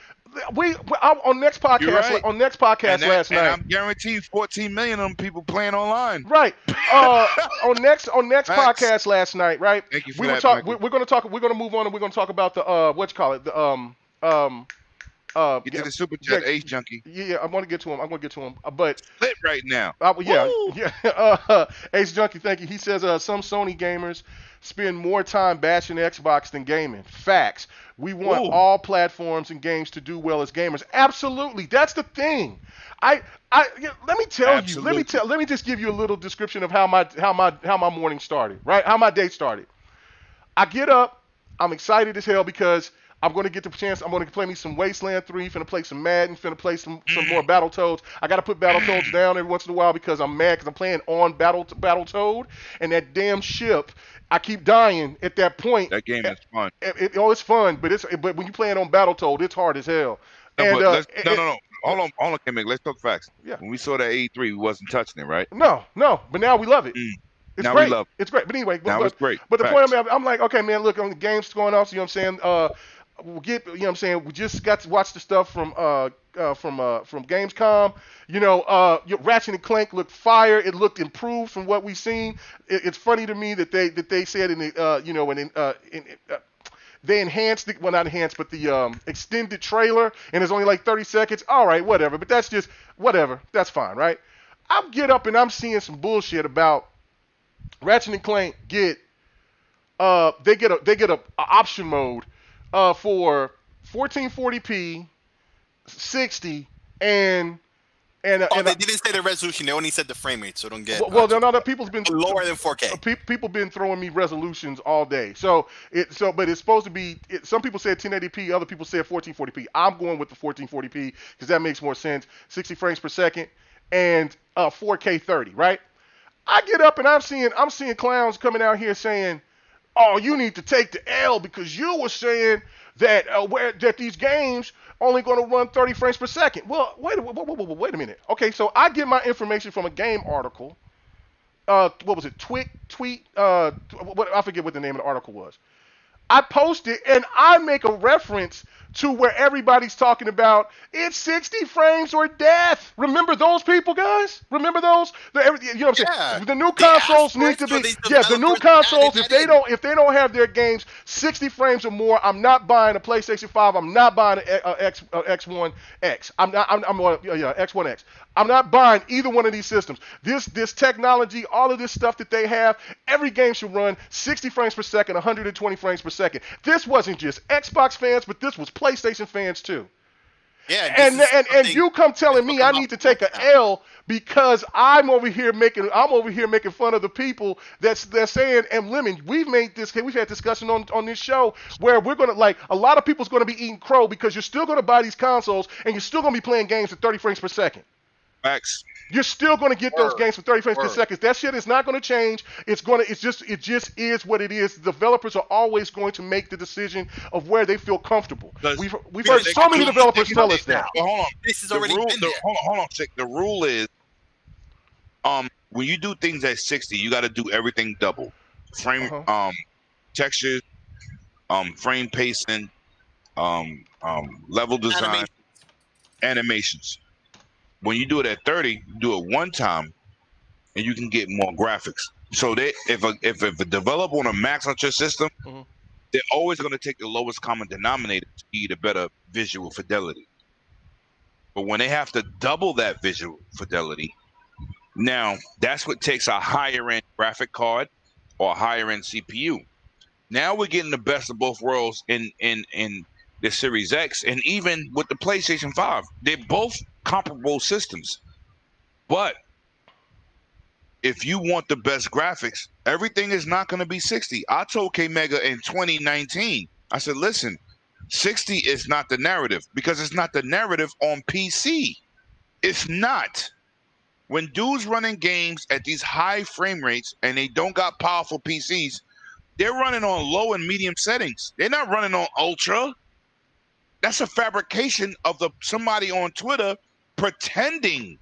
On next podcast last night. I'm guaranteed 14 million of them people playing online. Right. On next podcast last night, right? Thank you for we're gonna move on and we're gonna talk about the you did the super chat, Ace Junkie. Yeah, I'm gonna get to him. But lit right now. Ace Junkie, thank you. He says some Sony gamers spend more time bashing Xbox than gaming. Facts. We want Ooh. all platforms and games to do well as gamers. Absolutely. That's the thing. Let me tell you. Let me just give you a little description of how my morning started. Right? How my day started. I get up. I'm excited as hell because I'm going to get the chance. I'm going to play me some Wasteland 3. Finna play some Madden. Finna play some more Battletoads. I got to put Battletoads down every once in a while because I'm mad because I'm playing on Battletoad. And that damn ship, I keep dying at that point. That game is fun. It's fun, but when you playing on Battletoad, it's hard as hell. No, And no. Hold on, K-Mig. Let's talk facts. Yeah. When we saw that 83, we wasn't touching it, right? No. But now we love it. It's now great. we love it. It's great. But anyway, It's great. But the Facts. point I'm like, okay, man, look, on the game's going off. So you know what I'm saying? We'll get, you know what I'm saying? We just got to watch the stuff from Gamescom. You know, Ratchet and Clank looked fire. It looked improved from what we've seen. It's funny to me that they said in the they enhanced it, well not enhanced, but the extended trailer, and it's only like 30 seconds. All right, whatever. But that's just whatever. That's fine, right? I get up and I'm seeing some bullshit about Ratchet and Clank they get a option mode for 1440p, 60, and they didn't say the resolution. They only said the frame rate, so don't get. No, people's been lower than 4K. People been throwing me resolutions all day. But it's supposed to be. Some people said 1080p, other people said 1440p. I'm going with the 1440p because that makes more sense. 60 frames per second and 4K 30, right? I get up and I'm seeing clowns coming out here saying, "Oh, you need to take the L because you were saying that that these games only going to run 30 frames per second." Well, wait a minute. Okay, so I get my information from a game article. What was it? Tweet. I forget what the name of the article was. I post it and I make a reference to where everybody's talking about it's 60 frames or death. Remember those people, guys? Remember those? You know what I'm saying? Yeah. The new consoles need to be. Yeah, the new consoles. If they don't have their games 60 frames or more, I'm not buying a PlayStation 5. I'm not buying an X1X. X1X. I'm not buying either one of these systems. This technology, all of this stuff that they have, every game should run 60 frames per second, 120 frames per second. This wasn't just Xbox fans, but this was PlayStation fans too. Yeah, and you come telling me I need to take an L because I'm over here making fun of the people that's saying, and Lemon, we've had discussion on this show where we're gonna, like, a lot of people's gonna be eating crow because you're still gonna buy these consoles and you're still gonna be playing games at 30 frames per second. Facts. You're still going to get those games for 30 frames per second. That shit is not going to change. It just is what it is. Developers are always going to make the decision of where they feel comfortable. We've heard so many developers tell us that. But hold on. This is already been there. Hold on, Chick. The rule is, when you do things at 60, you got to do everything double. Frame, textures, frame pacing, level design, animations. When you do it at 30, you do it one time, and you can get more graphics. So if a developer want to max out your system, they're always going to take the lowest common denominator to get a better visual fidelity. But when they have to double that visual fidelity, now that's what takes a higher end graphic card or a higher end CPU. Now we're getting the best of both worlds in the Series X, and even with the PlayStation 5. They're both comparable systems. But if you want the best graphics, everything is not going to be 60. I told K-Mega in 2019, I said, listen, 60 is not the narrative because it's not the narrative on PC. It's not. When dudes running games at these high frame rates and they don't got powerful PCs, they're running on low and medium settings. They're not running on ultra. That's a fabrication of somebody on Twitter pretending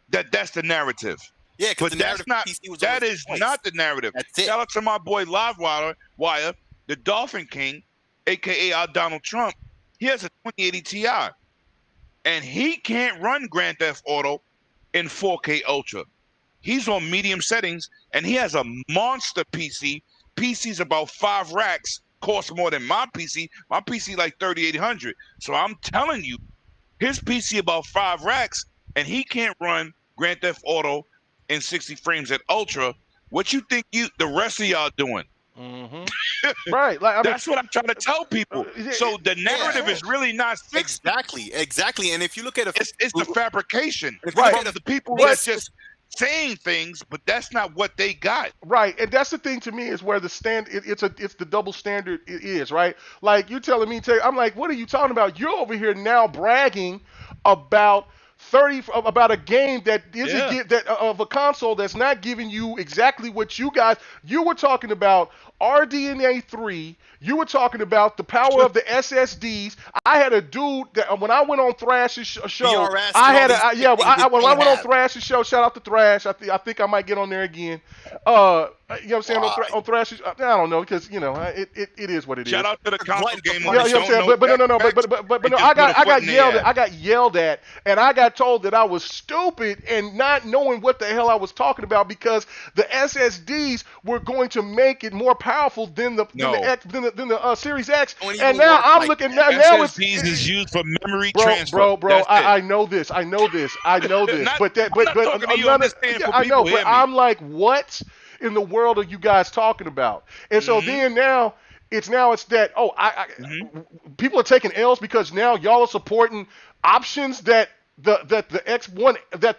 that that's the narrative. Yeah, but that's not. That is not the narrative. Shout out to my boy Livewire, the Dolphin King, aka our Donald Trump. He has a 2080 Ti, and he can't run Grand Theft Auto in 4K Ultra. He's on medium settings, and he has a monster PC. PC's about 5 racks. Costs more than my PC. My PC like 3,800. So I'm telling you, his PC about 5 racks, and he can't run Grand Theft Auto in 60 frames at Ultra. What you think the rest of y'all doing? Right. Like I mean, That's what I'm trying to tell people. So the narrative is really not 60. Exactly. And if you look at It's the fabrication Right. from the people that's just saying things, but that's not what they got. Right, and that's the thing to me is where the it's the double standard it is, right? Like you telling me, I'm like, what are you talking about? You're over here now bragging about about a game that isn't of a console that's not giving you exactly what you were talking about RDNA 3. You were talking about the power of the SSDs. I had a dude that when I went on Thrash's show, BRS when I went on Thrash's show, shout out to Thrash. I think I might get on there again. You know what I'm saying? On Thrash's, I don't know, because it is what it is. Shout out to the console game. You know what I'm saying? But no, I got yelled at, and I got told that I was stupid and not knowing what the hell I was talking about because the SSDs were going to make it more powerful than the Series X. And now I'm looking now SSDs is used for memory transfer. Bro, I know this. I know this. But I'm like, what in the world are you guys talking about? And so then now it's that people are taking L's because now y'all are supporting options that the Xbox One the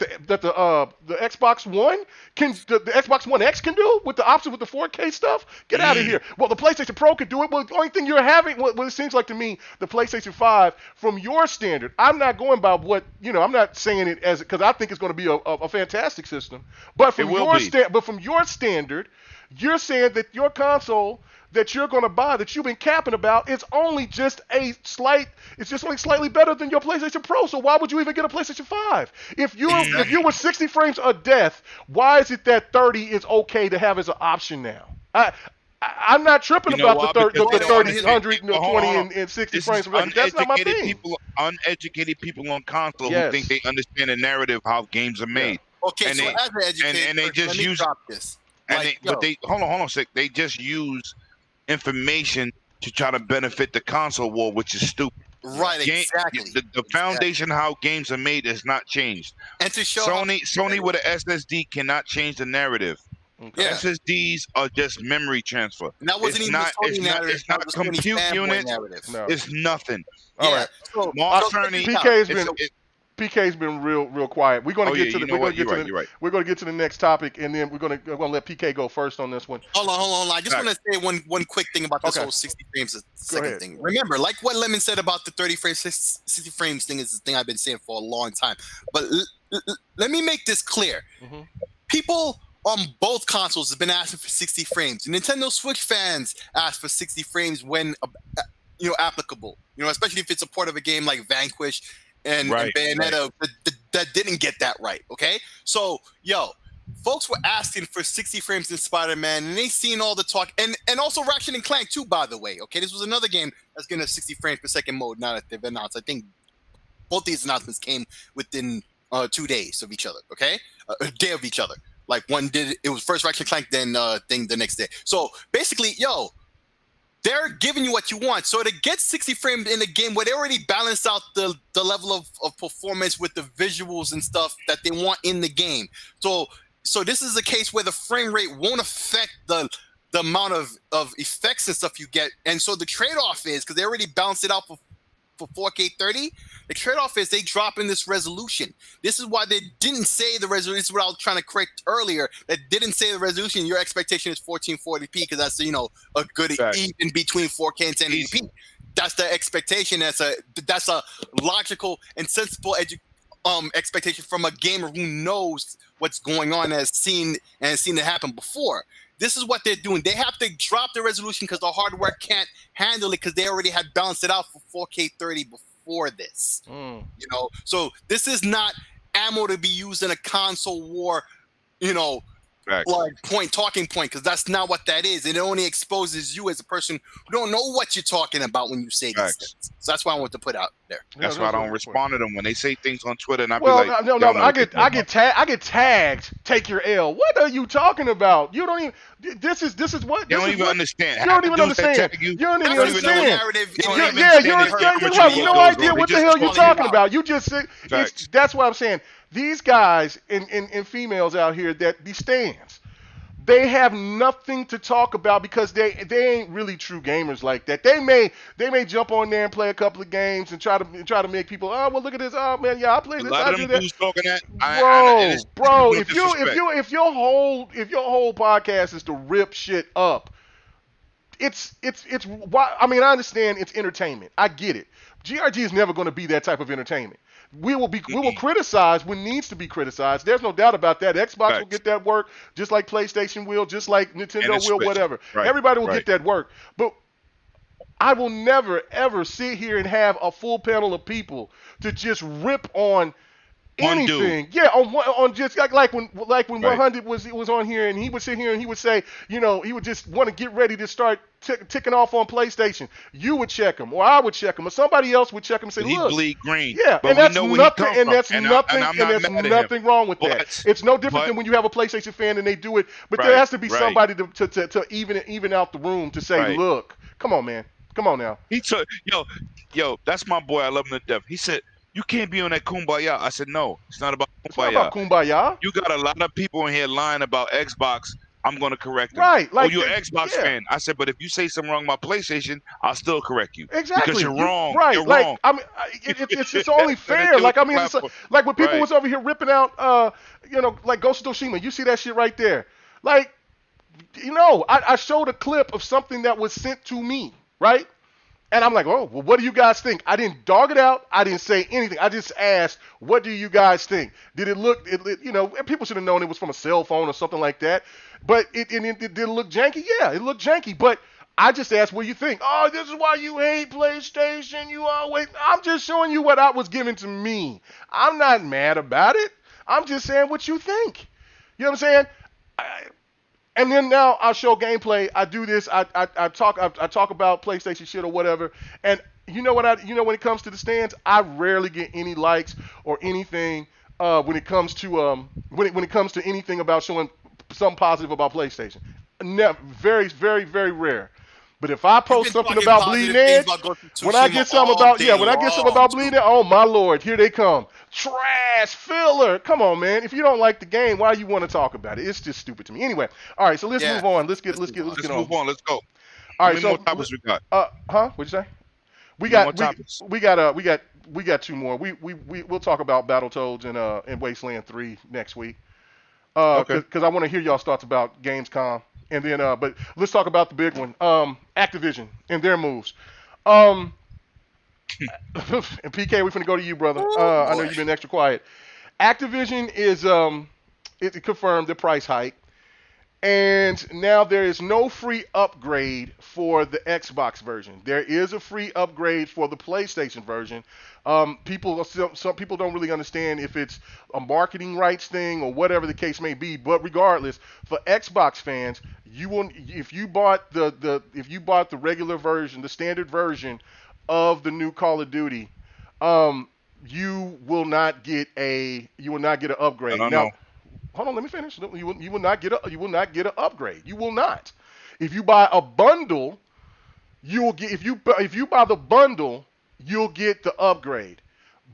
Xbox One X can do with the option with the 4K stuff. Get out of here. Well, the PlayStation Pro can do it. Well, the only thing you're having, what it seems like to me, the PlayStation 5 from your standard. I'm not going by what I'm not saying it as because I think it's going to be a fantastic system. But from your standard, you're saying that your console that you're going to buy that you've been capping about it's only just slightly better than your PlayStation Pro. So why would you even get a PlayStation 5? If you were 60 frames of death, why is it that 30 is okay to have as an option now? I'm not tripping about the 30, 120 and 60 frames. That's not my thing. Uneducated people on console who think they understand the narrative how games are made. Yeah. Okay, and so as an educated and they just use this. But they hold on a sec. They just use information to try to benefit the console war, which is stupid. Right, exactly. The foundation how games are made has not changed. And to show Sony with an SSD cannot change the narrative. Okay. Yeah. SSDs are just memory transfer. And that wasn't it's not a compute unit. No. It's nothing. All right. So, PK's been real quiet. We're going to get to we're going to get to the next topic, and then we're going to let PK go first on this one. Hold on. I just want to say one quick thing about this whole 60 frames a second thing. Remember, like what Lemon said about the 30 frames, 60 frames thing is the thing I've been saying for a long time. But let me make this clear. Mm-hmm. People on both consoles have been asking for 60 frames. Nintendo Switch fans ask for 60 frames when applicable. Especially if it's a part of a game like Vanquish and Bayonetta that didn't get that right, okay? So, folks were asking for 60 frames in Spider-Man, and they seen all the talk, and also Ratchet and Clank too, by the way, okay? This was another game that's getting a 60 frames per second mode now that they've announced. I think both these announcements came within 2 days of each other, okay? A day of each other. Like one did, it was first Ratchet and Clank, then the next day. So basically, they're giving you what you want. So to get 60 frames in a game where they already balance out the level of performance with the visuals and stuff that they want in the game. So this is a case where the frame rate won't affect the amount of effects and stuff you get. And so the trade-off is, because they already balanced it out for 4K 30, the trade-off is they drop in this resolution. This is why they didn't say the resolution. This is what I was trying to correct earlier. That didn't say the resolution. Your expectation is 1440p because that's a good even between 4K and 1080p. That's the expectation. That's a logical and sensible expectation from a gamer who knows what's going on, has seen it happen before. This is what they're doing. They have to drop the resolution because the hardware can't handle it because they already had balanced it out for 4K 30 before this. So this is not ammo to be used in a console war, like talking point, because that's not what that is. It only exposes you as a person who don't know what you're talking about when you say these things. So that's why I want to put out there. That's why I don't respond to them when they say things on Twitter, and I be I get tagged. Take your L. What are you talking about? You don't even. This is what. You don't even understand. You don't even understand. You don't even understand. You have no idea what the hell you're talking about. You just said. That's what I'm saying. These guys and females out here that be stands they have nothing to talk about because they ain't really true gamers like that. They may jump on there and play a couple of games and try to make people, oh well, look at this, oh man, yeah, I play A this, lot I of do them that. dudes talking that. Bro, No disrespect. if your whole podcast is to rip shit up, it's why. I mean, I understand it's entertainment. I get it. GRG is never going to be that type of entertainment. We will criticize when needs to be criticized. There's no doubt about that. Xbox will Facts. get that work, just like PlayStation will, just like And Nintendo it's will, Switch. whatever. Right, Everybody will right. get that work. But I will never ever sit here and have a full panel of people to just rip on One dude. anything. Yeah, on just like when Right. 100 was on here and he would sit here and he would say, you know, he would just want to get ready to start ticking off on PlayStation. You would check him, or I would check him, or somebody else would check him and say, He look, bleed green. yeah, but and we that's know where nothing, he come and from. that's And nothing, I'm and not there's mad at him. nothing wrong with that. But- It's no different but- than when you have a PlayStation fan and they do it, but there Right, has to be right. somebody to even out the room to say, Right. look, come on, man, come on now. He took yo, that's my boy. I love him to death. He said, "You can't be on that kumbaya." I said, "No, it's not about It's not kumbaya. about kumbaya. You got a lot of people in here lying about Xbox. I'm gonna correct them. Right, like you're that- an Xbox yeah. fan." I said, "But if you say something wrong about PlayStation, I'll still correct you Exactly. because you're wrong. Right. You're like, wrong." I mean, it's only And fair. it Like, I was mean, it's platform. like when people Right. was over here ripping out, you know, like Ghost of Tsushima. You see that shit right there. Like, you know, I showed a clip of something that was sent to me, right? And I'm like, oh, well, what do you guys think? I didn't dog it out. I didn't say anything. I just asked, what do you guys think? Did it look, you know, and people should have known it was from a cell phone or something like that. But it did it look janky? Yeah, it looked janky. But I just asked, what do you think? Oh, this is why you hate PlayStation. You always, I'm just showing you what I was given to me. I'm not mad about it. I'm just saying what you think. You know what I'm saying? And then now I'll show gameplay. I do this. I talk about PlayStation shit or whatever. And you know what? When it comes to the stands, I rarely get any likes or anything when it comes to when it comes to anything about showing something positive about PlayStation. Never, very, very, very rare. But if I post been something talking about positive Bleeding things Edge, about Ghost of when I Tsushima get something all about day when I get something long, about too. Bleeding Edge, oh my lord, here they come. Trash filler. Come on, man. If you don't like the game, why you want to talk about it? It's just stupid to me. Anyway, all right, so let's Yeah. move on. Let's get Let's on. move on. Let's go. All How right, many so more topics we got? What'd you say? We Any more got topics? we got two more. We'll talk about Battletoads and Wasteland 3 next week. Okay. Because I want to hear y'all's thoughts about Gamescom, and then but let's talk about the big one, Activision and their moves. And PK, we're finna go to you, brother. I know boy. you've been extra quiet. Activision is it confirmed the price hike, and now there is no free upgrade for the Xbox version. There is a free upgrade for the PlayStation version. Some people don't really understand if it's a marketing rights thing or whatever the case may be. But regardless, for Xbox fans, you will if you bought the regular version, the standard version of the new Call of Duty, you will not get an upgrade. I don't Now, know. hold on, let me finish. You will not get an upgrade. You will not. If you buy a bundle, you will get if you buy the bundle, you'll get the upgrade.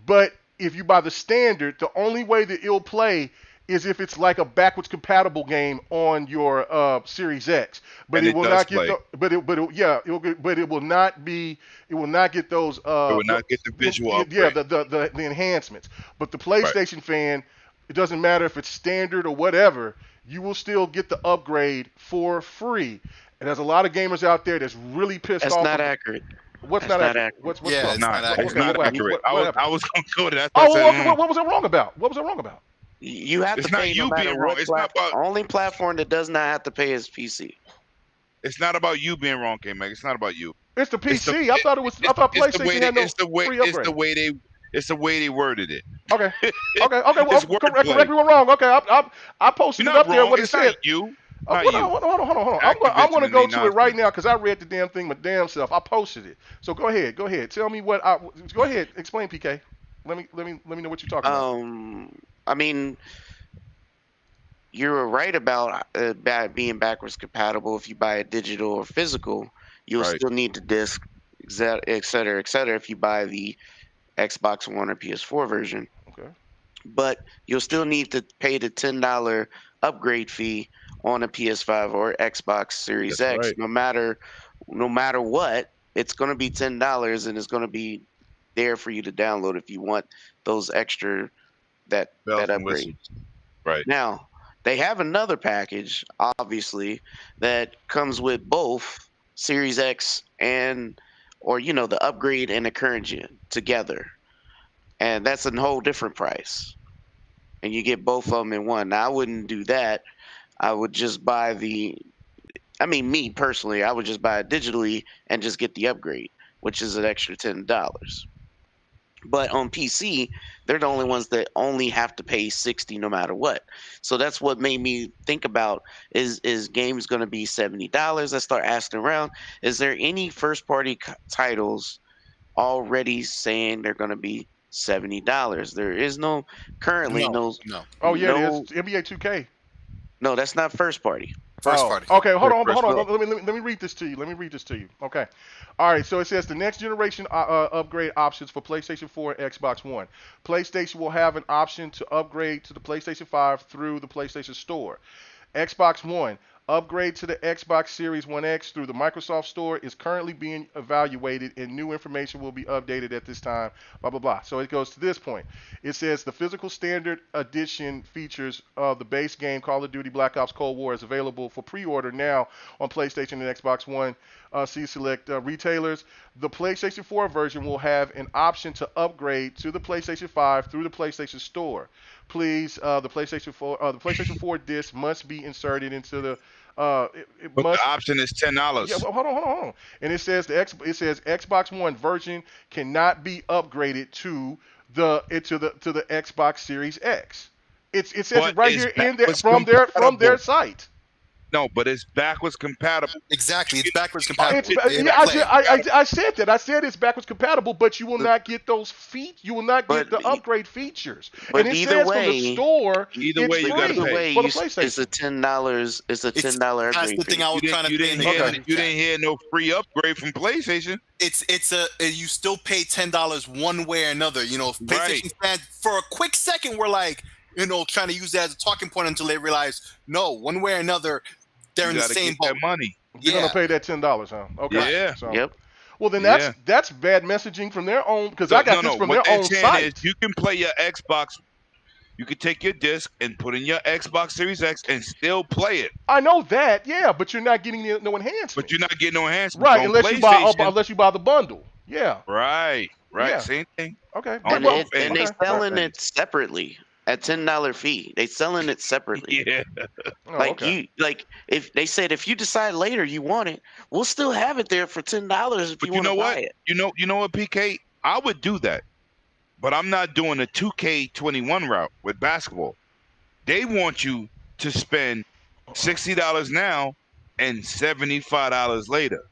But if you buy the standard, the only way that it'll play is if it's like a backwards compatible game on your Series X. But And it it will does not play. it will not get those It will not get the visual upgrade. the enhancements. But the PlayStation fan, it doesn't matter if it's standard or whatever, you will still get the upgrade for free. And there's a lot of gamers out there that's really pissed That's off. not accurate. What's That's not not accurate? accurate. What's Yeah, wrong? it's not accurate. It's not what happened? accurate. What happened? I was gonna go to that. Oh, I said, what was it wrong about? What was it wrong about? You have It's to not pay you no matter being wrong. what It's not about- only platform that does not have to pay is PC. It's not about you being wrong, K-Mac. It's not about you. It's the It's the- PC. I thought PlayStation had no it's the way, free it's upgrade. the way they, it's the way they worded it. Okay. Well, It's wordplay. correct me when I'm wrong. Okay, I posted You're it not up there. wrong. What it It's said. not you. Not Hold you. on. I'm going to Activision go and to they it right nonsense. now because I read the damn thing my damn self. I posted it. So go ahead. Tell me what. Go ahead. Explain, PK. Let me know what you're talking about. I mean, you're right about being backwards compatible. If you buy a digital or physical, you'll Right. still need the disc, et cetera, et cetera, if you buy the Xbox One or PS4 version. Okay. But you'll still need to pay the $10 upgrade fee on a PS5 or Xbox Series That's X. right. No matter what, it's going to be $10, and it's going to be there for you to download if you want those extra that Bells and upgrade. whistles. Right. Now, they have another package, obviously, that comes with both Series X or the upgrade and the current gen together. And that's a whole different price. And you get both of them in one. Now, I wouldn't do that. I would just buy me personally, I would just buy it digitally and just get the upgrade, which is an extra $10. But on PC, they're the only ones that only have to pay 60 no matter what. So that's what made me think about is games going to be $70? I start asking around, is there any first party titles already saying they're going to be $70? There is no currently No. Oh yeah, no, it's NBA 2K. no, that's not first party. First party. Okay, hold on. First Let me read this to you. Okay. All right. So it says the next generation upgrade options for PlayStation 4 and Xbox One. PlayStation will have an option to upgrade to the PlayStation 5 through the PlayStation Store. Xbox One upgrade to the Xbox Series 1X through the Microsoft Store is currently being evaluated, and new information will be updated at this time. Blah blah blah. So it goes to this point. It says the physical standard edition features of the base game Call of Duty Black Ops Cold War is available for pre-order now on PlayStation and Xbox One. See select retailers. The PlayStation 4 version will have an option to upgrade to the PlayStation 5 through the PlayStation Store. Please, the PlayStation 4 disc must be inserted into the. But the option is $10. Yeah, hold on. And it says Xbox One version cannot be upgraded to the Xbox Series X. It says it right here from their site. No, but it's backwards compatible. Exactly, it's backwards compatible. I said that. I said it's backwards compatible, but you will not get those You will not get the upgrade features. But and it either says way, from the store, either way, it's you gotta free pay. for the PlayStation. It's a $10. It's a $10 upgrade. That's the thing I was trying to You didn't hear no free upgrade from PlayStation. You still pay $10 one way or another. PlayStation fans for a quick second were like, trying to use that as a talking point until they realize, no, one way or another, they're in the same boat. That money. You're gonna pay that $10, huh? Okay. Yeah. So, Yep. well, then that's bad messaging from their own, because I got this from what their own saying site. Is you can play your Xbox. You could take your disc and put in your Xbox Series X and still play it. I know that, yeah, but you're not getting no enhancement. But you're not getting no enhancement. Right, unless you buy the bundle. Yeah. Right. Yeah. Same thing. Okay. And they're selling it separately at $10 fee. They selling it separately. Yeah. If they said if you decide later you want it, we'll still have it there for $10 if you want to buy it. You know what, PK? I would do that, but I'm not doing the 2K21 route with basketball. They want you to spend $60 now and $75 later.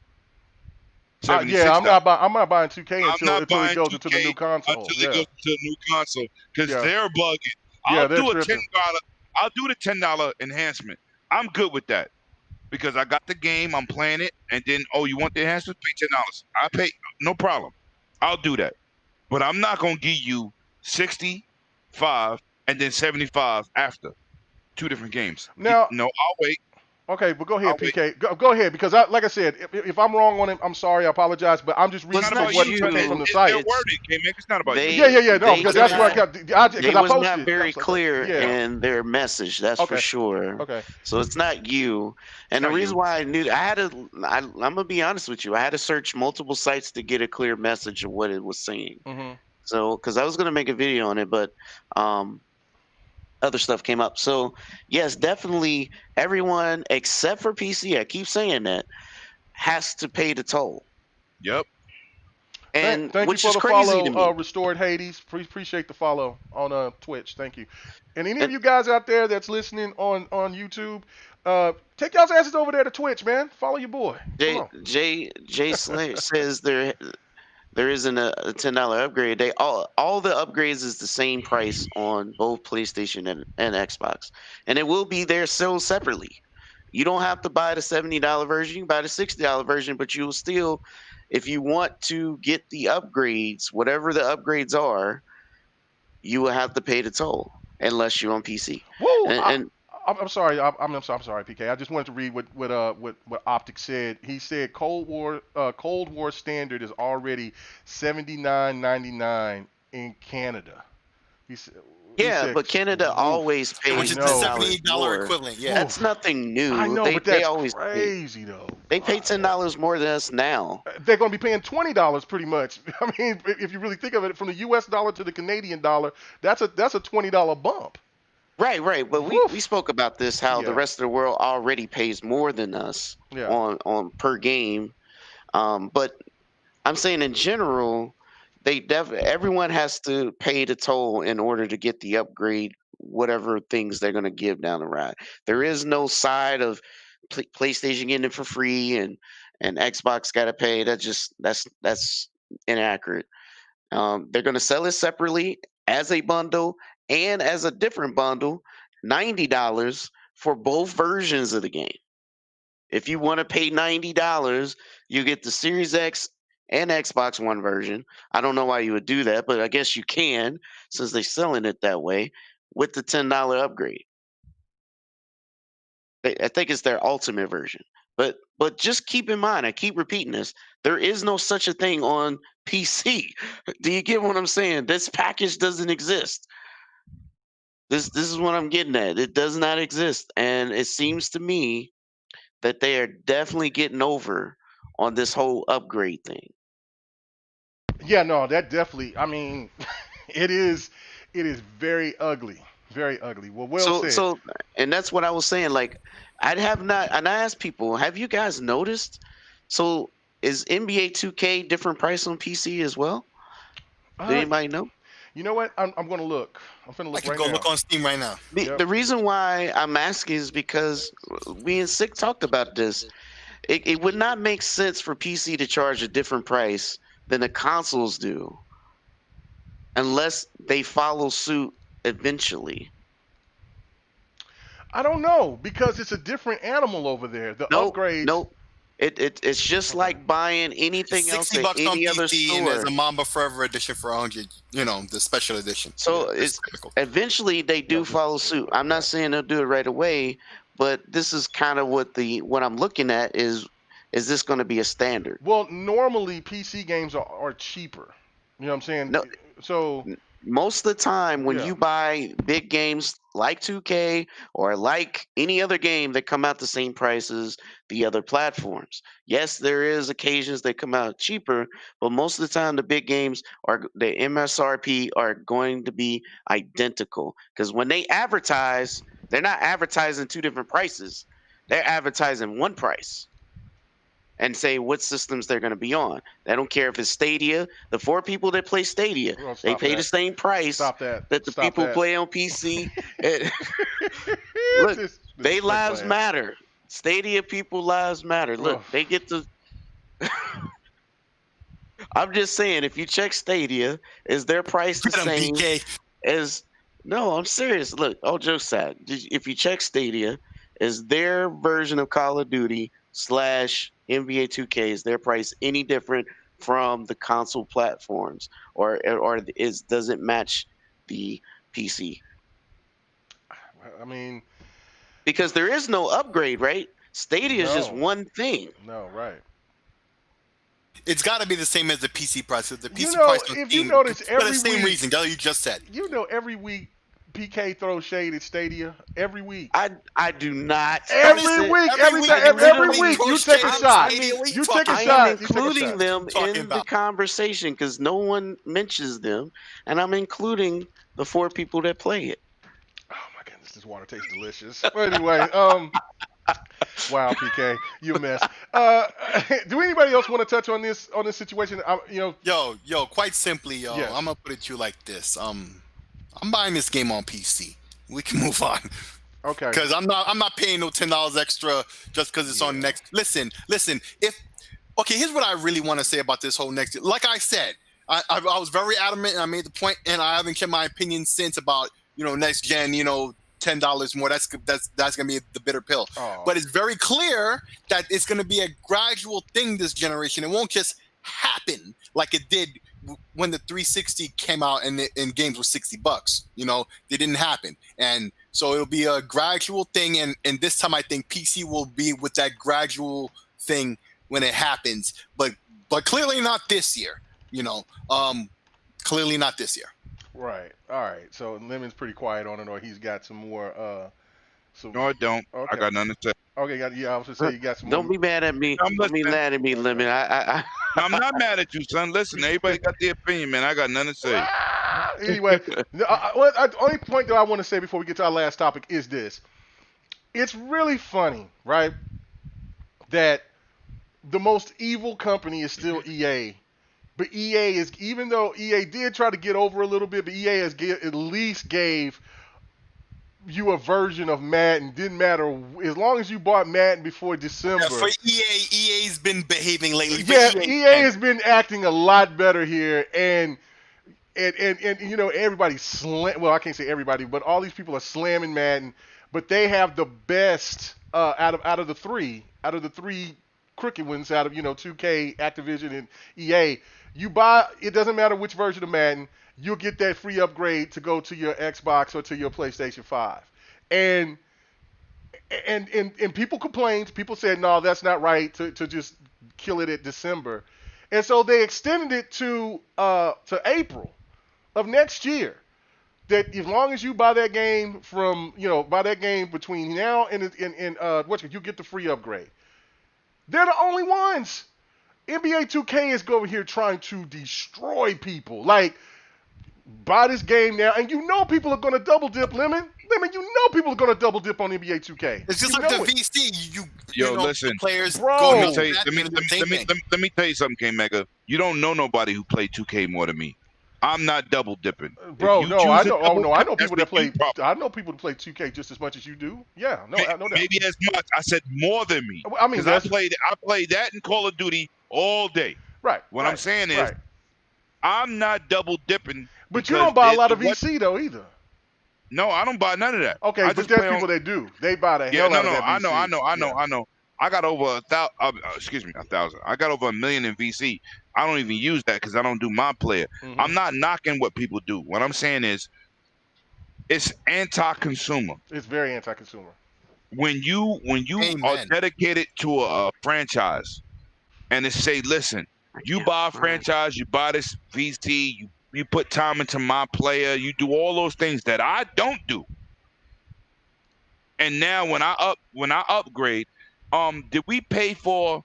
Yeah, I'm not buying 2K until it goes into the new console. Until it goes to the new console, because they're bugging. Yeah, I'll they're do tripping. I'll do the $10 enhancement. I'm good with that because I got the game, I'm playing it, and then you want the enhancement? Pay $10. I pay, no problem. I'll do that, but I'm not gonna give you 65 and then 75 after. Two different games. Now, I'll wait. Okay, but go ahead, PK. Go ahead, because like I said, if I'm wrong on it, I'm sorry, I apologize, but I'm just reading from what came from the site. It's their wording, K-Mac. It's not about you. Yeah. No, because that's where I kept. They was not very clear in their message. That's for sure. Okay. So it's not you. And the reason why I'm gonna be honest with you. I had to search multiple sites to get a clear message of what it was saying. Mm-hmm. So, because I was gonna make a video on it, but other stuff came up. So yes, definitely everyone except for PC, I keep saying that, has to pay the toll. Yep. And thank which you is for the crazy follow, to me. Restored Hades. Appreciate the follow on Twitch. Thank you. And any of you guys out there that's listening on YouTube, take y'all's asses over there to Twitch, man. Follow your boy. Jay Slayer says there isn't a $10 upgrade. All the upgrades is the same price on both PlayStation and Xbox, and it will be there sold separately. You don't have to buy the $70 version. You can buy the $60 version, but you'll still, if you want to get the upgrades, whatever the upgrades are, you will have to pay the toll unless you're on PC. Whoa! And I'm sorry. I'm sorry, PK. I just wanted to read what Optic said. He said Cold War standard is already $79.99 in Canada. He said he Yeah, said, but Canada woof. always I which pays is the ten know. dollars $70 more. equivalent. Yeah. That's Woof. nothing I new. know, but They that's always pay. crazy though. They pay $10 more than us now. They're going to be paying $20 pretty much. I mean, if you really think of it, from the U.S. dollar to the Canadian dollar, that's a $20 bump. Right. But we Woof. spoke about this, how the Yeah, rest of the world already pays more than us yeah. on per game. But I'm saying in general, everyone has to pay the toll in order to get the upgrade, whatever things they're going to give down the ride. There is no side of PlayStation getting it for free and Xbox got to pay. That's inaccurate. They're going to sell it separately as a bundle and as a different bundle, $90 for both versions of the game. If you want to pay $90, you get the Series X and Xbox One version. I don't know why you would do that, but I guess you can since they're selling it that way with the $10 upgrade. I think it's their ultimate version. But just keep in mind, I keep repeating this, there is no such a thing on PC. Do you get what I'm saying? This package doesn't exist. This is what I'm getting at. It does not exist. And it seems to me that they are definitely getting over on this whole upgrade thing. Yeah, no, that definitely. I mean, it is, it is very ugly, very ugly. Well So said. so and that's what I was saying. Like I'd have not and I asked people, have you guys noticed? So is NBA 2K different price on PC as well? Did Uh, anybody know? you know what? I'm gonna look. I'm gonna I look can right go now. look on Steam right now. The, Yep. the reason why I'm asking is because we and Sick talked about this. It would not make sense for PC to charge a different price than the consoles do unless they follow suit eventually. I don't know because it's a different animal over there. The Nope, upgrades. nope. It's just Okay. like buying It's anything else 60 at bucks on any other PC, and there's store. a Mamba Forever edition for 100. You know, the special edition. So Yeah, that's it's typical. eventually they do Yep. follow suit. I'm not saying they'll do it right away, but this is kind of what I'm looking at is this going to be a standard? Well, normally PC games are cheaper. You know what I'm saying? No, So most of the time when yeah. you buy big games like 2K or like any other game that come out the same price as the other platforms. Yes, there is occasions they come out cheaper, but most of the time the big games are the MSRP are going to be identical because when they advertise, they're not advertising two different prices. They're advertising one price and say what systems they're going to be on. They don't care if it's Stadia. The four people that play Stadia, We're gonna they stop pay the that. same price Stop that. that the Stop people that. play on PC. And look, This they is lives class. matter. Stadia people lives matter. Look, Ugh. they get to. I'm just saying, if you check Stadia, is their price the Bet on same PK. as? No, I'm serious. Look, all jokes aside, if you check Stadia, is their version of Call of Duty slash NBA 2K, is their price any different from the console platforms, or does it match the PC? I mean, Because there is no upgrade, right? Stadia is just no, one thing. no, right. It's got to be the same as the PC price. The PC You know, price on if you Steam, notice for the every same week, reason that you just said. you know, every week PK throws shade at Stadia. Every week. I do not. Every Listen, week, every week, every literally week, you throws take a shade shot. at Stadia. What are You you take a talking I shot. am You take a including shot. them Talking in the about. conversation because no one mentions them, and I'm including the four people that play it. Oh my goodness, this water tastes delicious. But anyway, wow, PK, you a mess. Do anybody else want to touch on this situation? You know, Yo, quite simply, yo, yes. I'm gonna put it to you like this. I'm buying this game on PC. We can move on. Okay. Because I'm not paying no $10 extra just because it's on next. Listen. Here's what I really want to say about this whole next. Like I said, I was very adamant and I made the point, and I haven't kept my opinion since about next gen. $10 more. That's gonna be the bitter pill. Oh. But it's very clear that it's gonna be a gradual thing this generation. It won't just happen like it did when the 360 came out and games were $60. You know, they didn't happen, and so it'll be a gradual thing. And this time, I think PC will be with that gradual thing when it happens, but clearly not this year. You know, clearly not this year. Right. All right. So Lemon's pretty quiet on it, or he's got some more. No, I don't. Okay. I got nothing to say. Okay. Yeah, I was just saying you got some. Don't be mad at me. I'm Don't be listening. mad at me, Lemon. I'm not mad at you, son. Listen, everybody got their opinion, man. I got nothing to say. Anyway, the only point that I want to say before we get to our last topic is this: it's really funny, right, that the most evil company is still EA. But EA is, even though EA did try to get over a little bit, but EA at least gave you a version of Madden. Didn't matter as long as you bought Madden before December. Yeah, for EA's been behaving lately. Yeah, EA has been acting a lot better here, and you know, everybody's well, I can't say everybody, but all these people are slamming Madden, but they have the best out of the three crooked ones, out of, you know, 2K, Activision, and EA. You buy, it doesn't matter which version of Madden, you'll get that free upgrade to go to your Xbox or to your PlayStation 5. And people complained. People said, no, that's not right to just kill it at December. And so they extended it to April of next year. That as long as you buy that game between now and you get the free upgrade. They're the only ones. NBA 2K is over here trying to destroy people. Like, buy this game now, and you know people are going to double dip, Lemon. You know people are going to double dip on NBA 2K. It's just like the VC. You know, listen, players. Bro. Let me tell you something, K Mega. You don't know nobody who played 2K more than me. I'm not double dipping. Bro, no, I know. Double I know dip, people that play. that's I know people that play 2K just as much as you do. Yeah, no, I know that. Maybe as much. I said more than me. I mean, because I played that in Call of Duty all day. Right. What right, I'm saying is, right. I'm not double dipping. But you don't buy a lot of VC though either. No, I don't buy none of that. Okay, but there's people that do. They buy the hell out of that VC. I know. I got over 1,000. I got over 1 million in VC. I don't even use that because I don't do my player. Mm-hmm. I'm not knocking what people do. What I'm saying is, it's anti-consumer. It's very anti-consumer. When you are dedicated to a franchise, and they say, listen, you buy a franchise, you buy this VC, you put time into my player, you do all those things that I don't do. And now when I upgrade, did we pay for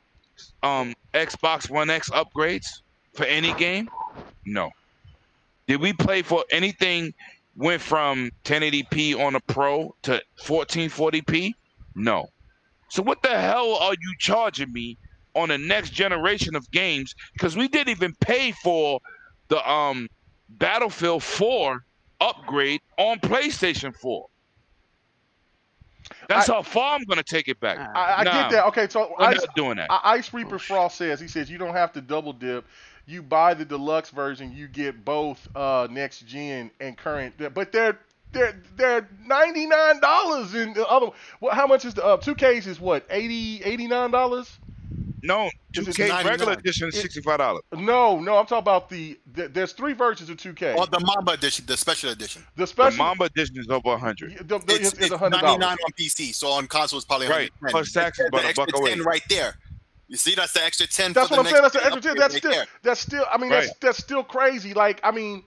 Xbox One X upgrades for any game? No. Did we pay for anything went from 1080p on a Pro to 1440p? No. So what the hell are you charging me on the next generation of games? Because we didn't even pay for the Battlefield 4 upgrade on PlayStation 4. That's how far I'm going to take it back. I get that. Okay, so I'm not doing that. Ice Reaper Frost says, you don't have to double dip. You buy the deluxe version, you get both next gen and current. But they're $99 in the other. Well, how much is the 2Ks is what? $89? No, 2K regular edition is $65. No, I'm talking about there's 3 versions of 2K. Or the Mamba edition, the special edition. The Mamba edition is over $100. It's $100 on PC, so on console it's probably right. $110. Plus taxes, about the $1 away. 10 right there. You see, that's the extra 10. That's for what the I'm saying. next That's the extra 10. That's still. I mean, right. that's still crazy. Like, I mean,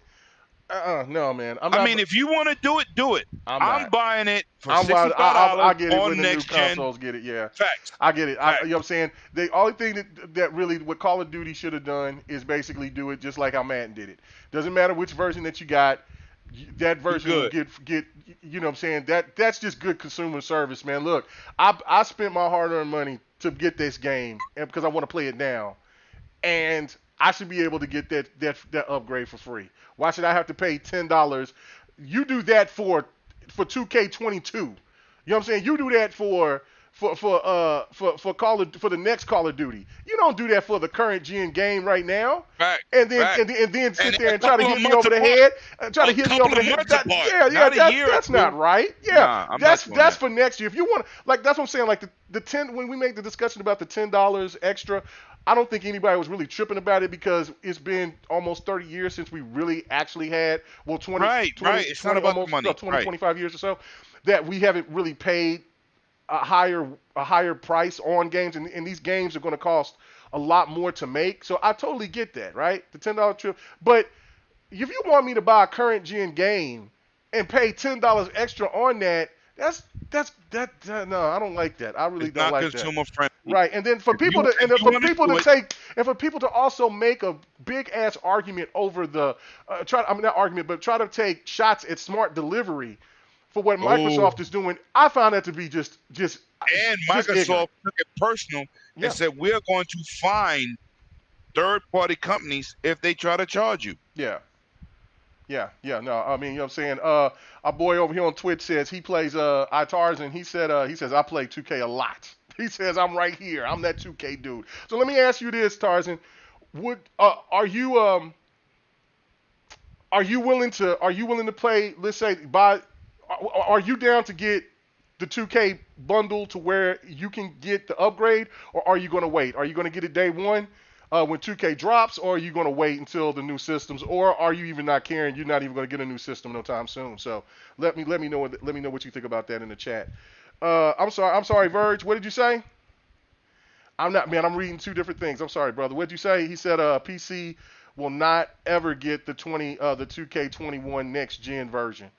no, man. I mean, if you want to do it, do it. I'm buying it for $65 I get it on when the next new gen. consoles get it. Yeah, facts. I get it. You know what I'm saying? The only thing that really what Call of Duty should have done is basically do it just like how Madden did it. Doesn't matter which version that you got. That version will get you know what I'm saying? That's just good consumer service, man. Look, I spent my hard-earned money to get this game because I want to play it now, and I should be able to get that upgrade for free. Why should I have to pay $10? You do that for 2K22. You know what I'm saying? You do that for the next Call of Duty. You don't do that for the current gen game right now. Right. And then sit there and try to hit me over the head. Try to hit me over the head. That's not right. Yeah. Nah, that's for next year. If you want, like, that's what I'm saying. Like the 10 when we make the discussion about the $10 extra. I don't think anybody was really tripping about it because it's been almost 30 years since we really actually had, well, 20, Right. 20, It's 20 not about the almost money. 20, Right. 25 years or so, that we haven't really paid a higher price on games, and these games are going to cost a lot more to make. So I totally get that, right? The $10 trip. But if you want me to buy a current gen game and pay $10 extra on that, no, I don't like that. I really It's don't not like that. consumer friendly. Right, and then for If you- people to if and then you for wanna people do to it- take and for people to also make a big ass argument over the not argument, but try to take shots at smart delivery for what Microsoft is doing. I found that to be just And just Microsoft ignorant. took it personal Yeah. and said we're going to fine third-party companies if they try to charge you. Yeah. Yeah, no, I mean, you know what I'm saying? Our boy over here on Twitch says he plays iTars, and he says I play 2K a lot. He says I'm right here. I'm that 2K dude. So let me ask you this, Tarzan. Are you willing to play, let's say are you down to get the 2K bundle to where you can get the upgrade, or are you going to wait? Are you going to get it day one when 2K drops, or are you going to wait until the new systems, or are you even not caring? You're not even going to get a new system no time soon. So let me know what you think about that in the chat. I'm sorry, Verge. What did you say? I'm reading two different things. I'm sorry, brother. What did you say? He said PC will not ever get the 2K21 next gen version.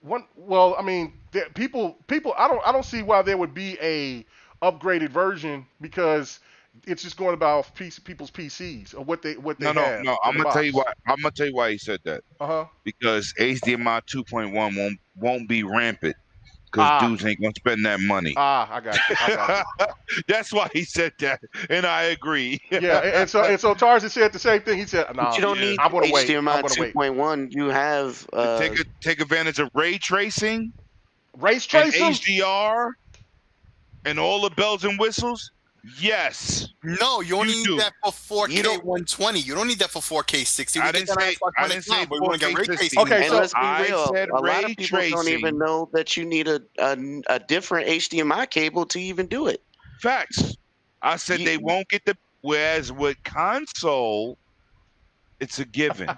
Well, I mean, people, I don't see why there would be a upgraded version, because it's just going about people's PCs or what they No. have. I'm gonna tell you why. I'm gonna tell you why he said that. Uh-huh. Because HDMI 2.1 won't be rampant. Because dudes ain't gonna spend that money. I got you. That's why he said that, and I agree. Yeah, and so Tarzan said the same thing. He said, "Nah, But you don't need I'm gonna wait. HDMI I'm gonna wait." 2.1. You have Take advantage of ray tracing, Race and tracing. HDR, and all the bells and whistles. Yes. No, you only You need do. that for 4K You don't- 120. You don't need that for 4K 60. I didn't say We're going to 4K ray 60. tracing. Okay, And so let's be I real, said a lot ray of people don't tracing. even know that you need a different HDMI cable to even do it. Facts. I said You- they won't get the. Whereas with console, it's a given.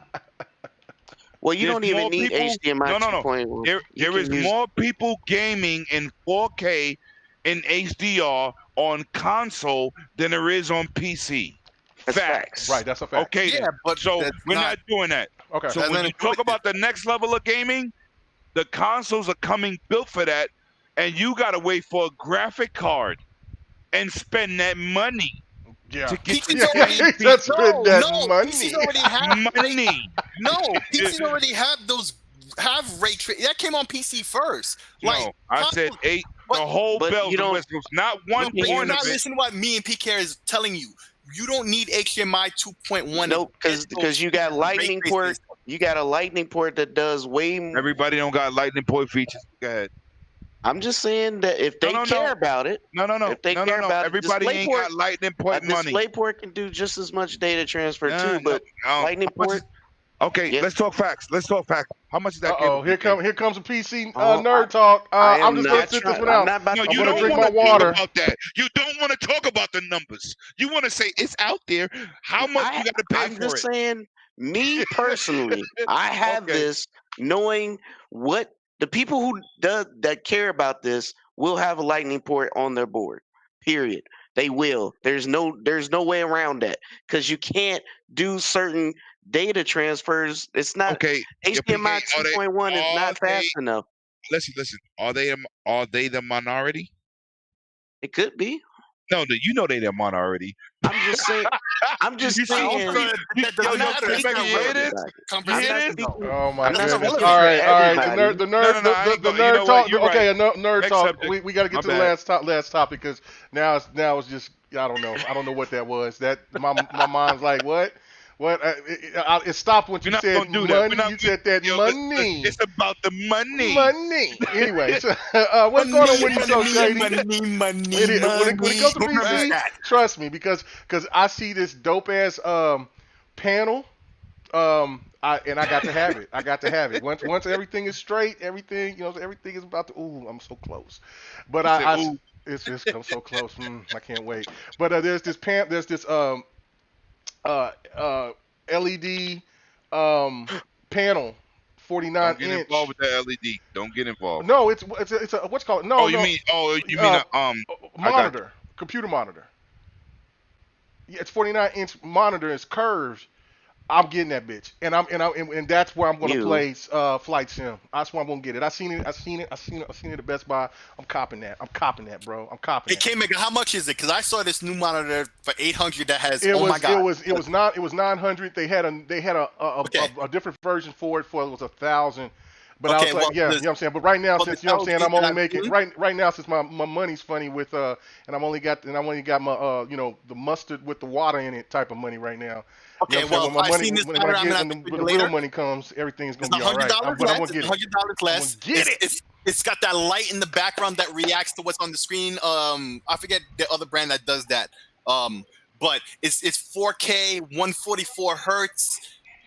Well, you There's don't even more need people- HDMI No. 2.1. There You is can use- more people gaming in 4K in HDR on console than there is on PC. That's Facts. right, that's a fact. Okay. Yeah, then. but So that's we're not- not doing that. Okay. So That's when not you talk important. about the next level of gaming, the consoles are coming built for that, and you gotta wait for a graphic card and spend that money Yeah. to get PCs the already, game That's no, spend that no, money. PCs already have money. no, PCs already have ray tracing. That came on PC first. Like No, I said console- eight. But- The whole but bells you and don't- whistles, not one But you're point of not it. listening to what me and PK is telling you. You don't need HDMI 2.1. Nope, because you got lightning ray port. tracing. You got a lightning port that does way more. Everybody don't got lightning point features. Go ahead. I'm just saying that if they No. care about it, No. If they care about it, Everybody ain't DisplayPort- got lightning a point money. DisplayPort can do just as much data transfer Nah, too. But no. lightning How much port. is- Okay, Yeah. let's talk facts. How much is that? Uh-oh, cable here comes a PC Oh, nerd talk. I am I'm just gonna not sit this trying- one I'm out. not about No, to you gonna don't drink want my to water. talk about that. You don't want to talk about the numbers. You want to say it's out there. How much you got to pay I'm for just it? saying, me personally, I have Okay. this knowing what the people who that care about this will have a lightning port on their board. Period. They will. There's no way around that, because you can't do certain data transfers. It's not Okay. HDMI are they- 2.1 is are not fast they- enough. Listen. Are they the minority? It could be. No, you know they the minority. I'm just saying. I'm just You see, saying. Also, that doesn't I'm not matter. That's speaking not for you hear this? everybody. relevant. I'm Conversation, not it? though. speaking. Oh my I'm not goodness! speaking All for right. everybody. The No, nerd I ain't gonna- you nerd know what, talk. you're Okay, right. nerd Next talk. subject. We got to get My to the bad. last topic, because now it's just I don't know what that was. That my mind's like what. It stopped when We're you not said gonna do that. We're money. not You said that Yo, money. It's about the money. Money. Anyway, so, what's going on with you, so shady? When it comes to PC, trust me, because I see this dope ass panel, I got to have it. I got to have it. Once everything is straight, everything is about to. Ooh, I'm so close. But You said, I ooh. It's come so close. I can't wait. But there's this uh LED um panel, Don't 49 get involved inch. with the LED. Don't get involved. No, it's a what's it called? Oh, No, you no, mean uh, I got you. monitor, computer monitor. Yeah, it's 49-inch monitor. It's curved. I'm getting that bitch, and that's where I'm gonna You. play Flight Sim. That's where I'm gonna get it. I seen it at Best Buy. I'm copping that. I'm copping that, bro. I'm copping Hey, that. K-Mega, how much is it? Because I saw this new monitor for 800 that has, It oh my was God. it was 900. They had Okay. a different version for it 1,000. But I Okay, was like, well, yeah, you know what I'm saying. But right now, the since you know what I'm saying, LG I'm that only I've making seen, right now since my money's funny with and I've only got my the mustard with the water in it type of money right now. You know okay, what I'm saying? well, When if my I money seen this when I monitor, I'm get gonna have to when treat the you real later. money comes, everything's It's gonna be all right. $100 But I'm less. gonna It's get it. $100 I'm gonna less. get it. It's got that light in the background that reacts to what's on the screen. I forget the other brand that does that. But it's 4K, 144 hertz.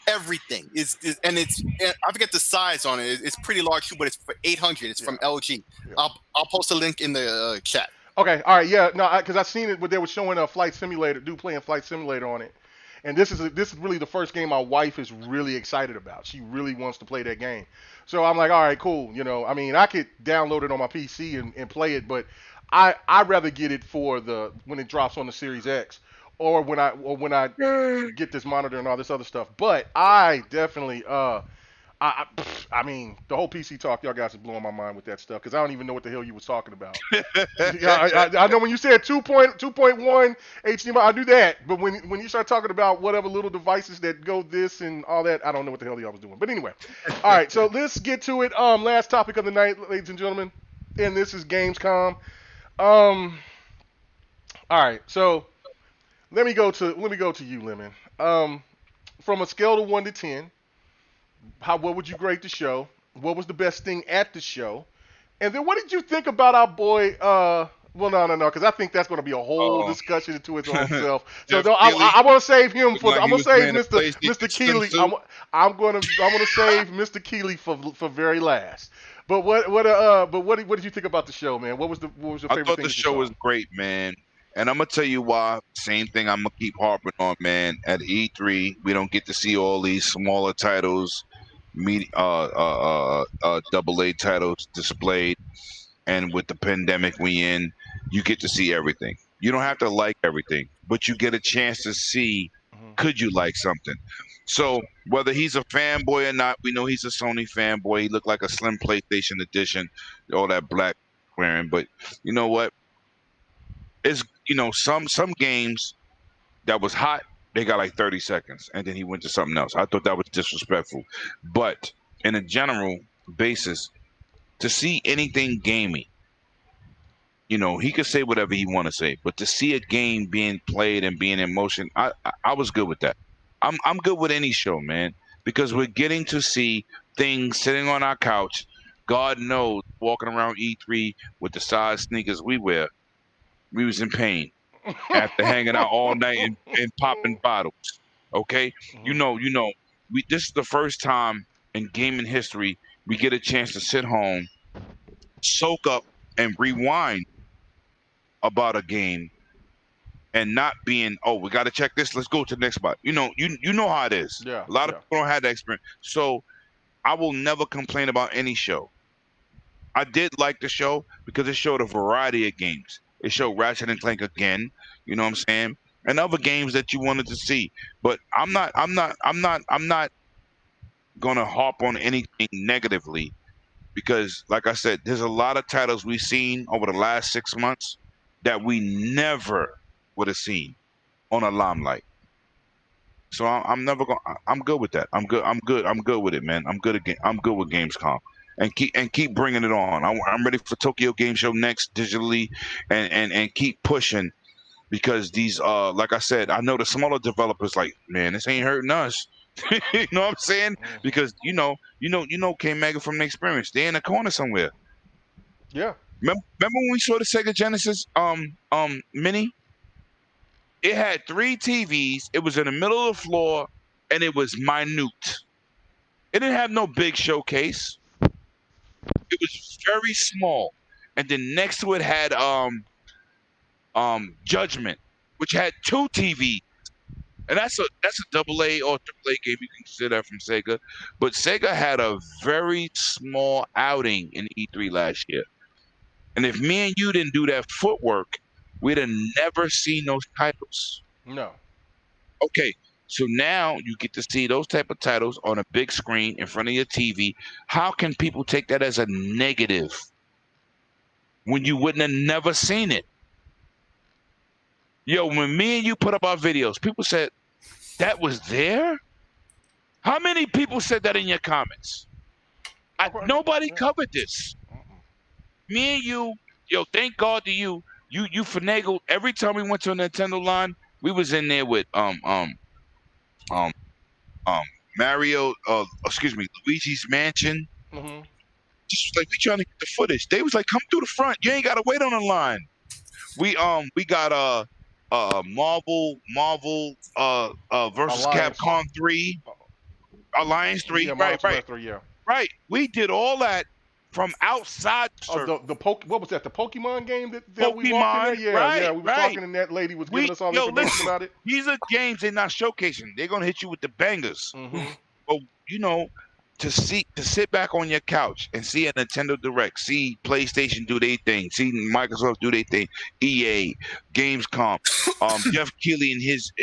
Everything and I forget the size on it. It's pretty large too, but it's for 800. It's Yeah. from LG. Yeah. I'll post a link in the chat. Okay, all right, yeah, no, because I seen it, but they were showing a Flight Simulator, dude playing Flight Simulator on it, and this is really the first game my wife is really excited about. She really wants to play that game, so I'm like, all right, cool. I mean, I could download it on my PC and play it, but I'd rather get it for the when it drops on the Series X, or when I get this monitor and all this other stuff. But I definitely I mean, the whole PC talk, y'all guys is blowing my mind with that stuff because I don't even know what the hell you was talking about. Yeah, I know when you said 2.1 HDMI, I knew that, but when you start talking about whatever little devices that go this and all that, I don't know what the hell y'all was doing. But anyway, all right, so let's get to it. Last topic of the night, ladies and gentlemen, and this is Gamescom. All right, so let me go to you, Lemon. From a scale of 1 to 10, what would you grade the show? What was the best thing at the show? And then what did you think about our boy? Well, no, because I think that's going to be a whole Oh, discussion into its own self. So Jeff no, Keighley I want to save him looked for. like I'm he going to was save playing a Mr. PlayStation Keeley. swimsuit. I'm going to save Mr. Keeley for very last. But what did you think about the show, man? What was your I favorite thought thing the that you show saw? was great, man. And I'm gonna tell you why. Same thing I'm gonna keep harping on, man. At E3, we don't get to see all these smaller titles, double A titles displayed. And with the pandemic we in, you get to see everything. You don't have to like everything, but you get a chance to see Mhm. could you like something. So whether he's a fanboy or not, we know he's a Sony fanboy. He looked like a slim PlayStation edition, all that black wearing. But you know what? It's some games that was hot, they got like 30 seconds, and then he went to something else. I thought that was disrespectful. But in a general basis, to see anything gaming, he could say whatever he want to say, but to see a game being played and being in motion, I was good with that. I'm good with any show, man, because we're getting to see things sitting on our couch. God knows, walking around E3 with the size sneakers we wear, we was in pain after hanging out all night and popping bottles. Okay, Mhm. this is the first time in gaming history we get a chance to sit home, soak up, and rewind about a game and not being, oh, we got to check this, let's go to the next spot. You know how it is. Yeah, A lot of yeah. people don't have that experience. So I will never complain about any show. I did like the show because it showed a variety of games. It showed Ratchet and Clank again, you know what I'm saying? And other games that you wanted to see. But I'm not gonna harp on anything negatively because, like I said, there's a lot of titles we've seen over the last 6 months that we never would have seen on a limelight. So I'm never going. I'm good with that. I'm good. I'm good. I'm good with it, man. I'm good with Gamescom, and keep bringing it on. I'm ready for Tokyo Game Show next digitally, and keep pushing because these like I said, I know the smaller developers like, man, this ain't hurting us. You know what I'm saying? Mhm. Because K Mega from the experience. They in a corner somewhere. Yeah. Remember when we saw the Sega Genesis mini? It had 3 TVs. It was in the middle of the floor, and it was minute. It didn't have no big showcase. It was very small. and then next to it had Judgment, which had 2 TVs. And that's a double A or triple A game. You can consider that from Sega. But Sega had a very small outing in E3 last year. And if me and you didn't do that footwork, we'd have never seen those titles. No. Okay, so now you get to see those type of titles on a big screen in front of your TV. How can people take that as a negative when you wouldn't have never seen it? Yo, when me and you put up our videos, people said, that was there? How many people said that in your comments? Nobody covered this. Me and you, yo, thank God to you. You finagled every time we went to a Nintendo line. We was in there with Mario, Luigi's Mansion. Mm-hmm. Just like we trying to get the footage. They was like, come through the front. You ain't gotta wait on the line. We got Marvel versus Alliance. Capcom 3, Alliance 3, Yeah, right. 3, yeah. Right. We did all that from outside the circle. What was that? The Pokemon game that we walked in there? Yeah, right, yeah. We were talking, and that lady was giving us all the information about it. These are games they're not showcasing. They're gonna hit you with the bangers. Mm-hmm. But to sit back on your couch and see a Nintendo Direct, see PlayStation do their thing, see Microsoft do their thing, EA, Gamescom, Jeff Keighley and his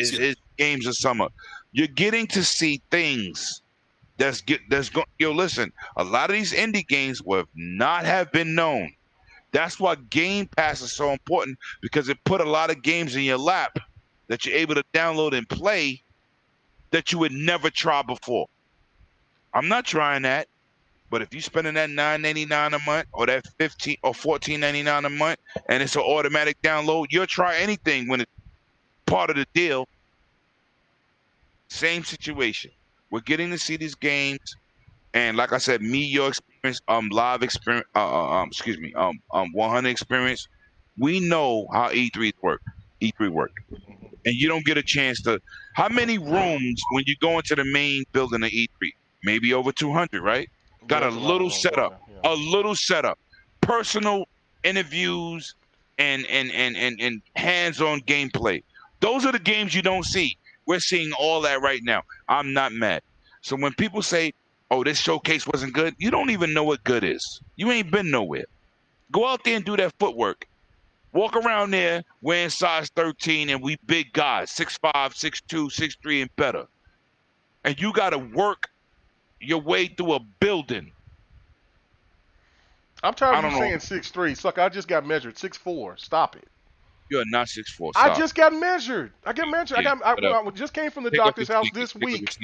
games of summer. You're getting to see things that's going. Yo, listen, a lot of these indie games would not have been known. That's why Game Pass is so important, because it put a lot of games in your lap that you're able to download and play that you would never try before. I'm not trying that, but if you're spending that $9.99 a month or that $15 or $14.99 a month, and it's an automatic download, you'll try anything when it's part of the deal. Same situation. We're getting to see these games, and like I said, your experience, live experience, 100 experience. We know how E3 work. And you don't get a chance to. How many rooms when you go into the main building of E3? Maybe over 200, right? Got a little setup, personal interviews, and hands-on gameplay. Those are the games you don't see. We're seeing all that right now. I'm not mad. So when people say, "Oh, this showcase wasn't good," you don't even know what good is. You ain't been nowhere. Go out there and do that footwork. Walk around there wearing size 13, and we big guys, 6'5", 6'2", 6'3", and better. And you got to work your way through a building. I'm tired of you saying 6'3". Sucker, I just got measured 6'4". Stop it. You're not 6'4". I just got measured. I just came from the doctor's house this week.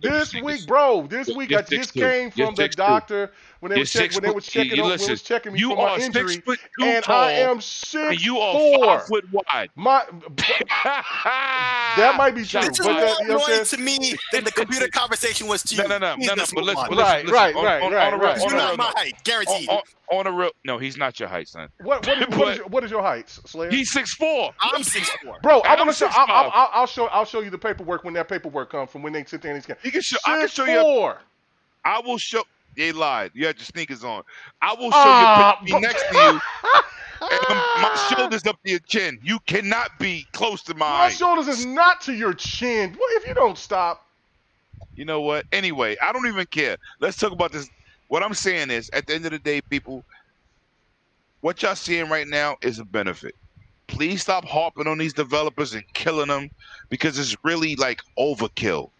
This week, bro. This week I just came from the doctor when they was checking me for my injury, and I am 6'4". And you are 5 foot wide. That might be true. This is more annoying to me than the computer conversation was to you. No. But listen. Right. You're not my height, guaranteed. On a real, no, he's not your height, son. What is your height, Slayer? He's 6'4". I'm 6'4". Bro, I'll show you the paperwork when that paperwork comes from when they sit there and scan. I can show you. I will show. They lied. You had your sneakers on. I will show you next to you. And my shoulders up to your chin. You cannot be close to my height. My shoulders is not to your chin. What if you don't stop? You know what? Anyway, I don't even care. Let's talk about this. What I'm saying is, at the end of the day, people, what y'all seeing right now is a benefit. Please stop harping on these developers and killing them, because it's really like overkill.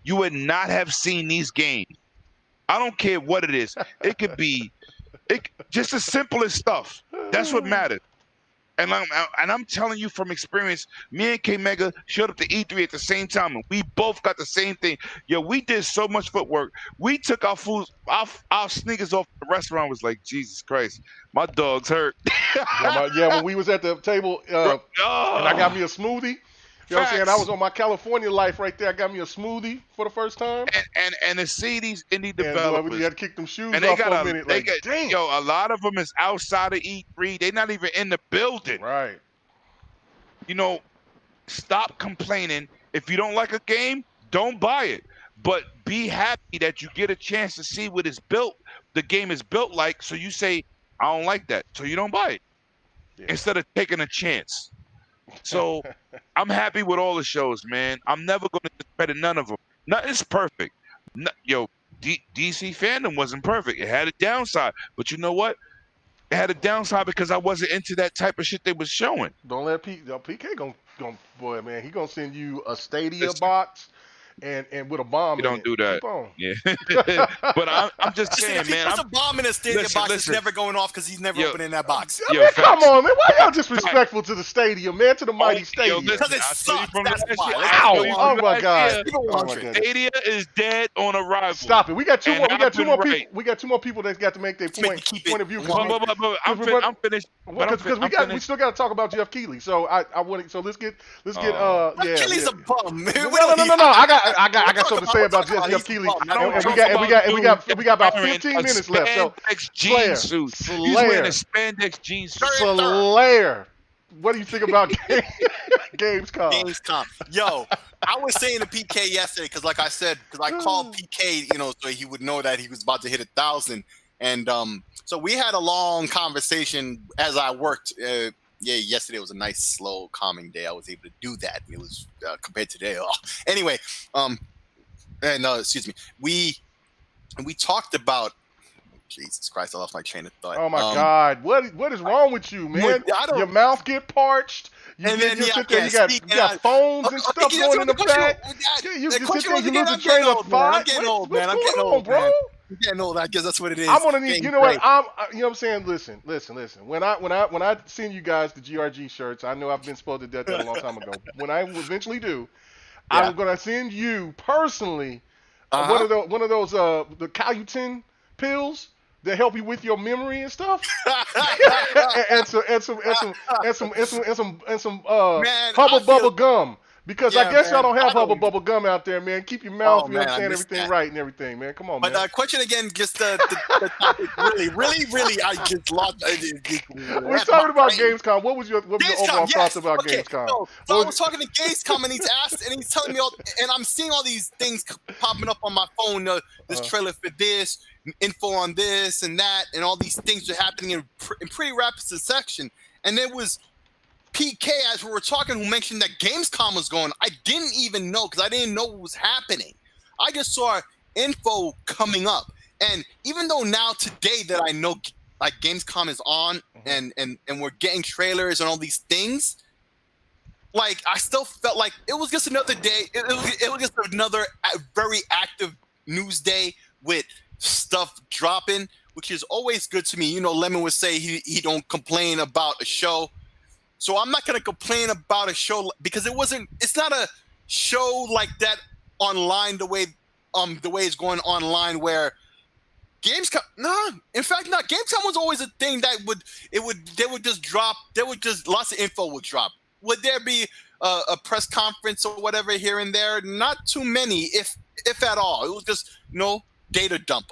You would not have seen these games. I don't care what it is. It could be just as simple as stuff. That's what matters. And I'm telling you from experience, me and K Mega showed up to E3 at the same time, and we both got the same thing. Yo, we did so much footwork. We took our food, our sneakers off the restaurant. Was like, Jesus Christ, my dog's hurt. When we was at the table, and I got me a smoothie. You know what I'm saying? I was on my California life right there. I got me a smoothie for the first time. And to see these indie developers. You had to kick them shoes and off for a minute. Damn. Yo, a lot of them is outside of E3. They're not even in the building. Right. You know, stop complaining. If you don't like a game, don't buy it. But be happy that you get a chance to see what it's built. The game is built like. So you say, I don't like that. So you don't buy it. Yeah. Instead of taking a chance. So I'm happy with all the shows, man. I'm never going to discredit none of them. Nothing's perfect. DC fandom wasn't perfect. It had a downside. But you know what? It had a downside because I wasn't into that type of shit they was showing. Don't let PK gon' boy, man. He gonna send you a Stadia Listen, box and with a bomb you in don't it. do that. Keep on. Yeah. But I'm just Listen, saying, if he man. puts a bomb in a Stadia listen, box, listen. it's never going off because he's never Yo, opening that box. I Yo, mean, come facts. on, man. Why y'all disrespectful to the stadium, man? To the mighty Yo, stadium. listen, Because it I tell you sucks, from that's last why. year- Let's I tell Ow! you Oh from my last God! year, Keep it Oh my 100. goodness! Stadia is dead on arrival. Stop it. We got two And more. We got I've two been more right. people. We got two more people that's got to make their Let's make point it keep point it of view. But I'm finished. But Because we I'm finished. still got to talk about Jeff Keighley. So I want so let's get Achilles a bum. No. I got something to say about Jeff Keighley. I don't And talk we got about wearing 15 a minutes left. So spandex jean suit. He's wearing a spandex jean suit. Slayer. What do you think about Gamescom? Gamescom. Yo, I was saying to PK yesterday because, like I said, because I called PK, so he would know that he was about to hit 1,000, and so we had a long conversation as I worked. Yesterday was a nice, slow, calming day. I was able to do that. It was compared to today. Anyway, excuse me. We talked about. Jesus Christ! I lost my train of thought. Oh my God! What is wrong with you, man? Your mouth get parched. You got phones and stuff going in the back. You just sit there, you lose the train of thought. I'm getting old, man. What's going on, bro? I'm getting old. I guess that's what it is. I'm gonna need. You know what? Great. You know what I'm saying? Listen. When I send you guys the GRG shirts, I know I've been spoiled to death that a long time ago. When I eventually do, I'm gonna send you personally one of those the Calutin pills that help you with your memory and stuff, and some Hubba Bubba gum. Because I guess y'all don't have Hubba Bubba gum out there, man. Keep your mouth, you understand everything right and everything, man. Come on, man. But question again, just the topic. Really, I just lost. We're talking about Gamescom. What was your overall thoughts about Gamescom? So I was talking to Gamescom, and he's telling me and I'm seeing all these things popping up on my phone. This trailer for this, info on this and that, and all these things are happening in pretty rapid succession. And there was PK, as we were talking, who mentioned that Gamescom was going. I didn't even know because I didn't know what was happening. I just saw info coming up, and even though now today that I know like Gamescom is on and we're getting trailers and all these things, like I still felt like it was just another day. It was just another very active news day with stuff dropping, which is always good to me. Lemon would say he don't complain about a show. So I'm not going to complain about a show because it's not a show like that online the way it's going online where Gamescom. No, in fact, not. Gamescom was always a thing that they would just drop. Lots of info would drop. Would there be a press conference or whatever here and there? Not too many, if at all. It was just data dump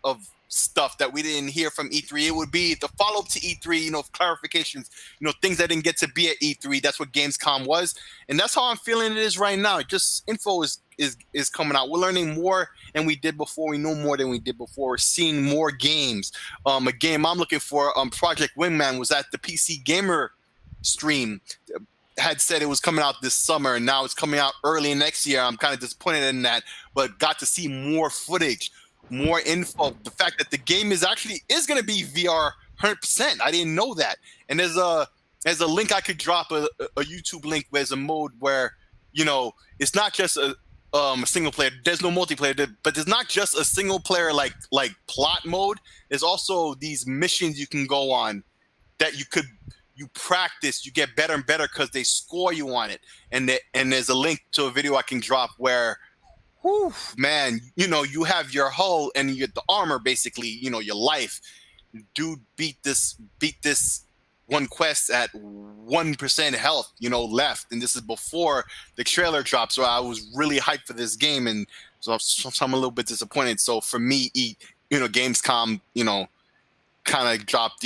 of stuff that we didn't hear from E3. It would be the follow-up to E3, clarifications, things that didn't get to be at E3. That's what Gamescom was, and that's how I'm feeling it is right now. Just info is coming out. We're learning more than we did before. We know more than we did before. We're seeing more games. A game I'm looking for, Project Wingman, was at the PC Gamer stream. Had said it was coming out this summer, and now it's coming out early next year. I'm kind of disappointed in that, but got to see more footage, more info. The fact that the game is going to be VR 100%. I didn't know that. And there's a link I could drop, a YouTube link where there's a mode where it's not just a single player. There's no multiplayer, but there's not just a single player like plot mode. There's also these missions you can go on that you practice, you get better and better because they score you on it. And there's a link to a video I can drop where, man, you have your hull and you get the armor, basically, your life. Dude beat this one quest at 1% health, left. And this is before the trailer dropped. So I was really hyped for this game. And so I'm a little bit disappointed. So for me, Gamescom, kind of dropped,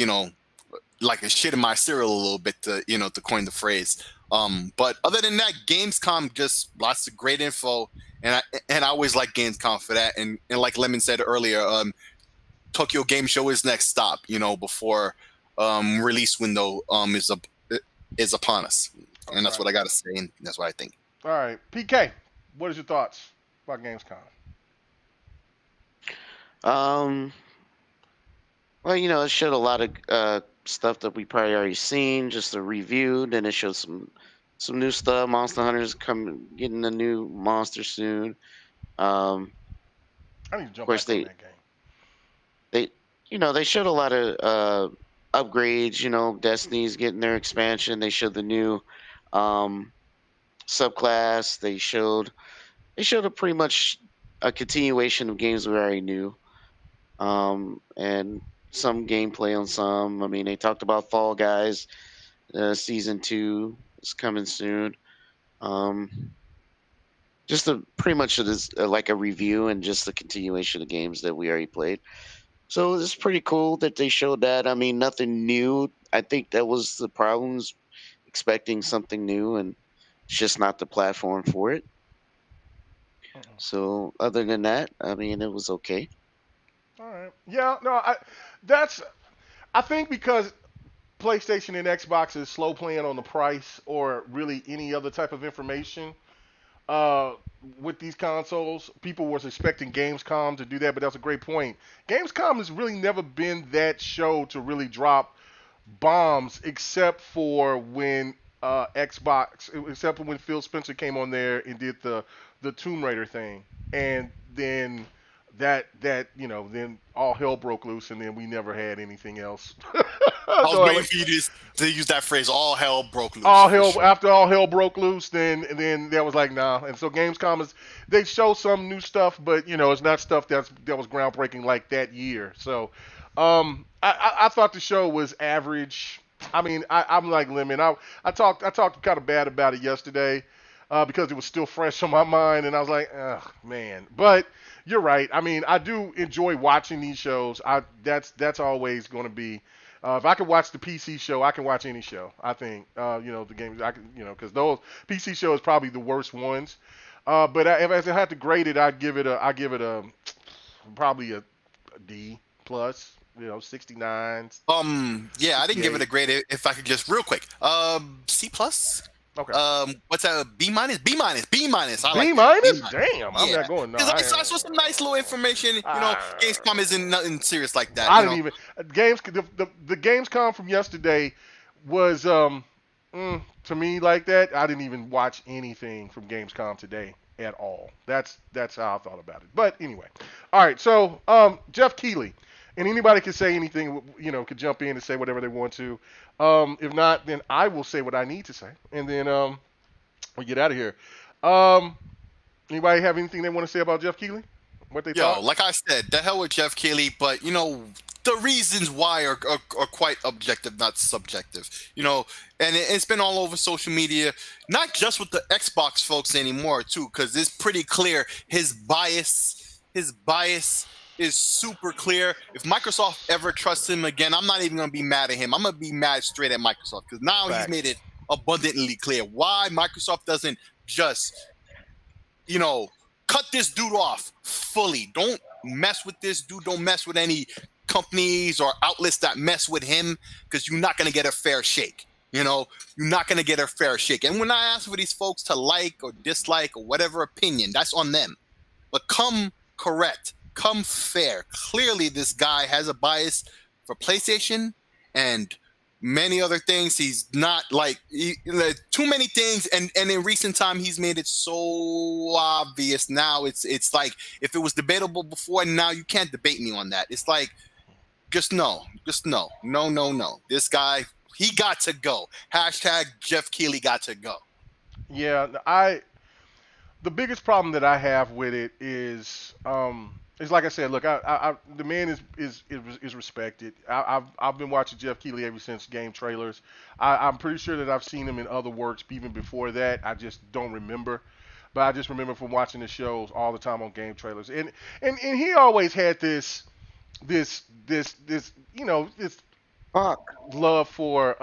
like a shit in my cereal a little bit to coin the phrase. But other than that, Gamescom, just lots of great info, and I always like Gamescom for that. And like Lemon said earlier, Tokyo Game Show is next stop. Before release window is upon us, and that's Okay. what I gotta say, and that's what I think. All right, PK, what is your thoughts about Gamescom? Um, well, it showed a lot of stuff that we probably already seen, just a review. Then it showed some new stuff. Monster Hunter's getting a new monster soon. Um, I need to of jump course back on that game. they showed a lot of upgrades. Destiny's getting their expansion. They showed the new subclass. They showed pretty much a continuation of games we already knew. And some gameplay on some. I mean, they talked about Fall Guys. Season 2 is coming soon. Just pretty much it is like a review and just a continuation of games that we already played. So it's pretty cool that they showed that. I mean, nothing new. I think that was the problems, expecting something new, and it's just not the platform for it. So other than that, I mean, it was okay. All right. Yeah. No. I think because PlayStation and Xbox is slow playing on the price or really any other type of information. Uh, with these consoles, people was expecting Gamescom to do that, but that's a great point. Gamescom has really never been that show to really drop bombs, except for when except for when Phil Spencer came on there and did the Tomb Raider thing, and then then all hell broke loose, and then we never had anything else. I was So, waiting for you to use that phrase. All hell broke loose. all for hell sure. after all hell broke loose, then that was like nah. And so Gamescom they show some new stuff, but it's not stuff that was groundbreaking like that year. So I thought the show was average. I mean, I'm like Lemon. I talked kind of bad about it yesterday because it was still fresh on my mind, and I was like, ugh, man. But you're right. I mean, I do enjoy watching these shows. That's always going to be. If I could watch the PC show, I can watch any show. I think, the games I can, because those PC show is probably the worst ones. But if I had to grade it, I'd give it a probably a D plus. 69. Yeah, I didn't give it 68. a grade. If I could just real quick, C plus. Okay. What's that? B minus. B minus. B minus. I like B that. minus? B-. Damn, I'm Yeah. not going. No, Because I saw some nice little information. Gamescom isn't nothing serious like that. I didn't even the Gamescom from yesterday was to me like that. I didn't even watch anything from Gamescom today at all. That's how I thought about it. But anyway, all right. So Jeff Keighley, and anybody can say anything. Could jump in and say whatever they want to. If not, then I will say what I need to say, and then we get out of here. Anybody have anything they want to say about Jeff Keighley? What they thought? Like I said, the hell with Jeff Keighley, but the reasons why are quite objective, not subjective. And it's been all over social media, not just with the Xbox folks anymore, too, because it's pretty clear his bias is super clear. If Microsoft ever trusts him again, I'm not even going to be mad at him. I'm going to be mad straight at Microsoft because now Facts. he's made it abundantly clear why Microsoft doesn't just, cut this dude off fully. Don't mess with this dude. Don't mess with any companies or outlets that mess with him because you're not going to get a fair shake. You're not going to get a fair shake. And when I ask for these folks to like or dislike or whatever opinion, that's on them. But come correct. Come fair. Clearly, this guy has a bias for PlayStation and many other things. He's not too many things, and in recent time, he's made it so obvious. Now it's like if it was debatable before, now you can't debate me on that. It's like just no. This guy, he got to go. Hashtag Jeff Keighley got to go. Yeah, the biggest problem that I have with it is like I said, look, the man is respected. I've been watching Jeff Keighley ever since game trailers. I'm pretty sure that I've seen him in other works even before that. I just don't remember, but I just remember from watching the shows all the time on game trailers. And he always had this Fuck. love for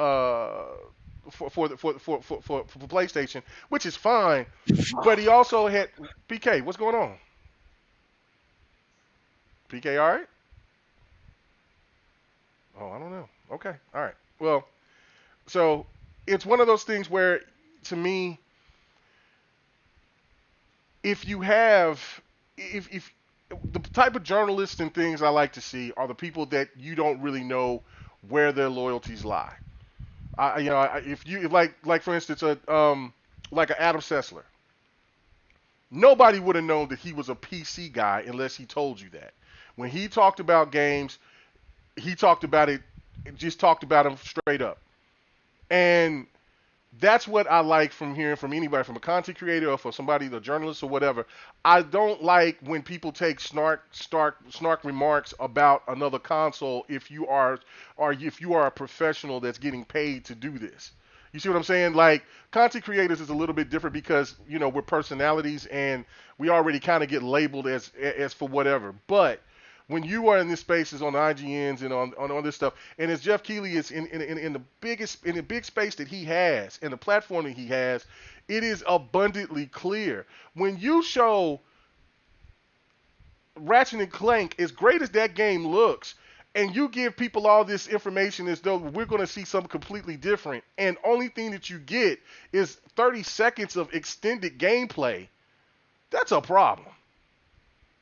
PlayStation, which is fine. But he also had PK. What's going on? PK, all right? Oh, I don't know. Okay. All right. Well, so it's one of those things where, to me, if you have, if the type of journalists and things I like to see are the people that you don't really know where their loyalties lie. If you if like for instance like an Adam Sessler, nobody would have known that he was a PC guy unless he told you that. When he talked about games, he talked about it, just talked about them straight up. And that's what I like from hearing from anybody, from a content creator or for somebody, the journalist or whatever. I don't like when people take snark remarks about another console if you are, or if you are a professional that's getting paid to do this. You see what I'm saying? Like, content creators is a little bit different because we're personalities and we already kind of get labeled as for whatever. But when you are in these spaces on the IGNs and on this stuff, and as Jeff Keighley is in the big space that he has and the platform that he has, it is abundantly clear. When you show Ratchet and Clank, as great as that game looks, and you give people all this information as though we're going to see something completely different, and only thing that you get is 30 seconds of extended gameplay, that's a problem.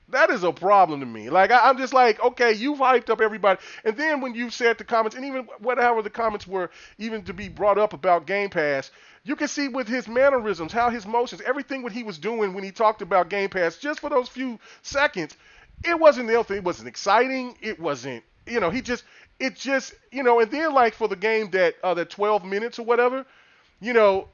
That is a problem to me. Like, I'm just like, okay, you've hyped up everybody. And then when you said the comments, and even whatever the comments were, even to be brought up about Game Pass, you can see with his mannerisms, how his motions, everything what he was doing when he talked about Game Pass, just for those few seconds, it wasn't anything. It wasn't exciting. It wasn't, it just, and then like for the game that 12 minutes or whatever, no,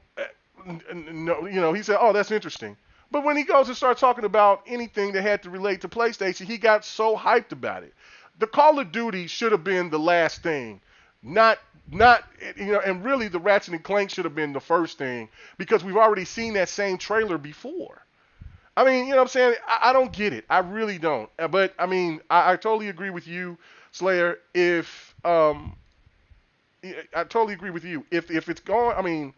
he said, oh, that's interesting. But when he goes and starts talking about anything that had to relate to PlayStation, he got so hyped about it. The Call of Duty should have been the last thing, not and really the Ratchet and Clank should have been the first thing because we've already seen that same trailer before. I mean, you know what I'm saying? I don't get it. I really don't. But I mean, I totally agree with you, Slayer. I totally agree with you. If it's going, I mean,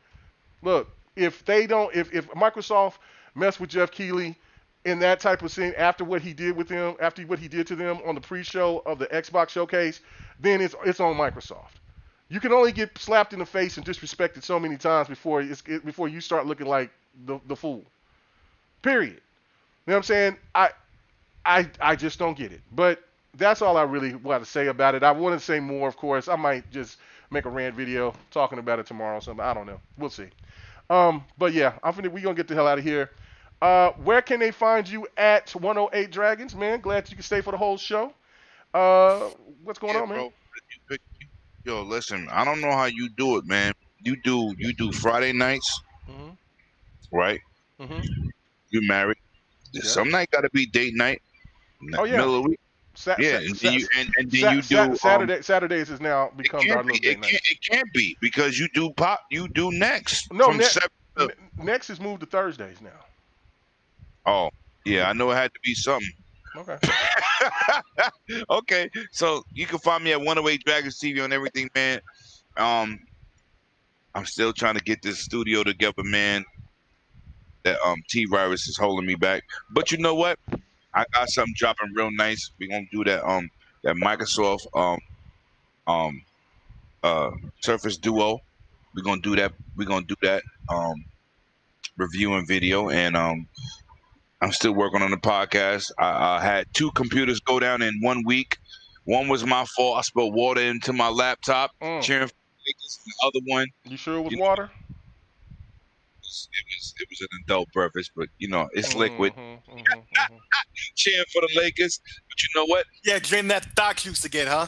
look, if Microsoft mess with Jeff Keighley in that type of thing after what he did with them, after what he did to them on the pre-show of the Xbox showcase, then it's on Microsoft. You can only get slapped in the face and disrespected so many times before you start looking like the fool. Period. You know what I'm saying? I just don't get it. But that's all I really want to say about it. I want to say more, of course. I might just make a rant video talking about it tomorrow or something. I don't know. We'll see. But yeah, we're gonna get the hell out of here. Where can they find you at 108 Dragons, man? Glad you can stay for the whole show. What's going on, man? Bro, yo, listen, I don't know how you do it, man. You do Friday nights, right? Mm-hmm. You married. Yeah. Some night got to be date night. Oh yeah. Middle of the week. And then you do Saturdays has now become our little date night. It can't be because you do next. No, next is moved to Thursdays now. Oh, yeah, I know it had to be something. Okay. Okay, so you can find me at 108 Dragons TV on everything, man. I'm still trying to get this studio together, man. That T-Virus is holding me back. But you know what? I got something dropping real nice. We're gonna do that that Microsoft Surface Duo. We're gonna do that reviewing video, and I'm still working on the podcast. I had 2 computers go down in 1 week. One was my fault. I spilled water into my laptop. Cheering for the other one. You sure it was water? It was an adult beverage, but it's liquid. Cheering for the Lakers, but you know what? Yeah, drink that thought juice again, huh?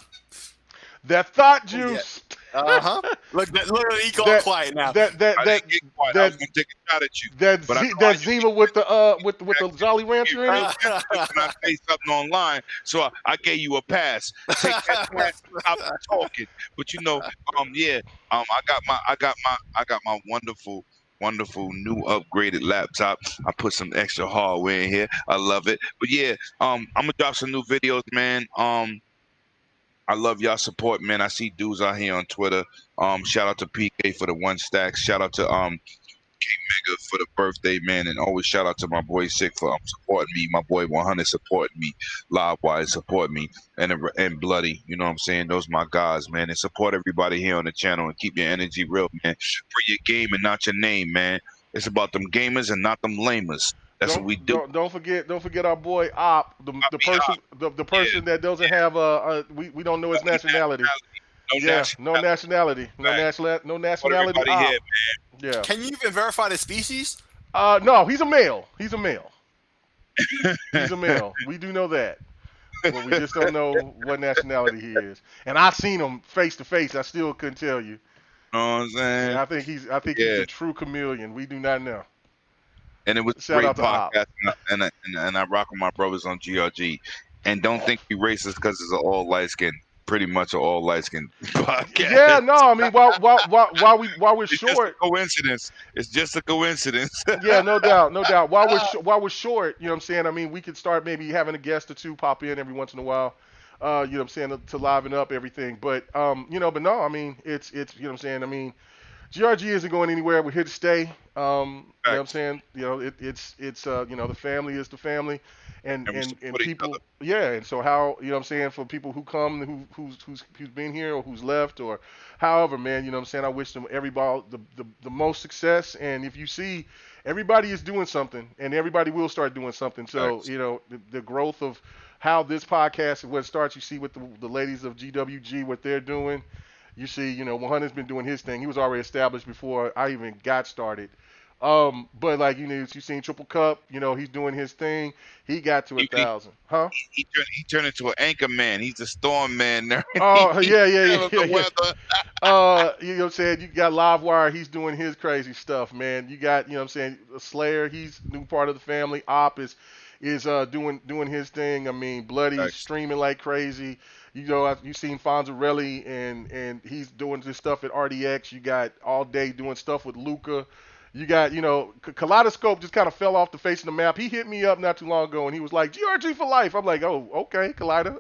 That thought juice. Look, he gone quiet now. I didn't get quiet. I was gonna take a shot at you. That Zima with the Jolly Rancher in it. When I say something online, so I gave you a pass. Take that pass out talking. But I got my wonderful new upgraded laptop. I put some extra hardware in here. I love it. But yeah, I'm gonna drop some new videos, man. I love y'all support, man. I see dudes out here on Twitter. Shout out to PK for the 1 stack. Shout out to Mega for the birthday, man, and always shout out to my boy Sick for supporting me. My boy 100 supporting me, Livewise supporting me, and Bloody. You know what I'm saying? Those my guys, man. And support everybody here on the channel and keep your energy real, man. For your game and not your name, man. It's about them gamers and not them lamers. That's what we do. Don't forget our boy Op, the person that doesn't have we don't know his nationality. No nationality. No nationality. Everybody Op. here, man. Yeah. Can you even verify the species? No, he's a male. He's a male. We do know that. But we just don't know what nationality he is. And I've seen him face to face. I still couldn't tell you. You know what I'm saying? And I think he's a true chameleon. We do not know. And it was Shout a great out to Op. podcast, and I rock with my brothers on GRG. And don't think we racist because it's all light skin. Pretty much all light skin podcast. Yeah, no, I mean while we're It's short, just a coincidence. It's just a coincidence. yeah, no doubt. While we're short, you know what I'm saying? I mean, we could start maybe having a guest or two pop in every once in a while. You know what I'm saying, to liven up everything. But but no, I mean, it's you know what I'm saying? I mean, GRG isn't going anywhere. We're here to stay. You know what I'm saying? You know, it's the family is the family, and people, yeah. And so how, you know what I'm saying, for people who come, who's been here or who's left or however, man, you know what I'm saying, I wish them everybody the most success. And if you see, everybody is doing something, and everybody will start doing something. So you know, the growth of how this podcast, what it starts, you see with the ladies of GWG, what they're doing. You see, you know, 100's been doing his thing. He was already established before I even got started. But like, you know, you seen Triple Cup, you know, he's doing his thing. He got to 1,000, huh? He turned into an anchor man. He's a storm man now. Oh yeah. The weather. You know what I'm saying? You got Livewire, he's doing his crazy stuff, man. You got, you know what I'm saying, Slayer, he's a new part of the family. Op is doing his thing. I mean, Bloody's streaming like crazy. You know, you seen Fonzarelli and he's doing this stuff at RDX. You got All Day doing stuff with Luca. You got, you know, Kaleidoscope just kind of fell off the face of the map. He hit me up not too long ago and he was like, GRG for life. I'm like, oh, okay, Kaleido.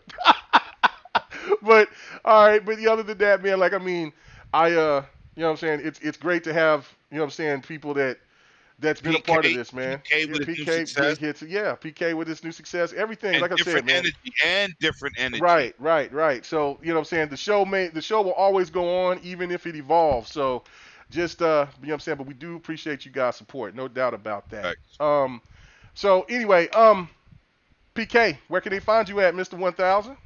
But all right, but other than that, man, like, I mean, you know what I'm saying, it's great to have, you know what I'm saying, people that's been a part of this, man. PK with his new success. PK with his new success. Everything, like I said, man. Different energy. Right. So, you know what I'm saying, the show will always go on even if it evolves. So just you know what I'm saying, but we do appreciate you guys' support, no doubt about that. Right. So anyway, PK, where can they find you at, Mr. 1000?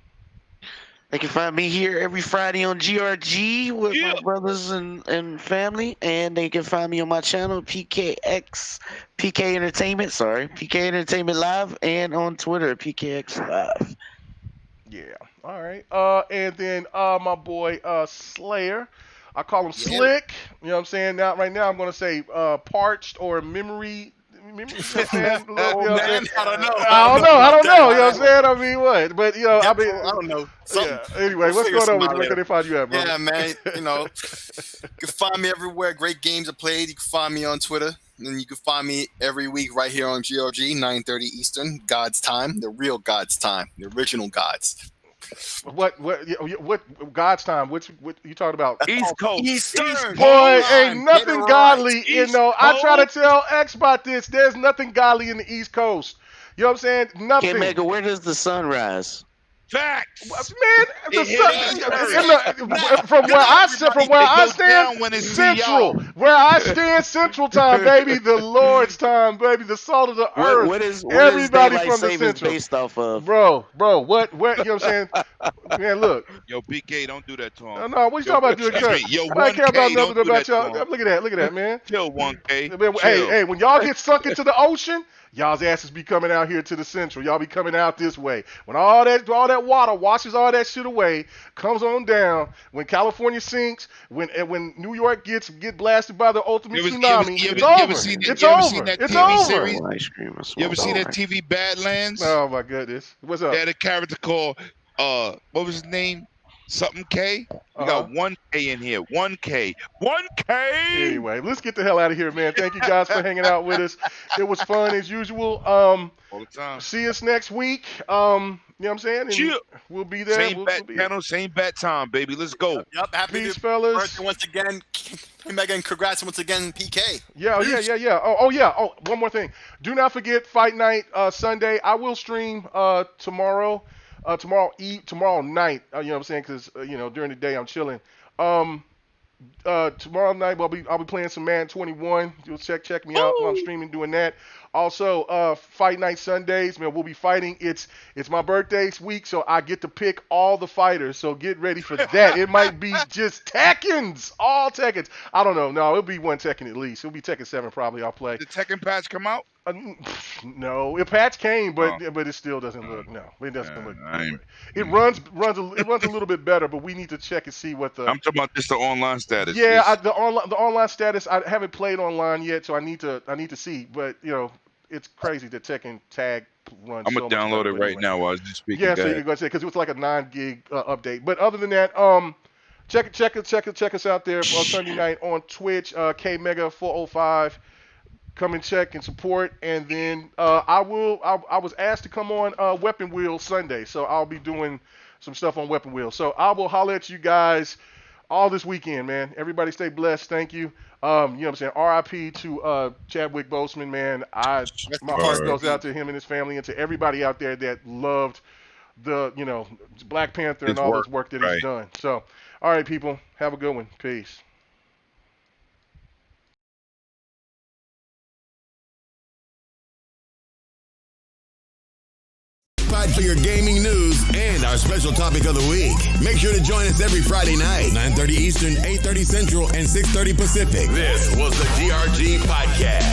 They can find me here every Friday on GRG with my brothers and family, and they can find me on my channel PK Entertainment Live, and on Twitter PKX Live. Yeah. All right. And then my boy Slayer, I call him Slick. You know what I'm saying? Now, right now, I'm gonna say Parched or Memory. I don't know. I don't know. You know what I'm saying? I mean, what? But you know, I mean, I don't know. Yeah. Anyway, what's going on with you? Where can they find you at, bro? Yeah, man. You know, you can find me everywhere. Great games are played. You can find me on Twitter, and you can find me every week right here on GRG, 9:30 Eastern, God's time, the real God's time, the original God's. What God's time? What you talking about? East Coast. Eastern. Boy, ain't nothing godly. Right. You know, I try to tell X about this. There's nothing godly in the East Coast. You know what I'm saying? Nothing. Okay, Mega, where does the sun rise? Facts. Man, the sun, from where I stand, when it's central. Where I stand, central time, baby. The Lord's time, baby. The salt of the earth. What is everybody daylight from the savings central based off of? Bro, what? You know what I'm saying? Man, look. Yo, PK, don't do that to him. No, what you talking about doing? Yo, I don't care about 1K, nothing don't do about that y'all. to him. Look at that, man. Chill, 1K. Hey, when y'all get sunk into the ocean, y'all's asses be coming out here to the central. Y'all be coming out this way. When all that water washes all that shit away, comes on down. When California sinks, when New York get blasted by the ultimate tsunami, it's over. It's over. It's over. You ever seen that TV Badlands? Oh my goodness. What's up? They had a character called what was his name? Something K. We got 1K in here. 1K. Anyway, let's get the hell out of here, man. Thank you guys for hanging out with us. It was fun as usual. All the time. See us next week. You know what I'm saying? And we'll be there. Same bat channel, same bat time, baby. Let's go. Yep. Happy Peace, fellas. birthday once again. Hey, Megan, congrats once again, PK. Yeah. Oh, yeah. Oh, one more thing. Do not forget Fight Night Sunday. I will stream tomorrow night. You know what I'm saying? Because during the day I'm chilling. Tomorrow night I'll be playing some Madden 21. You'll check me out while I'm streaming doing that. Also, Fight Night Sundays, man, we'll be fighting. It's my birthday week, so I get to pick all the fighters. So get ready for that. It might be just Tekkens, all Tekkens. I don't know. No, it'll be one Tekken at least. It'll be Tekken 7 probably. I'll play. Did Tekken patch come out? No, a patch came, but it still doesn't look. No, it doesn't look. It runs a little bit better, but we need to check and see what the. I'm talking about just the online status. Yeah, the online status. I haven't played online yet, so I need to see. But it's crazy that Tekken Tag runs. I'm gonna download it right now while you're speaking. Yeah, so you're gonna say because it was like a 9 gig update. But other than that, check us out there on Sunday night on Twitch, K Mega 405. Come and check and support, and then I was asked to come on Weapon Wheel Sunday, so I'll be doing some stuff on Weapon Wheel. So I will holler at you guys all this weekend, man. Everybody stay blessed. Thank you. You know what I'm saying? R.I.P. to Chadwick Boseman, man. My heart goes out to him and his family, and to everybody out there that loved the Black Panther and all this work that he's done. So, all right, people, have a good one. Peace. For your gaming news and our special topic of the week. Make sure to join us every Friday night, 9:30 Eastern, 8:30 Central, and 6:30 Pacific. This was the GRG Podcast.